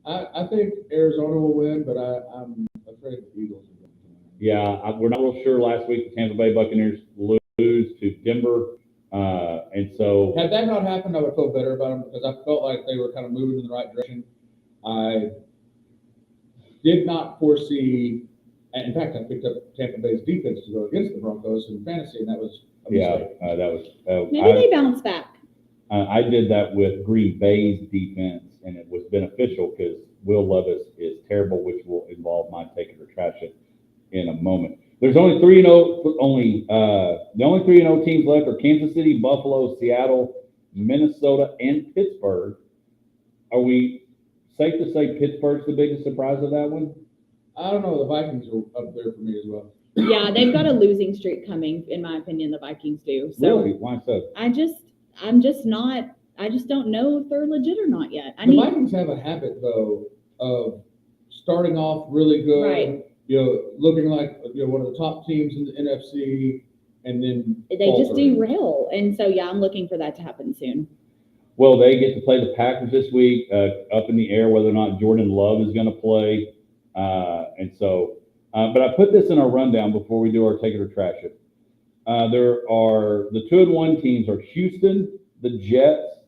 Speaker 3: I think Arizona will win, but I'm afraid the Eagles are going to win.
Speaker 2: Yeah, we're not real sure. Last week, the Tampa Bay Buccaneers lose to Denver, and so
Speaker 3: Had that not happened, I would feel better about them because I felt like they were kind of moving in the right direction. I did not foresee, and in fact, I picked up Tampa Bay's defense to go against the Broncos in fantasy, and that was a mistake.
Speaker 2: that was.
Speaker 1: Maybe they bounce back.
Speaker 2: I did that with Green Bay's defense, and it was beneficial because Will Levis is terrible, which will involve my take it or trash it in a moment. There's only 3-0. The only 3-0 teams left are Kansas City, Buffalo, Seattle, Minnesota, and Pittsburgh. are we safe to say Pittsburgh's the biggest surprise of that one?
Speaker 3: I don't know, the Vikings are up there for me as well.
Speaker 1: Yeah, they've got a losing streak coming, in my opinion, the Vikings do. So
Speaker 2: Really? Why so?
Speaker 1: I just don't know if they're legit or not yet.
Speaker 3: The Vikings have a habit, though, of starting off really good,
Speaker 1: Right.
Speaker 3: Looking like, one of the top teams in the NFC, and then
Speaker 1: They just
Speaker 3: faltering.
Speaker 1: derail. And so, yeah, I'm looking for that to happen soon.
Speaker 2: Well, they get to play the Packers this week, up in the air whether or not Jordan Love is going to play. But I put this in our rundown before we do our take it or trash it. There are the 2-1 teams are Houston, the Jets,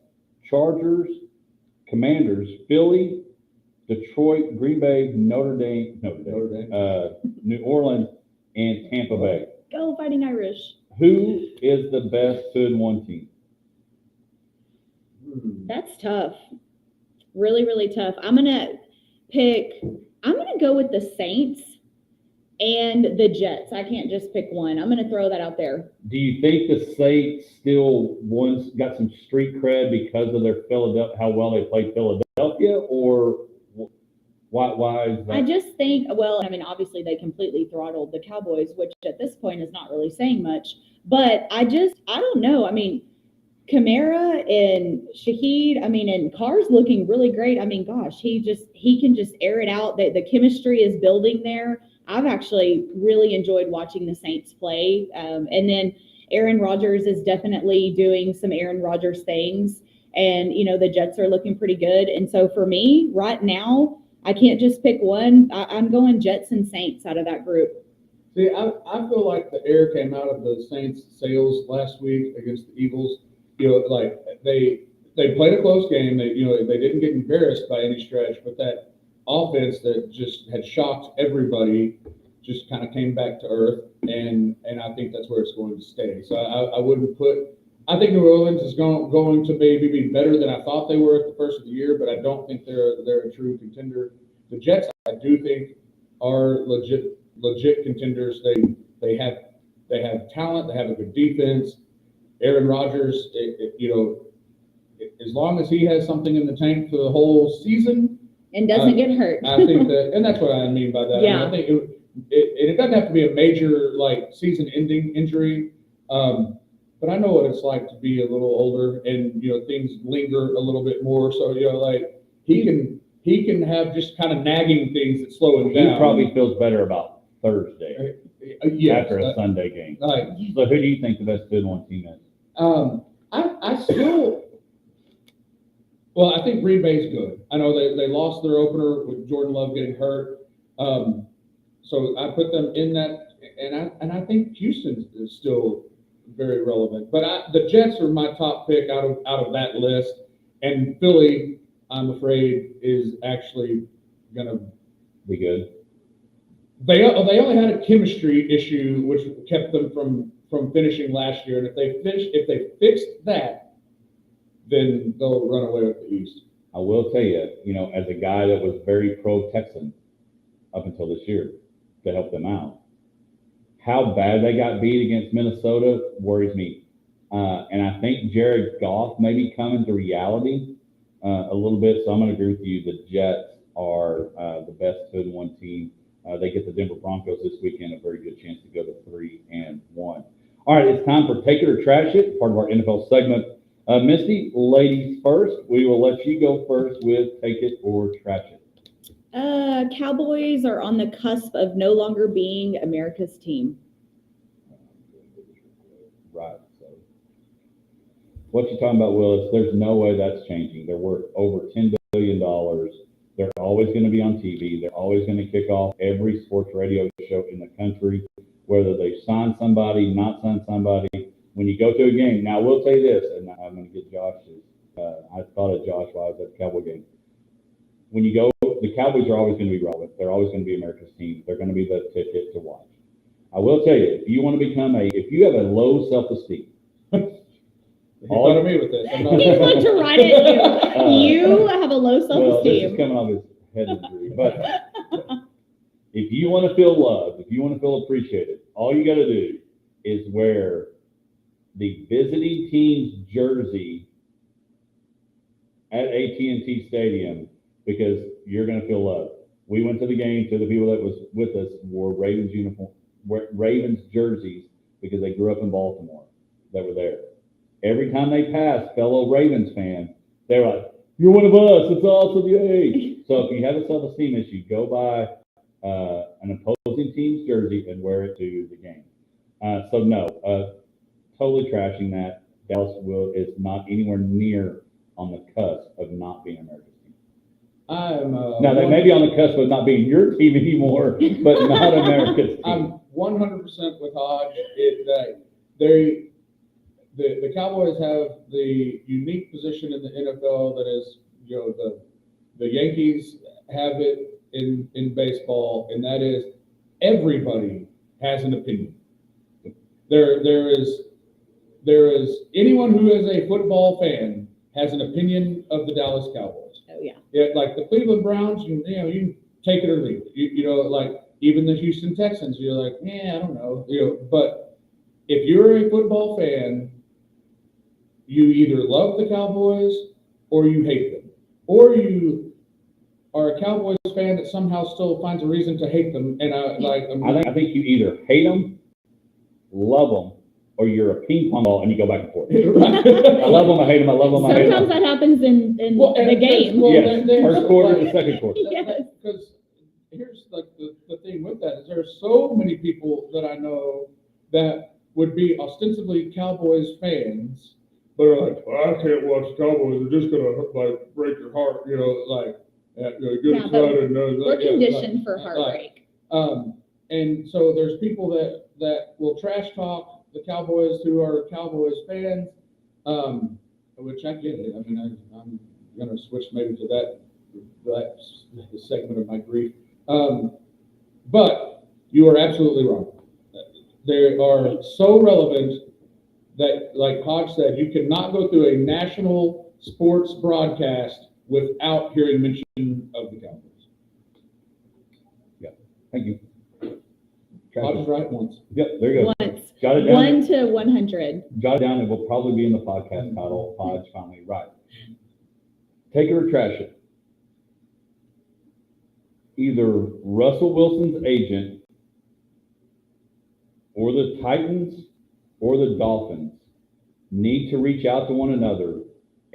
Speaker 2: Chargers, Commanders, Philly, Detroit, Green Bay, Notre Dame, New Orleans, and Tampa Bay.
Speaker 1: Go Fighting Irish.
Speaker 2: Who is the best 2-1 team?
Speaker 1: That's tough. Really, really tough. I'm going to go with the Saints and the Jets. I can't just pick one. I'm going to throw that out there.
Speaker 2: Do you think the Saints still got some street cred because of their how well they played Philadelphia, or why is that?
Speaker 1: I just think, obviously they completely throttled the Cowboys, which at this point is not really saying much. But I don't know. Kamara and Shaheed, and Carr's looking really great. Gosh, he can just air it out. The chemistry is building there. I've actually really enjoyed watching the Saints play. And then Aaron Rodgers is definitely doing some Aaron Rodgers things. And, the Jets are looking pretty good. And so for me, right now, I can't just pick one. I'm going Jets and Saints out of that group.
Speaker 3: See, I feel like the air came out of the Saints' sails last week against the Eagles. Like they played a close game. They didn't get embarrassed by any stretch, but that offense that just had shocked everybody just kind of came back to earth, and I think that's where it's going to stay. So I think New Orleans is going to maybe be better than I thought they were at the first of the year, but I don't think they're a true contender. The Jets, I do think, are legit contenders. They have talent. They have a good defense. Aaron Rodgers, as long as he has something in the tank for the whole season
Speaker 1: and doesn't get hurt.
Speaker 3: I think that, and that's what I mean by that.
Speaker 1: Yeah.
Speaker 3: I think it doesn't have to be a major season-ending injury, but I know what it's like to be a little older and things linger a little bit more. So he can have just kind of nagging things that slow him down.
Speaker 2: He probably feels better about Thursday
Speaker 3: Yes,
Speaker 2: after a Sunday game.
Speaker 3: Right.
Speaker 2: So who do you think the best 2-1 team is?
Speaker 3: I think Green Bay's good. I know they lost their opener with Jordan Love getting hurt. So I put them in that, and I think Houston is still very relevant. But the Jets are my top pick out of that list, and Philly, I'm afraid, is actually gonna
Speaker 2: be good.
Speaker 3: They only had a chemistry issue which kept them from finishing last year, and if they fixed that, then they'll run away with the East.
Speaker 2: I will tell you, as a guy that was very pro-Texan up until this year to help them out, how bad they got beat against Minnesota worries me. And I think Jared Goff may be coming to reality a little bit. So I'm going to agree with you. The Jets are the best 2-1 team. They get the Denver Broncos this weekend, a very good chance to go to 3-1. All right, it's time for Take It or Trash It, part of our NFL segment. Misty, ladies first. We will let you go first with Take It or Trash It.
Speaker 1: Cowboys are on the cusp of no longer being America's team.
Speaker 2: Right. So, what you're talking about, Willis? There's no way that's changing. They're worth over $10 billion. They're always going to be on TV. They're always going to kick off every sports radio show in the country, whether they sign somebody, not sign somebody. When you go to a game, now I will tell you this, and I'm going to get Josh's. I thought of Josh while I was at the Cowboy game. When you go, the Cowboys are always going to be relevant. They're always going to be America's team. They're going to be the ticket to watch. I will tell you, if you want to if you have a low self-esteem,
Speaker 3: You thought of me with this.
Speaker 1: He's going to write it. You have a low
Speaker 2: Well, this
Speaker 1: self-esteem.
Speaker 2: is coming off his head injury. But if you want to feel loved, if you want to feel appreciated, all you got to do is wear the visiting team's jersey at AT&T Stadium because you're going to feel love. We went to the game. To the people that was with us wore Ravens jerseys because they grew up in Baltimore that were there. Every time they passed fellow Ravens fans, they were like, "You're one of us. It's awesome, yay!" So if you have a self-esteem issue, go buy an opposing team's jersey and wear it to the game. So no, totally trashing that. Dallas is not anywhere near on the cusp of not being America's team. Now they may be on the cusp of not being your team anymore, but not America's team.
Speaker 3: I'm 100% with Hodge. The Cowboys have the unique position in the NFL that is, the Yankees have it in baseball, and that is everybody has an opinion. There is anyone who is a football fan has an opinion of the Dallas Cowboys.
Speaker 1: Oh yeah.
Speaker 3: Yeah, like the Cleveland Browns, you can take it or leave it. Like even the Houston Texans, you're like, I don't know. But if you're a football fan, you either love the Cowboys or you hate them, or you are a Cowboys fan that somehow still finds a reason to hate them. And
Speaker 2: I think you either hate them, love them, or you're a ping pong ball and you go back and forth.
Speaker 3: Right.
Speaker 2: I love them, I hate them, I love them, I hate them.
Speaker 1: Sometimes that happens in the game.
Speaker 2: Yes, first quarter and second quarter.
Speaker 1: Yes.
Speaker 3: Because here's like the thing with that is there are so many people that I know that would be ostensibly Cowboys fans, but are like, I can't watch Cowboys. They're just gonna break your heart. Get excited.
Speaker 1: We're conditioned for heartbreak.
Speaker 3: And so there's people that will trash talk the Cowboys who are Cowboys fans, which I get it. I mean, I'm gonna switch maybe to that segment of my grief. But you are absolutely wrong. They are so relevant that, like Hodge said, you cannot go through a national sports broadcast without hearing mention of the Cowboys.
Speaker 2: Yeah, thank you.
Speaker 3: Hodge is right once.
Speaker 2: Yep, there you go.
Speaker 1: Once.
Speaker 2: Jot it down.
Speaker 1: 1 to 100.
Speaker 2: Jot it down. It will probably be in the podcast title. Hodge finally right. Take it or trash it. Either Russell Wilson's agent or the Titans or the Dolphins need to reach out to one another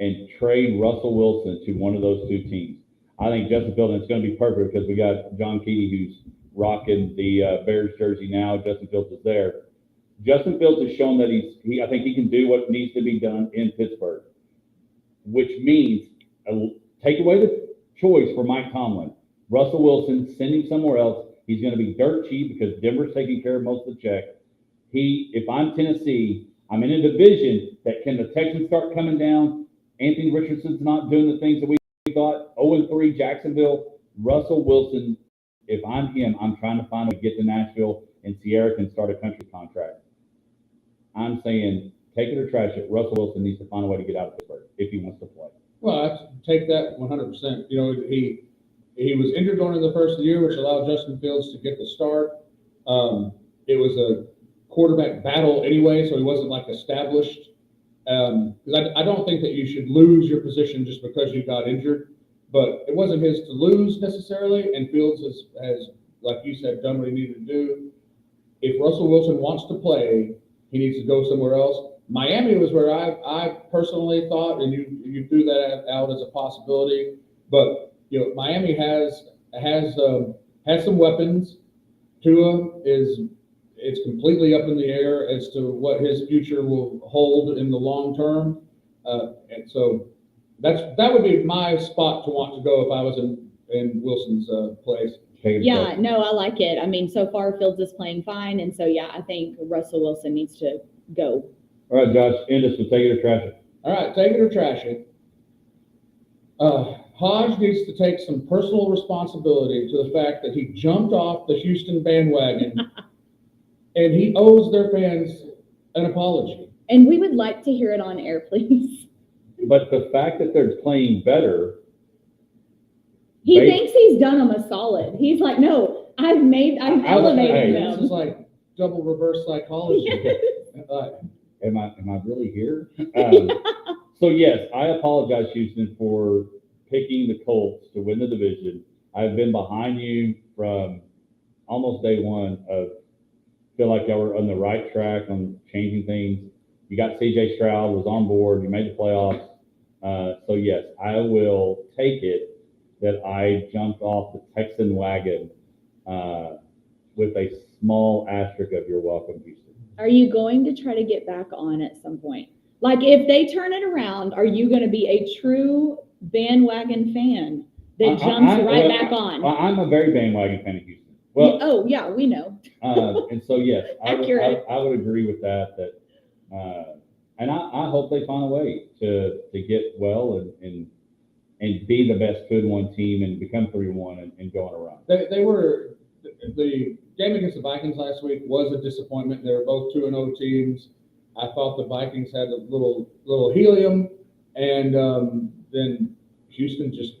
Speaker 2: and trade Russell Wilson to one of those two teams. I think Justin Fields, and it's going to be perfect because we got John Key who's rocking the Bears jersey now. Justin Fields is there. Justin Fields has shown that I think he can do what needs to be done in Pittsburgh, which means take away the choice for Mike Tomlin. Russell Wilson, send him somewhere else. He's going to be dirt cheap because Denver's taking care of most of the check. If I'm Tennessee, I'm in a division that can the Texans start coming down. Anthony Richardson's not doing the things that we thought. 0-3 Jacksonville. Russell Wilson, if I'm him, I'm trying to find a way to get to Nashville and Sierra can start a country contract. I'm saying take it or trash it. Russell Wilson needs to find a way to get out of Pittsburgh if he wants to play.
Speaker 3: Well, I take that 100%. He was injured during the first year, which allowed Justin Fields to get the start. It was a quarterback battle anyway, so he wasn't like established. Because I don't think that you should lose your position just because you got injured, but it wasn't his to lose necessarily. And Fields has, like you said, done what he needed to do. If Russell Wilson wants to play, he needs to go somewhere else. Miami was where I personally thought, and you threw that out as a possibility, but. Miami has some weapons. Tua it's completely up in the air as to what his future will hold in the long term, and so that would be my spot to want to go if I was in Wilson's place.
Speaker 1: Yeah, no, I like it. I mean, so far Fields is playing fine, and so yeah, I think Russell Wilson needs to go.
Speaker 2: All right, Josh, end us with take it or trash it.
Speaker 3: All right, take it or trash it. Hodge needs to take some personal responsibility to the fact that he jumped off the Houston bandwagon, and he owes their fans an apology.
Speaker 1: And we would like to hear it on air, please.
Speaker 2: But the fact that they're playing better.
Speaker 1: He thinks he's done them a solid. He's like, no, I've elevated them.
Speaker 3: This is like double reverse psychology.
Speaker 2: Am I really here? So yes, I apologize, Houston, for picking the Colts to win the division. I've been behind you from almost day one of feel like y'all were on the right track on changing things. You got CJ Stroud, was on board, you made the playoffs. So yes, I will take it that I jumped off the Texan wagon with a small asterisk of you're welcome, Houston.
Speaker 1: Are you going to try to get back on at some point? Like if they turn it around, are you going to be a true bandwagon fan that jumps right back on?
Speaker 2: I'm a very bandwagon fan of Houston. Well,
Speaker 1: oh yeah, we know.
Speaker 2: And so yes, I would agree with that. And I hope they find a way to get well and be the best 2-1 team and become 3-1 and go on a run.
Speaker 3: They were the game against the Vikings last week was a disappointment. They were both 2-0 teams. I thought the Vikings had a little helium, and then Houston just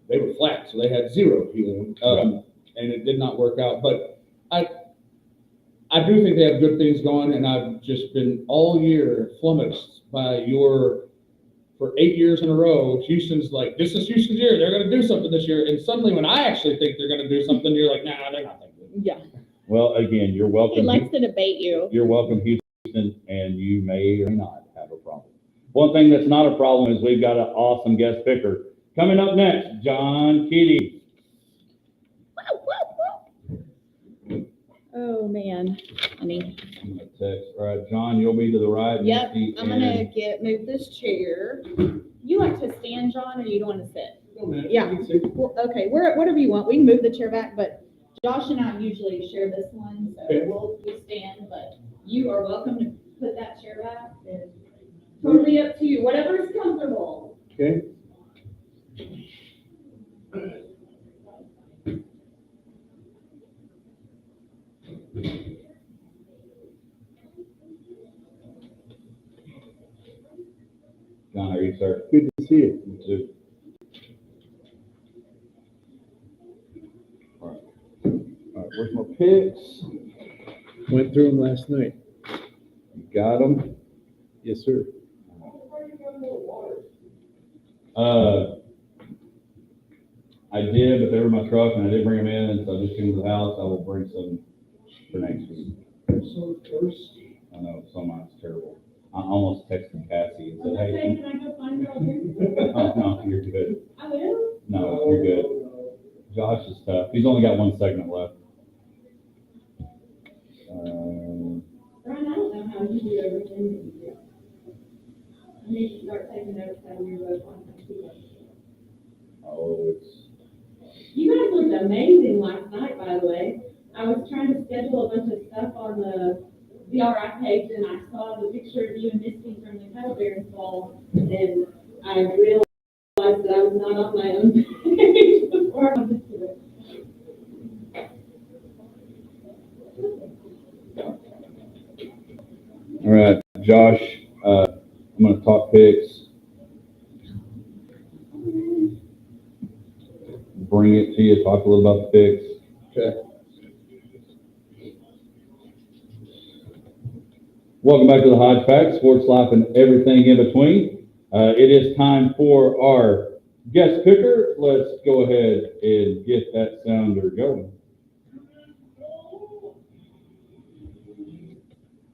Speaker 3: they were flat, so they had zero helium, and it did not work out. But I do think they have good things going, and I've just been all year flummoxed by for 8 years in a row, Houston's like, this is Houston's year. They're going to do something this year. And suddenly when I actually think they're going to do something, you're like, nah, they're not that good.
Speaker 1: Yeah.
Speaker 2: Well, again, you're welcome.
Speaker 1: He likes to debate you.
Speaker 2: You're welcome, Houston, and you may or may not have a problem. One thing that's not a problem is we've got an awesome guest picker. Coming up next, John Keating.
Speaker 1: Oh, man. Honey.
Speaker 2: I'm gonna text. All right, John, you'll be to the right.
Speaker 6: Yep,
Speaker 2: Misty,
Speaker 6: I'm gonna move this chair.
Speaker 1: You like to stand, John, or you don't want to sit?
Speaker 3: No, man.
Speaker 1: Yeah. Well, okay, whatever you want. We can move the chair back, but Josh and I usually share this one, so
Speaker 3: Okay.
Speaker 1: we'll stand, but you are welcome to put that chair back. It's totally up to you, whatever is comfortable.
Speaker 3: Okay.
Speaker 2: John, are you, sir?
Speaker 3: Good to see you.
Speaker 2: You too. All right. All right, where's my picks?
Speaker 3: Went through them last night.
Speaker 2: You got them?
Speaker 3: Yes, sir.
Speaker 2: I did, but they were in my truck, and I did bring them in, and so I just came to the house. I will bring some for next week.
Speaker 3: So first.
Speaker 2: I know, so much terrible. I almost texted Cassie and said, hey.
Speaker 5: Can I go find her over?
Speaker 2: Oh, no, you're good.
Speaker 5: I will.
Speaker 2: No, you're good. Josh is tough. He's only got one segment left.
Speaker 5: Brian, I don't know how you do everything. I need to start taking notes how we wrote on computer.
Speaker 2: Oh, it's.
Speaker 5: You guys looked amazing last night, by the way. I was trying to schedule a bunch of stuff on the VRI page, and I saw the picture of you and Misty from the Kettle Bears ball, and I realized that I was not on my own page before I went to it.
Speaker 2: All right, Josh, I'm going to talk picks. Bring it to you, talk a little about the picks.
Speaker 3: Okay.
Speaker 2: Welcome back to the Hodge Pack, sports, life, and everything in between. It is time for our guest picker. Let's go ahead and get that sounder going.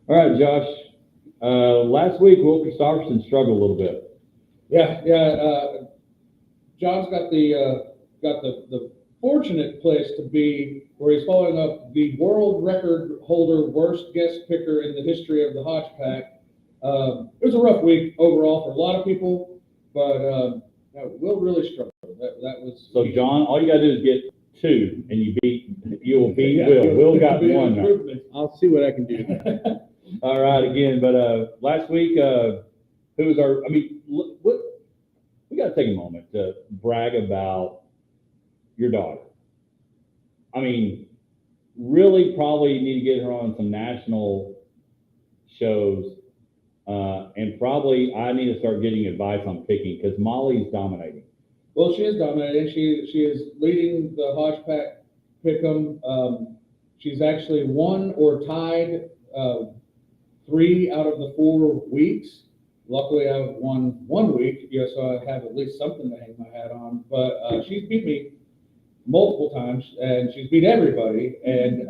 Speaker 2: All right, Josh. Last week, Will Christopherson struggled a little bit.
Speaker 3: Yeah. John's got the fortunate place to be where he's following up the world record holder, worst guest picker in the history of the Hodge Pack. It was a rough week overall for a lot of people, but Will really struggled. That was
Speaker 2: So, John, all you got to do is get 2, and you will beat Will. Will got 1 now.
Speaker 3: I'll see what I can do.
Speaker 2: All right, again, but last week, who was we got to take a moment to brag about your daughter. I mean, really probably need to get her on some national shows, and probably I need to start getting advice on picking because Molly's dominating.
Speaker 3: Well, she is dominating. She is leading the Hodge Pack pick'em. She's actually won or tied 3 out of the 4 weeks. Luckily, I've won 1 week, so I have at least something to hang my hat on. But she's beat me multiple times, and she's beat everybody. And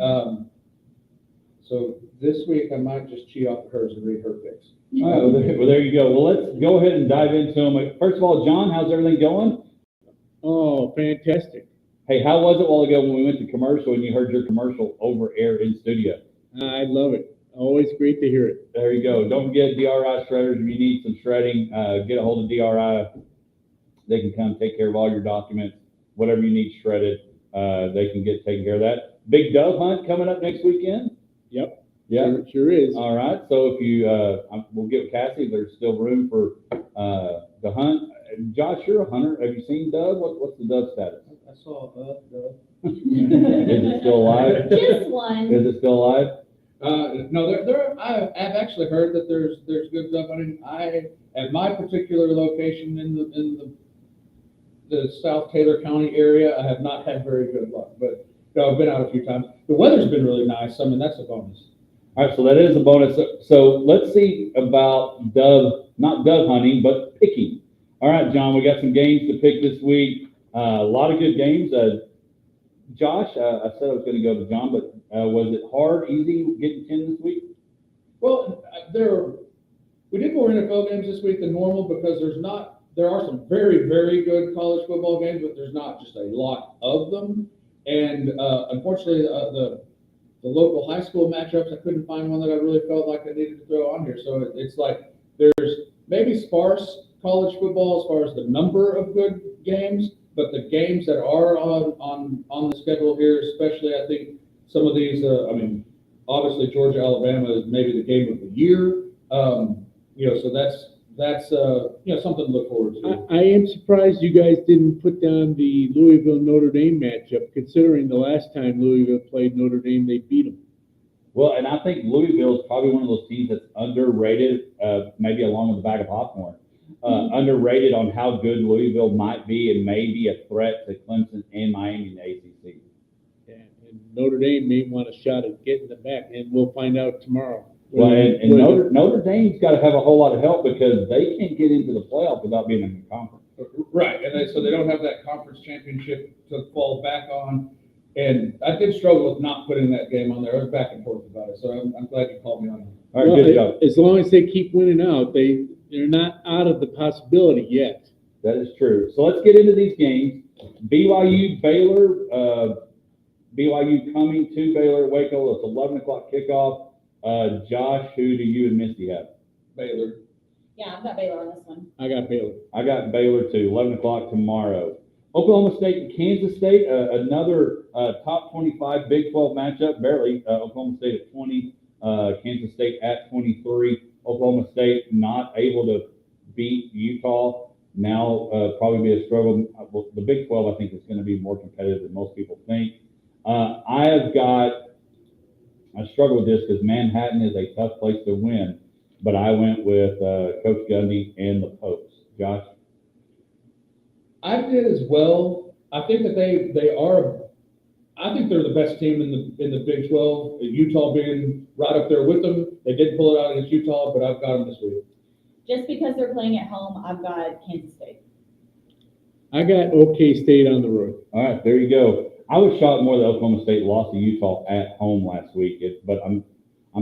Speaker 3: so this week, I might just cheat off of hers and read her picks.
Speaker 2: All right, well, there you go. Well, let's go ahead and dive into them. First of all, John, how's everything going?
Speaker 4: Oh, fantastic.
Speaker 2: Hey, how was it a while ago when we went to commercial and you heard your commercial over air in studio?
Speaker 4: I love it. Always great to hear it.
Speaker 2: There you go. Don't forget DRI shredders. If you need some shredding, get a hold of DRI. They can come take care of all your documents, whatever you need shredded. They can get taken care of that. Big dove hunt coming up next weekend.
Speaker 4: Yep.
Speaker 2: Yeah.
Speaker 4: Sure is.
Speaker 2: All right. So if you, we'll get with Cassie if there's still room for the hunt. Josh, you're a hunter. Have you seen dove? What's the dove status?
Speaker 3: I saw Dove.
Speaker 2: Is it still alive?
Speaker 1: Just one.
Speaker 2: Is it still alive?
Speaker 3: No, I've actually heard that there's good dove hunting. At my particular location in the South Taylor County area, I have not had very good luck, but I've been out a few times. The weather's been really nice. I mean, that's a bonus.
Speaker 2: All right, so that is a bonus. So let's see about not dove hunting, but picking. All right, John, we got some games to pick this week. A lot of good games. Josh, I said I was going to go to John, but was it hard, easy getting 10 this week?
Speaker 3: Well, we did more NFL games this week than normal because there are some very, very good college football games, but there's not just a lot of them. And unfortunately, the local high school matchups, I couldn't find one that I really felt like I needed to throw on here. So it's like there's maybe sparse college football as far as the number of good games, but the games that are on the schedule here, especially I think some of these, obviously Georgia, Alabama is maybe the game of the year. So that's something to look forward to.
Speaker 4: I am surprised you guys didn't put down the Louisville-Notre Dame matchup, considering the last time Louisville played Notre Dame, they beat them.
Speaker 2: Well, and I think Louisville is probably one of those teams that's underrated, maybe along with the bag of popcorn. Underrated on how good Louisville might be and may be a threat to Clemson and Miami in the ACC.
Speaker 4: Yeah, and Notre Dame may want a shot at getting them back, and we'll find out tomorrow.
Speaker 2: Well, and Notre Dame's got to have a whole lot of help because they can't get into the playoff without being in the conference.
Speaker 3: Right, and so they don't have that conference championship to fall back on. And I did struggle with not putting that game on there. I was back and forth about it, so I'm glad you called me on it.
Speaker 2: All right, good job.
Speaker 4: As long as they keep winning out, they're not out of the possibility yet.
Speaker 2: That is true. So let's get into these games. BYU, Baylor, BYU coming to Baylor at Waco. It's 11 o'clock kickoff. Josh, who do you and Misty have?
Speaker 3: Baylor.
Speaker 1: Yeah, I've got Baylor on this one.
Speaker 4: I got Baylor.
Speaker 2: I got Baylor too, 11 o'clock tomorrow. Oklahoma State and Kansas State, another top 25 Big 12 matchup, barely. Oklahoma State at 20, Kansas State at 23. Oklahoma State not able to beat Utah. Now probably be a struggle. The Big 12, I think, is going to be more competitive than most people think. I struggle with this because Manhattan is a tough place to win, but I went with Coach Gundy and the Pokes. Josh?
Speaker 3: I did as well. I think that they are. I think they're the best team in the Big 12. Utah being right up there with them. They did pull it out against Utah, but I've got them this week.
Speaker 1: Just because they're playing at home, I've got Kansas State.
Speaker 4: I got OK State on the road.
Speaker 2: All right, there you go. I was shocked more that Oklahoma State lost to Utah at home last week, but I'm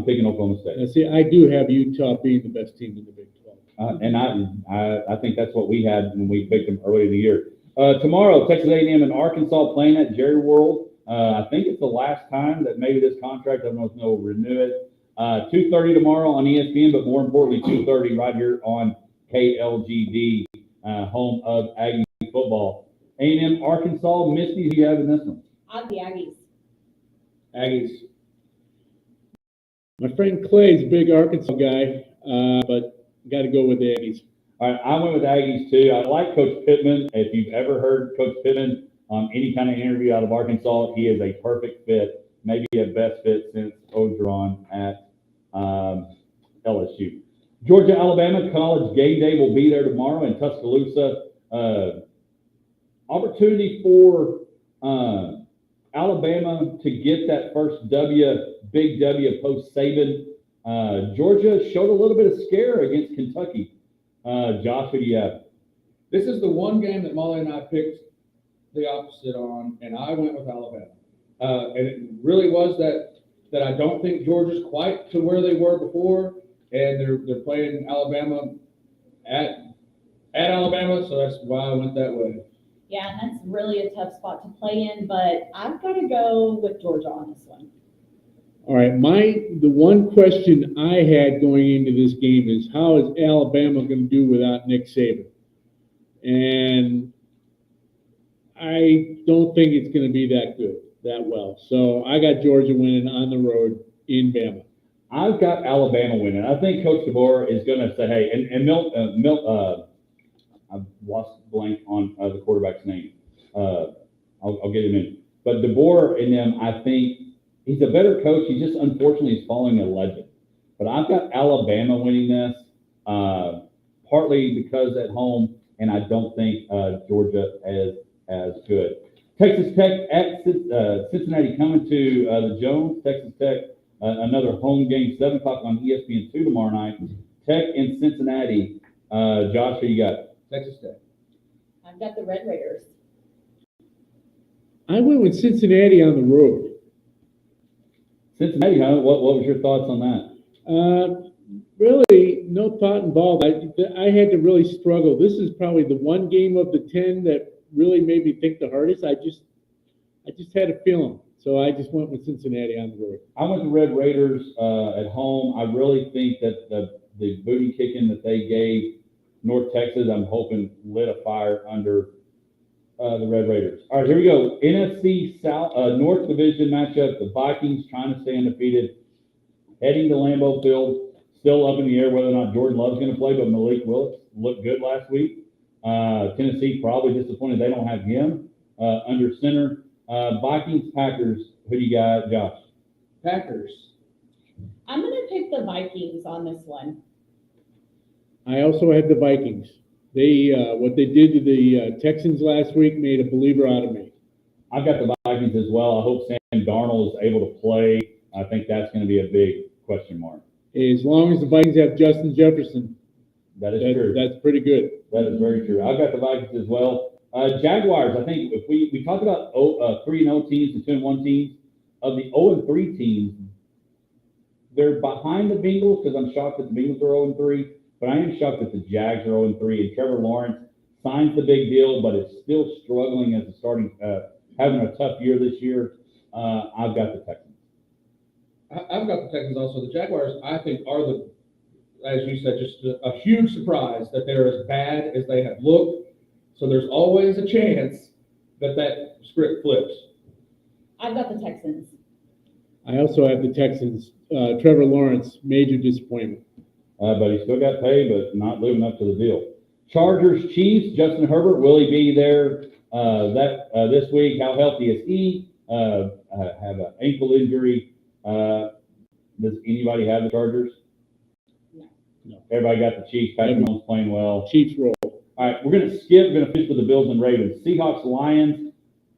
Speaker 2: picking Oklahoma State.
Speaker 4: Now, see, I do have Utah being the best team in the Big 12.
Speaker 2: And I think that's what we had when we picked them early in the year. Tomorrow, Texas A&M and Arkansas playing at Jerry World. I think it's the last time that maybe this contract, I don't know if they'll renew it. 2:30 tomorrow on ESPN, but more importantly, 2:30 right here on KLGD, home of Aggie football. A&M, Arkansas. Misty, who do you have in this one?
Speaker 1: I'll the Aggies.
Speaker 3: Aggies.
Speaker 4: My friend Clay's a big Arkansas guy, but got to go with the Aggies.
Speaker 2: All right, I went with Aggies too. I like Coach Pittman. If you've ever heard Coach Pittman on any kind of interview out of Arkansas, he is a perfect fit, maybe a best fit since Ogeron at LSU. Georgia, Alabama, college game day will be there tomorrow in Tuscaloosa. Opportunity for Alabama to get that first big W post Saban. Georgia showed a little bit of scare against Kentucky Josh, who do you have?
Speaker 3: This is the one game that Molly and I picked the opposite on, and I went with Alabama. And it really was that I don't think Georgia's quite to where they were before, and they're playing Alabama at Alabama, so that's why I went that way.
Speaker 1: Yeah, and that's really a tough spot to play in, but I've got to go with Georgia on this one.
Speaker 4: All right, the one question I had going into this game is how is Alabama going to do without Nick Saban? And I don't think it's going to be that well. So I got Georgia winning on the road in Bama.
Speaker 2: I've got Alabama winning. I think Coach DeBoer is going to say, hey, and I've lost blank on the quarterback's name. I'll get him in. But DeBoer and them, I think he's a better coach. He just unfortunately is following a legend. But I've got Alabama winning this, partly because at home, and I don't think Georgia is as good. Texas Tech at Cincinnati coming to the Jones. Texas Tech, another home game, 7 o'clock on ESPN2 tomorrow night. Tech in Cincinnati. Josh, who you got?
Speaker 3: Texas Tech.
Speaker 1: I've got the Red Raiders.
Speaker 4: I went with Cincinnati on the road.
Speaker 2: Cincinnati, huh? What was your thoughts on that?
Speaker 4: Really, no thought involved. I had to really struggle. This is probably the one game of the 10 that really made me think the hardest. I just had a feeling, so I just went with Cincinnati on the road.
Speaker 2: I went to Red Raiders at home. I really think that the booty kicking that they gave North Texas, I'm hoping lit a fire under the Red Raiders. All right, here we go. NFC South North Division matchup. The Vikings trying to stay undefeated, heading to Lambeau Field. Still up in the air whether or not Jordan Love's going to play, but Malik Willis looked good last week. Tennessee probably disappointed they don't have him under center. Vikings, Packers. Who do you got, Josh?
Speaker 3: Packers.
Speaker 1: I'm going to pick the Vikings on this one.
Speaker 4: I also had the Vikings. They what they did to the Texans last week made a believer out of me.
Speaker 2: I've got the Vikings as well. I hope Sam Darnold is able to play. I think that's going to be a big question mark.
Speaker 4: As long as the Vikings have Justin Jefferson,
Speaker 2: That is true.
Speaker 4: That's pretty good.
Speaker 2: That is very true. I've got the Vikings as well. Jaguars, I think if we talk about 3-0 teams and 2-1 teams, of the 0-3 teams, they're behind the Bengals because I'm shocked that the Bengals are 0-3, but I am shocked that the Jags are 0-3 and Trevor Lawrence signs the big deal, but is still struggling as a starting, having a tough year this year. I've got the Texans.
Speaker 3: I've got the Texans also. The Jaguars, I think, are as you said, just a huge surprise that they're as bad as they have looked. So there's always a chance that script flips.
Speaker 1: I've got the Texans.
Speaker 4: I also have the Texans. Trevor Lawrence, major disappointment.
Speaker 2: But he still got paid, but not living up to the deal. Chargers, Chiefs, Justin Herbert, will he be there this week? How healthy is he? Have an ankle injury. Does anybody have the Chargers?
Speaker 4: No.
Speaker 2: Everybody got the Chiefs. Patrick Mahomes playing well.
Speaker 4: Chiefs roll.
Speaker 2: All right, we're going to skip. We're going to finish with the Bills and Ravens. Seahawks, Lions.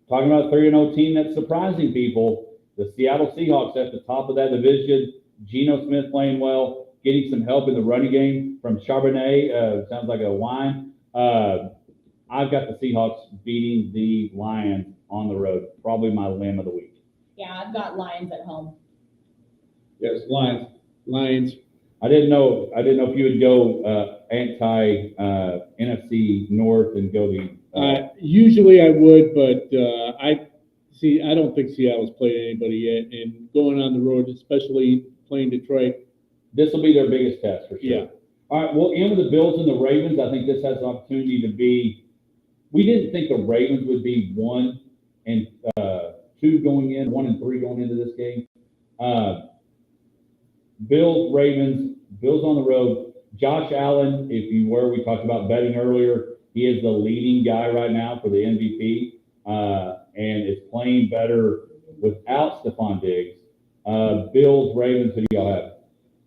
Speaker 2: Talking about a 3-0 team that's surprising people. The Seattle Seahawks at the top of that division. Geno Smith playing well, getting some help in the running game from Charbonnet. Sounds like a wine. I've got the Seahawks beating the Lions on the road. Probably my limb of the week.
Speaker 1: Yeah, I've got Lions at home.
Speaker 3: Yes, Lions.
Speaker 2: I didn't know if you would go anti NFC North and go the.
Speaker 4: Usually I would, but I don't think Seattle's played anybody yet, and going on the road, especially playing Detroit.
Speaker 2: This will be their biggest test for sure.
Speaker 4: Yeah.
Speaker 2: All right, we'll end with the Bills and the Ravens. I think this has an opportunity to be. We didn't think the Ravens would be 1-2 going in, 1-3 going into this game. Bills, Ravens, Bills on the road. Josh Allen, we talked about betting earlier. He is the leading guy right now for the MVP and is playing better without Stephon Diggs. Bills, Ravens, who do y'all have?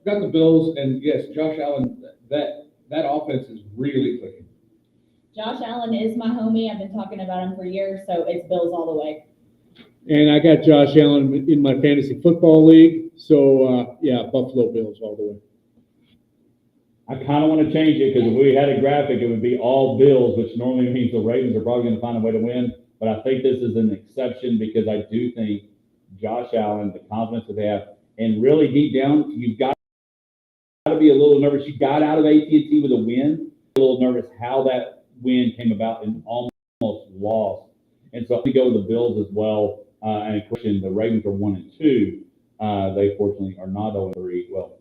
Speaker 3: Got the Bills, and yes, Josh Allen, that offense is really clicking.
Speaker 1: Josh Allen is my homie. I've been talking about him for years, so it's Bills all the way.
Speaker 4: And I got Josh Allen in my fantasy football league. So, Buffalo Bills all the way.
Speaker 2: I kind of want to change it because if we had a graphic, it would be all Bills, which normally means the Ravens are probably going to find a way to win. But I think this is an exception because I do think Josh Allen, the confidence that they have, and really deep down, you've got to be a little nervous. You got out of AT&T with a win. A little nervous how that win came about and almost lost. And so I'm going to go with the Bills as well. And question, the Ravens are 1-2. They fortunately are not 0-3. Well,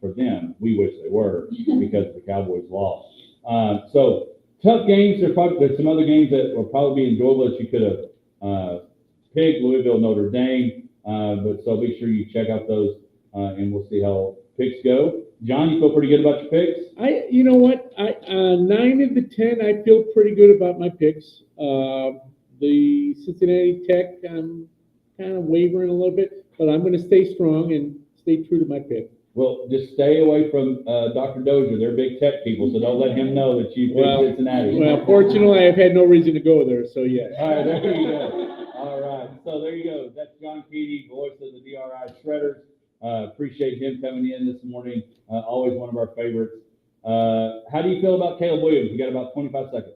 Speaker 2: for them, we wish they were because the Cowboys lost. So tough games. There's some other games that will probably be enjoyable that you could have picked. Louisville, Notre Dame. But so be sure you check out those, and we'll see how picks go. John, you feel pretty good about your picks?
Speaker 4: You know what? 9 of the 10, I feel pretty good about my picks. The Cincinnati Tech, I'm kind of wavering a little bit, but I'm going to stay strong and stay true to my pick.
Speaker 2: Well, just stay away from Dr. Dozier. They're big tech people, so don't let him know that you picked Cincinnati.
Speaker 4: Well, fortunately, I've had no reason to go there, so yes.
Speaker 2: All right, there you go. All right, so there you go. That's John Keating, voice of the DRI Shredders. Appreciate him coming in this morning. Always one of our favorites. How do you feel about Caleb Williams? We got about 25 seconds.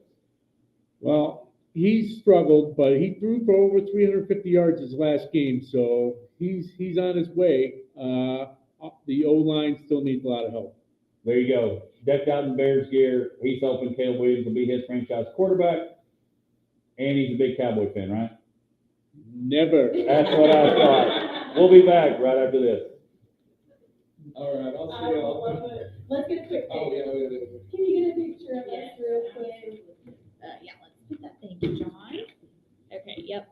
Speaker 4: Well, he's struggled, but he threw for over 350 yards his last game, so he's on his way. The O-line still needs a lot of help.
Speaker 2: There you go. Decked out in Bears gear. He's hoping Caleb Williams will be his franchise quarterback. And he's a big Cowboy fan, right?
Speaker 4: Never.
Speaker 2: That's what I thought. We'll be back right after this.
Speaker 3: All right, I'll
Speaker 6: I
Speaker 3: see y'all.
Speaker 6: love it. Let's get a quick
Speaker 3: Oh,
Speaker 6: picture.
Speaker 3: yeah.
Speaker 6: Can you get a picture of us real quick?
Speaker 1: Yeah, let's put that. Thank you, John. Okay, yep.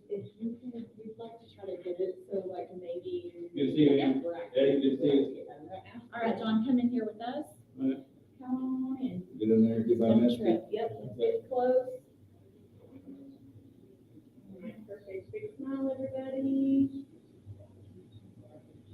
Speaker 6: If you can, we'd like to try to get it, so like maybe.
Speaker 3: Good to see you, man. Eddie, good to see you.
Speaker 1: All right, John, come in here with us.
Speaker 3: Right.
Speaker 1: Come on in.
Speaker 3: Get in there, get by
Speaker 1: Don't
Speaker 3: Misty.
Speaker 1: trip. Yep, let's get close.
Speaker 6: Perfect. Big smile, everybody.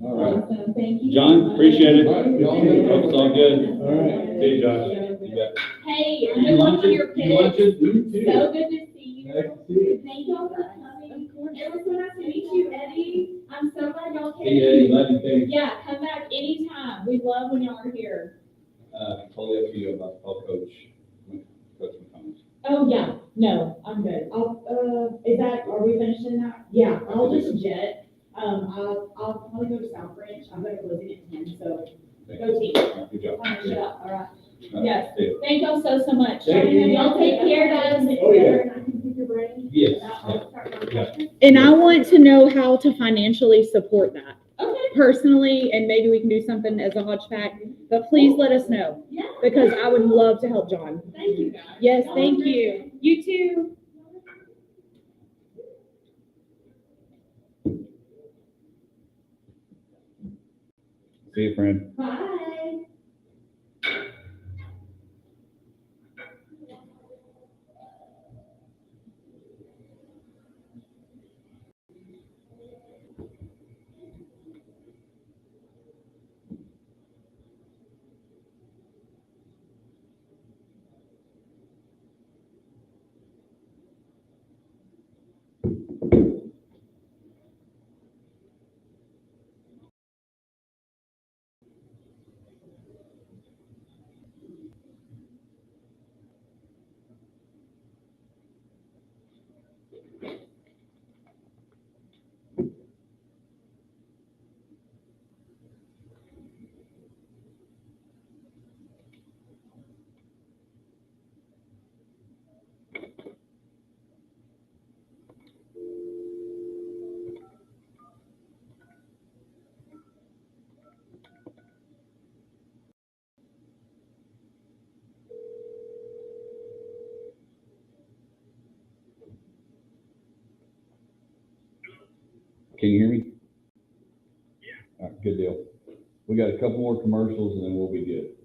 Speaker 3: All right.
Speaker 6: Awesome, thank you.
Speaker 2: John, appreciate it.
Speaker 3: All right, y'all good?
Speaker 2: Hope it's all good.
Speaker 3: All right.
Speaker 2: See you, Josh. You bet.
Speaker 1: Hey, good luck on your
Speaker 3: You lunch
Speaker 1: picks.
Speaker 3: it? You too.
Speaker 6: So good to see you.
Speaker 3: Nice to see you.
Speaker 6: Thank y'all for coming. It was so nice to meet you, Eddie. I'm so glad y'all came.
Speaker 3: Hey, Eddie, love you, too.
Speaker 6: Yeah, come back anytime. We love when y'all are here.
Speaker 3: Totally up to you about Coach McCombs.
Speaker 6: Oh, yeah, no, I'm good. Are we finishing that? Yeah, I'll just jet. I'll probably go to South Branch. I'm gonna close it at 10, so go team.
Speaker 3: Good job.
Speaker 6: Finish it up, all right.
Speaker 3: All right,
Speaker 6: Yes.
Speaker 3: see you.
Speaker 6: Thank y'all so much.
Speaker 3: Thank you.
Speaker 6: Y'all take care, guys.
Speaker 3: Oh, yeah.
Speaker 6: And I can pick your brain.
Speaker 3: Yes.
Speaker 6: I'll start my
Speaker 3: Yeah.
Speaker 6: questions.
Speaker 1: And I want to know how to financially support that
Speaker 6: Okay,
Speaker 1: personally, and maybe we can do something as a Hodge Pack, but please let us know
Speaker 6: yeah.
Speaker 1: because I would love to help John.
Speaker 6: Thank you, guys.
Speaker 1: Yes,
Speaker 6: Y'all
Speaker 1: thank
Speaker 6: have a great
Speaker 1: you.
Speaker 6: day.
Speaker 1: You too.
Speaker 2: See you, friend.
Speaker 6: Bye.
Speaker 2: Can you hear me? Yeah. All right, good deal. We got a couple more commercials and then we'll be good.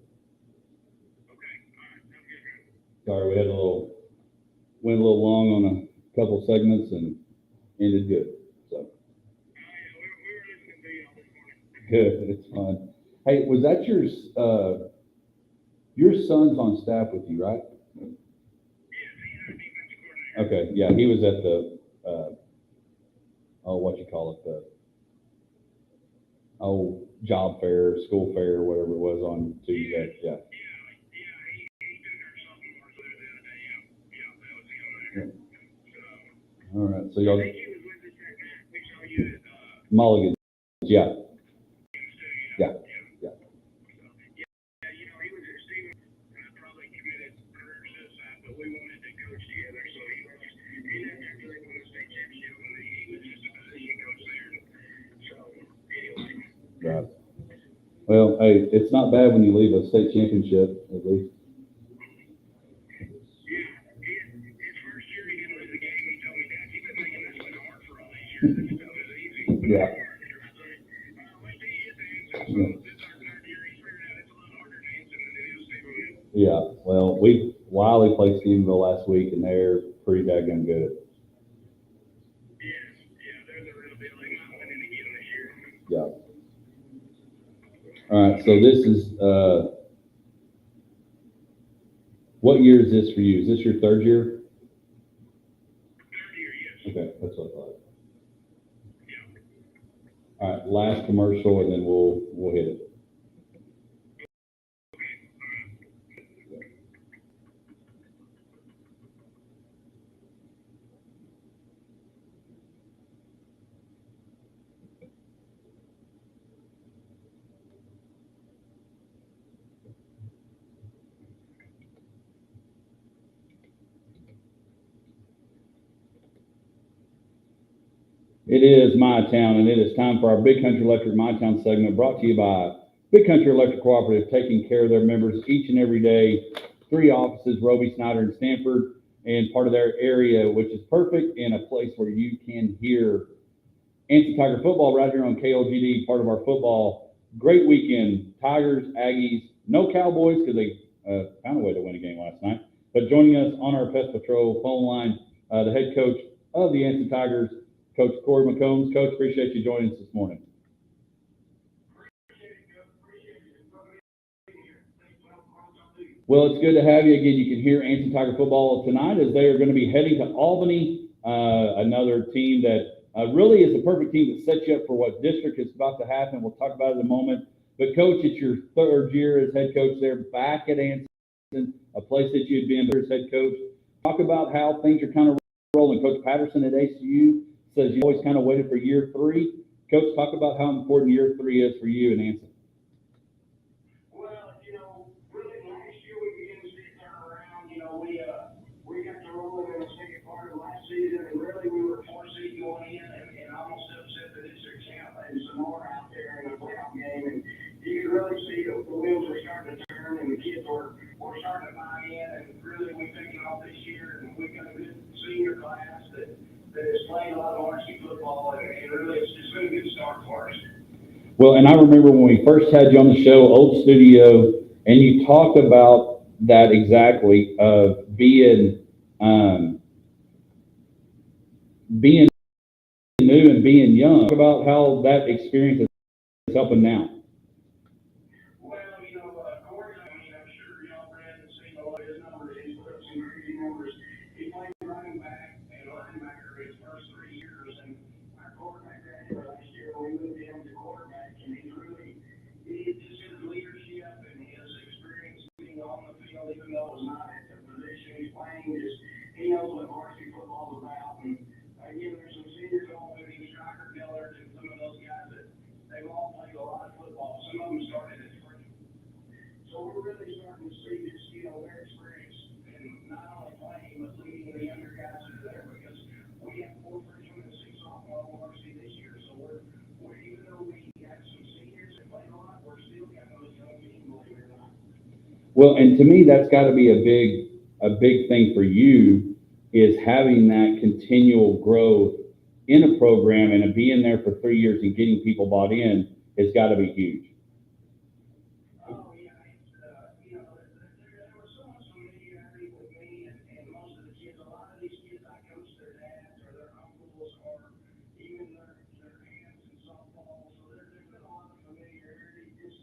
Speaker 2: Sorry, we went a little long on a couple segments and ended good, so. Good, it's fun. Hey, was that your son's on staff with you, right? Okay, yeah, he was at the, job fair, school fair, whatever it was on Tuesday. Yeah. All right. So y'all, Mulligan. Yeah. Yeah. Yeah. Right. Well, hey, it's not bad when you leave a state championship, at least. Yeah. Yeah. Yeah. Well, Wiley played Stephenville last week, and they're pretty daggone good. Yeah. All right. So this is what year is this for you? Is this your third year? Okay, that's what I thought. All right, last commercial, and then we'll hit it. It is My Town, and it is time for our Big Country Electric My Town segment, brought to you by Big Country Electric Cooperative, taking care of their members each and every day. 3 offices, Roby, Snyder, and Stanford, and part of their area, which is perfect, in a place where you can hear anti-Tiger football right here on KLGD, part of our football. Great weekend. Tigers, Aggies, no Cowboys because they found a way to win a game last night. But joining us on our Pest Patrol phone line, the head coach of the Anti-Tigers, Coach Corey McCombs. Coach, appreciate you joining us this morning. Well, it's good to have you again. You can hear Anti-Tiger football tonight as they are going to be heading to Albany, another team that really is the perfect team that sets you up for what district is about to happen. We'll talk about it in a moment. But, Coach, it's your third year as head coach there, back at Anson, a place that you had been as head coach. Talk about how things are kind of rolling. Coach Patterson at ACU says you always kind of waited for year 3. Coach, talk about how important year 3 is for you in Anson.
Speaker 7: We got to roll in the second part of last season, and really we were 4 seed going in, and almost upset the district champ and some more out there in the playoff game, and you could really see the wheels were starting to turn, and the kids were starting to buy in, and really we've taken off this year, and we've got a good senior class that is playing a lot of varsity football, and really it's been a good start for us.
Speaker 2: Well, and I remember when we first had you on the show, old studio, and you talked about that exactly of being new and being young. Talk about how that experience is helping now.
Speaker 7: Well, Corey, I'm sure y'all read and seen all his numbers. He's put up some crazy numbers. He played running back and linebacker his first 3 years, and our quarterback graduated last year. We moved him to quarterback, and he's just his leadership and his experience being on the field, even though it's not at the position he's playing, he knows what varsity football is about. And again, there's some seniors on with him, Striker Dillard, and some of those guys that they've all played a lot of football. Some of them started as freshmen. So we're really starting to see this, their experience in not only playing, but leading the younger guys that are there, because we have 4 freshmen and 6 sophomore on varsity this year. So we're even though we have some seniors that play a lot, we're still got those young team, believe it or not.
Speaker 2: Well, and to me, that's got to be a big thing for you, is having that continual growth in a program and being there for 3 years and getting people bought in has got to be huge.
Speaker 7: Oh, yeah, there was so much familiarity with me and most of the kids. A lot of these kids, I coach their dads or their uncles or even their aunts in softball. So there's been a lot of familiarity, just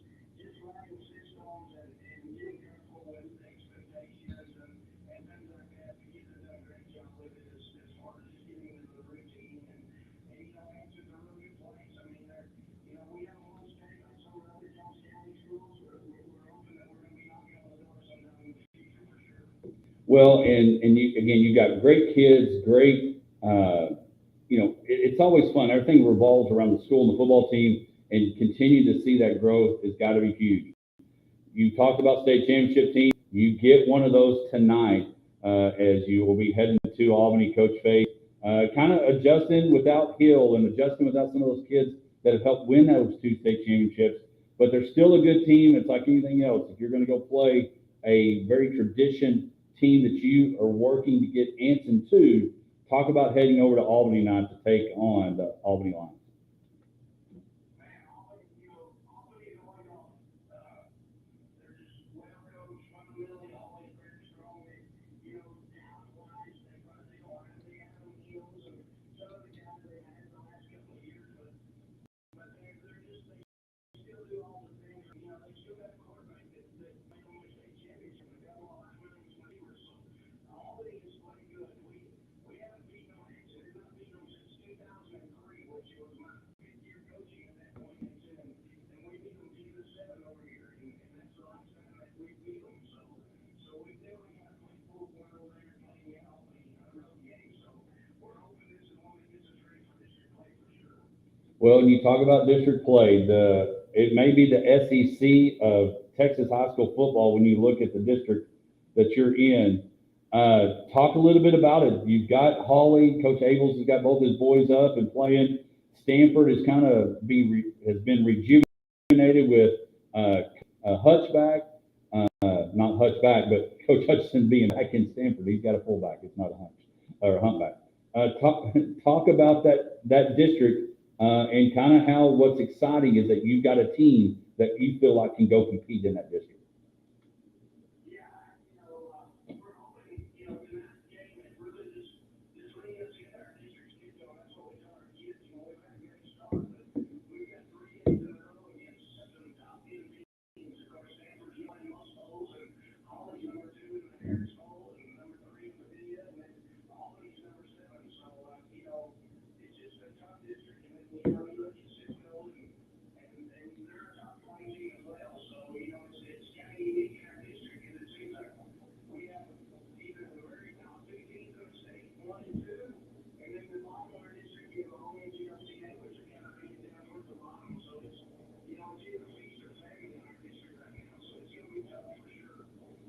Speaker 7: learning systems and getting comfortable with expectations and things like that. The kids have done a great job with it as far as just getting into the routine and Anson's a really good place. I mean, we have a little state on some
Speaker 2: Well, and you, again, you got great kids, great, it's always fun. Everything revolves around the school and the football team, and continue to see that growth has got to be huge. You talked about state championship team. You get one of those tonight, as you will be heading to Albany, Coach Faye. Kind of adjusting without Hill and adjusting without some of those kids that have helped win those two state championships. But they're still a good team. It's like anything else. If you're going to go play a very tradition team that you are working to get Anson to, talk about heading over to Albany tonight to take on the Albany Lions. Well, you talk about district play. It may be the SEC of Texas high school football when you look at the district that you're in. Talk a little bit about it. You've got Hawley. Coach Abels has got both his boys up and playing. Stanford has kind of has been rejuvenated with Hodge Pack. Not Hodge Pack, but Coach Hutchinson being back in Stanford. He's got a fullback. It's not a hunch or a humpback. Talk about that district. And kind of how what's exciting is that you've got a team that you feel like can go compete in that district.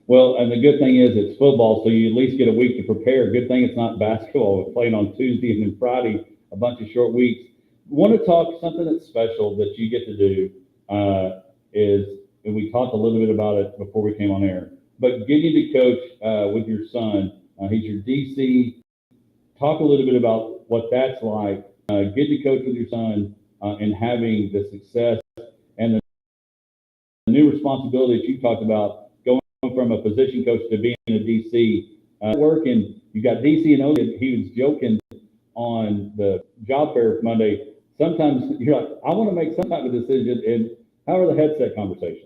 Speaker 2: Well, and the good thing is it's football, so you at least get a week to prepare. Good thing it's not basketball. We're playing on Tuesday and then Friday, a bunch of short weeks. Want to talk something that's special that you get to do and we talked a little bit about it before we came on air, but getting to coach with your son. He's your DC. Talk a little bit about what that's like, getting to coach with your son and having the success and the new responsibility that you talked about, from a position coach to being a DC. Working, you got DC and Odin. He was joking on the job fair Monday. Sometimes you're like, I want to make some type of decision. And how are the headset conversations?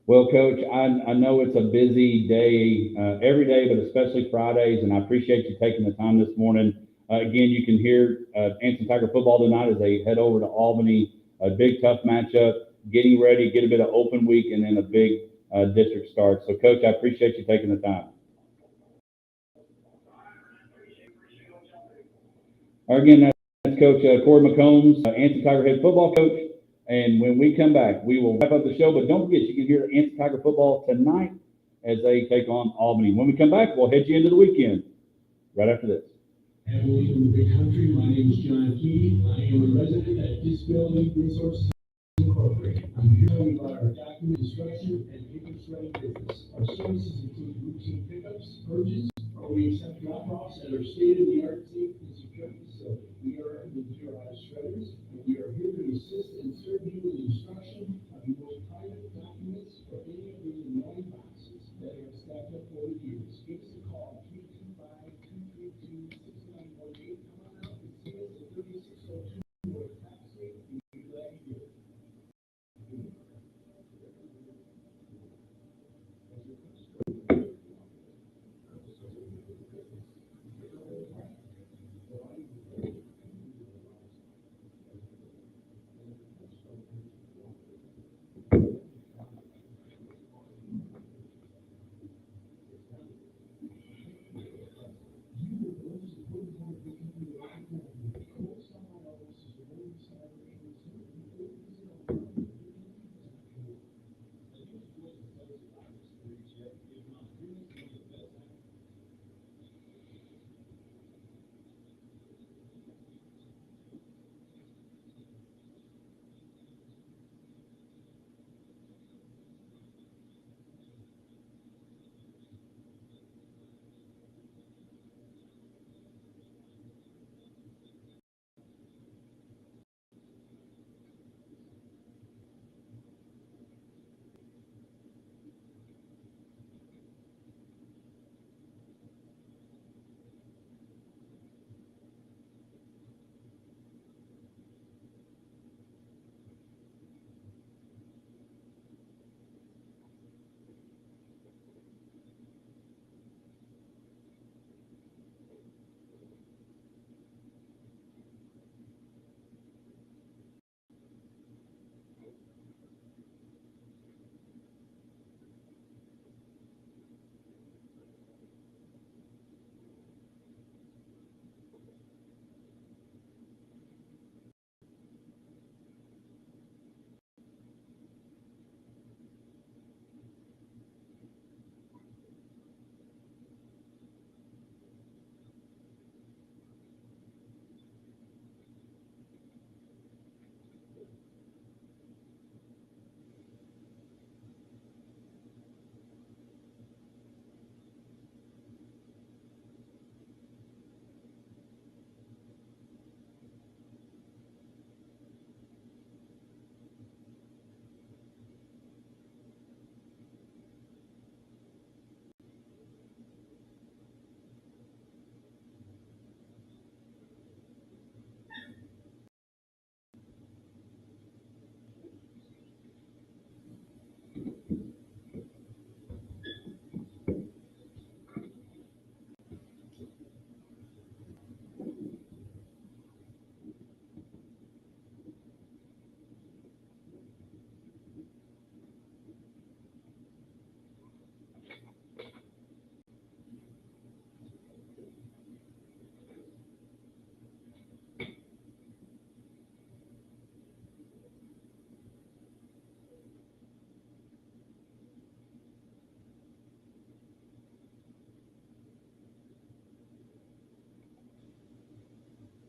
Speaker 2: Well, Coach, I know it's a busy day every day, but especially Fridays, and I appreciate you taking the time this morning. Again, you can hear Anson Tiger football tonight as they head over to Albany. A big, tough matchup, getting ready, get a bit of open week, and then a big district start. So, Coach, I appreciate you taking the time. Again, that's Coach Corey McCombs, Anson Tiger head football coach. And when we come back, we will wrap up the show. But don't forget, you can hear Anson Tiger football tonight as they take on Albany. When we come back, we'll head you into the weekend right after this.
Speaker 8: Emily from the Big Country. My name is John Key. I am a resident at Disability Resources Incorporated. I'm here to tell you about our document instruction and paper shredding business. Our services include routine pickups, purges, or we accept drop-offs at our state-of-the-art safe and secure facility. We are the GRI shredders, and we are here to assist and serve you with instruction of your most private documents or any of those annoying boxes that have stacked up over the years. Give us a call, 325-232-6918. Come on out and see us at 3602 North Tax Street. We'd be glad to hear it.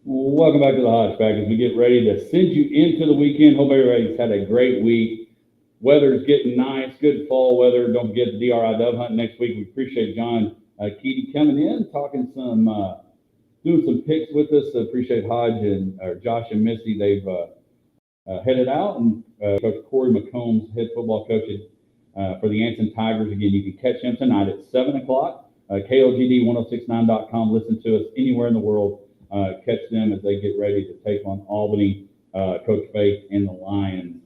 Speaker 2: Welcome back to the Hodge Pack as we get ready to send you into the weekend. Hope everybody's had a great week. Weather's getting nice, good fall weather. Don't forget the DRI dove hunt next week. We appreciate John Keaty coming in, talking some, doing some picks with us. Appreciate Hodge and Josh and Misty. They've headed out, and Coach Corey McCombs, head football coach for the Anson Tigers. Again, you can catch him tonight at 7 o'clock. KLGD1069.com. Listen to us anywhere in the world. Catch them as they get ready to take on Albany, Coach Faith, and the Lions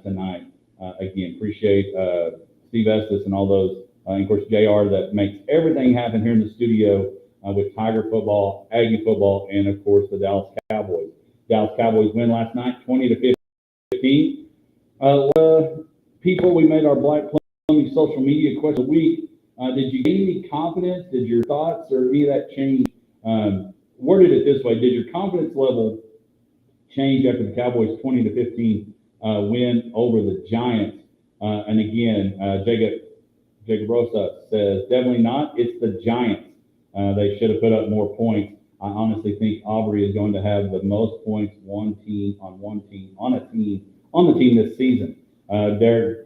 Speaker 2: tonight. Again, appreciate Steve Estes and all those, and of course JR that makes everything happen here in the studio with Tiger football, Aggie football, and of course the Dallas Cowboys. Dallas Cowboys win last night, 20-15. People, we made our Black Plumbing social media question of the week. Did you gain any confidence? Did your thoughts or any of that change? Worded it this way: did your confidence level change after the Cowboys' 20-15 win over the Giants. And again, Jacob Rosa says, definitely not. It's the Giants. They should have put up more points. I honestly think Aubrey is going to have the most points on the team this season. Derek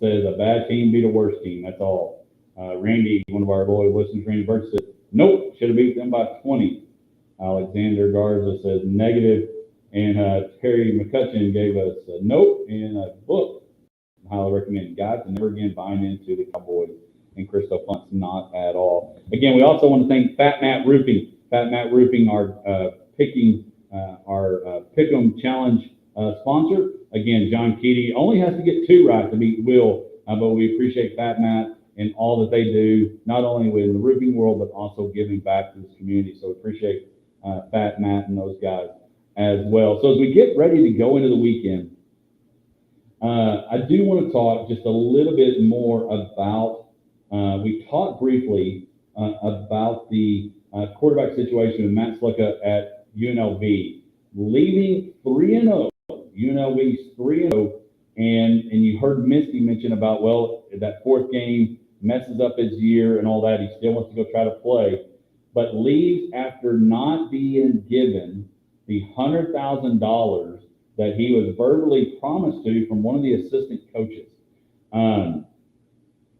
Speaker 2: says a bad team beat a worse team. That's all. Randy, one of our loyal listeners, Randy Burke says, nope, should have beat them by 20. Alexander Garza says negative, and Terry McCutcheon gave us a note and a book. I highly recommend, guys, and never again buying into the Cowboys and Christo Funts, not at all. Again, we also want to thank Fat Matt Roofing. Fat Matt Roofing, our Pick'em Challenge sponsor. Again, John Keedy only has to get 2 right to beat Will, but we appreciate Fat Matt and all that they do, not only within the roofing world, but also giving back to this community. So we appreciate Fat Matt and those guys as well. So as we get ready to go into the weekend, I do want to talk just a little bit more about, we talked briefly about the quarterback situation with Matt Slicka at UNLV, leaving 3-0. UNLV's 3-0, and you heard Misty mention about, well, that 4th game messes up his year and all that. He still wants to go try to play, but leaves after not being given the $100,000 that he was verbally promised to from one of the assistant coaches.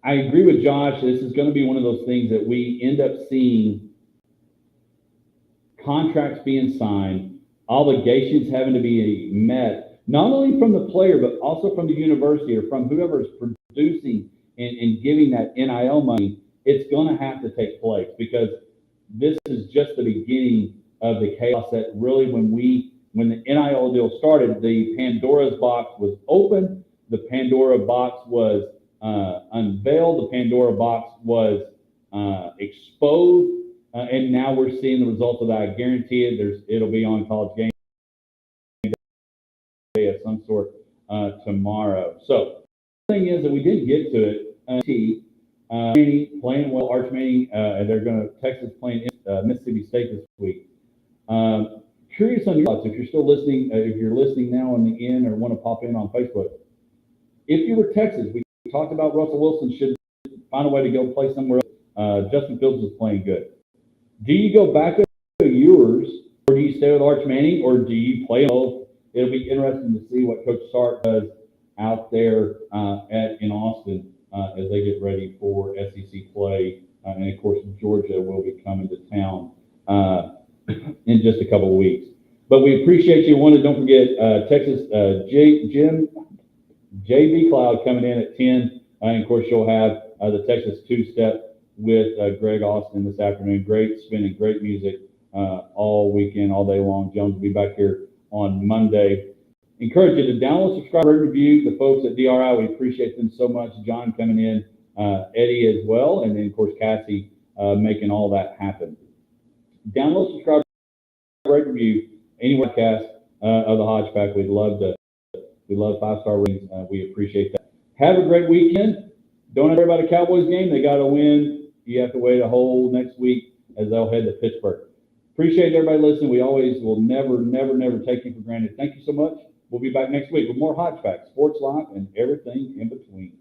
Speaker 2: I agree with Josh. This is going to be one of those things that we end up seeing contracts being signed, obligations having to be met, not only from the player, but also from the university or from whoever is producing and giving that NIL money. It's going to have to take place, because this is just the beginning of the chaos that really, when the NIL deal started, the Pandora's box was open, the Pandora box was unveiled, the Pandora box was exposed, and now we're seeing the results of that. I guarantee it. It'll be on College Game Day of some sort tomorrow. So the thing is that we didn't get to it. Playing well, Arch Manning, and they're going to Texas playing Mississippi State this week. Curious on your thoughts. If you're still listening, if you're listening now on the end or want to pop in on Facebook, if you were Texas, we talked about Russell Wilson should find a way to go play somewhere else. Justin Fields is playing good. Do you go back to yours, or do you stay with Arch Manning, or do you play both? It'll be interesting to see what Coach Sark does out there in Austin as they get ready for SEC play. And, of course, Georgia will be coming to town in just a couple of weeks. But we appreciate you. Don't forget Texas JB Cloud coming in at 10. And, of course, you'll have the Texas two-step with Greg Austin this afternoon. Great spinning, great music all weekend, all day long. Jones will be back here on Monday. Encourage you to download, subscribe, rate, review the folks at DRI. We appreciate them so much. John coming in, Eddie as well, and then, of course, Cassie making all that happen. Download, subscribe, rate, review any podcast of the Hodge Pack. We love 5-star ratings. We appreciate that. Have a great weekend. Don't worry about a Cowboys game. They got to win. You have to wait a whole next week as they'll head to Pittsburgh. Appreciate everybody listening. We always will never take you for granted. Thank you so much. We'll be back next week with more Hodge Pack, sports life, and everything in between.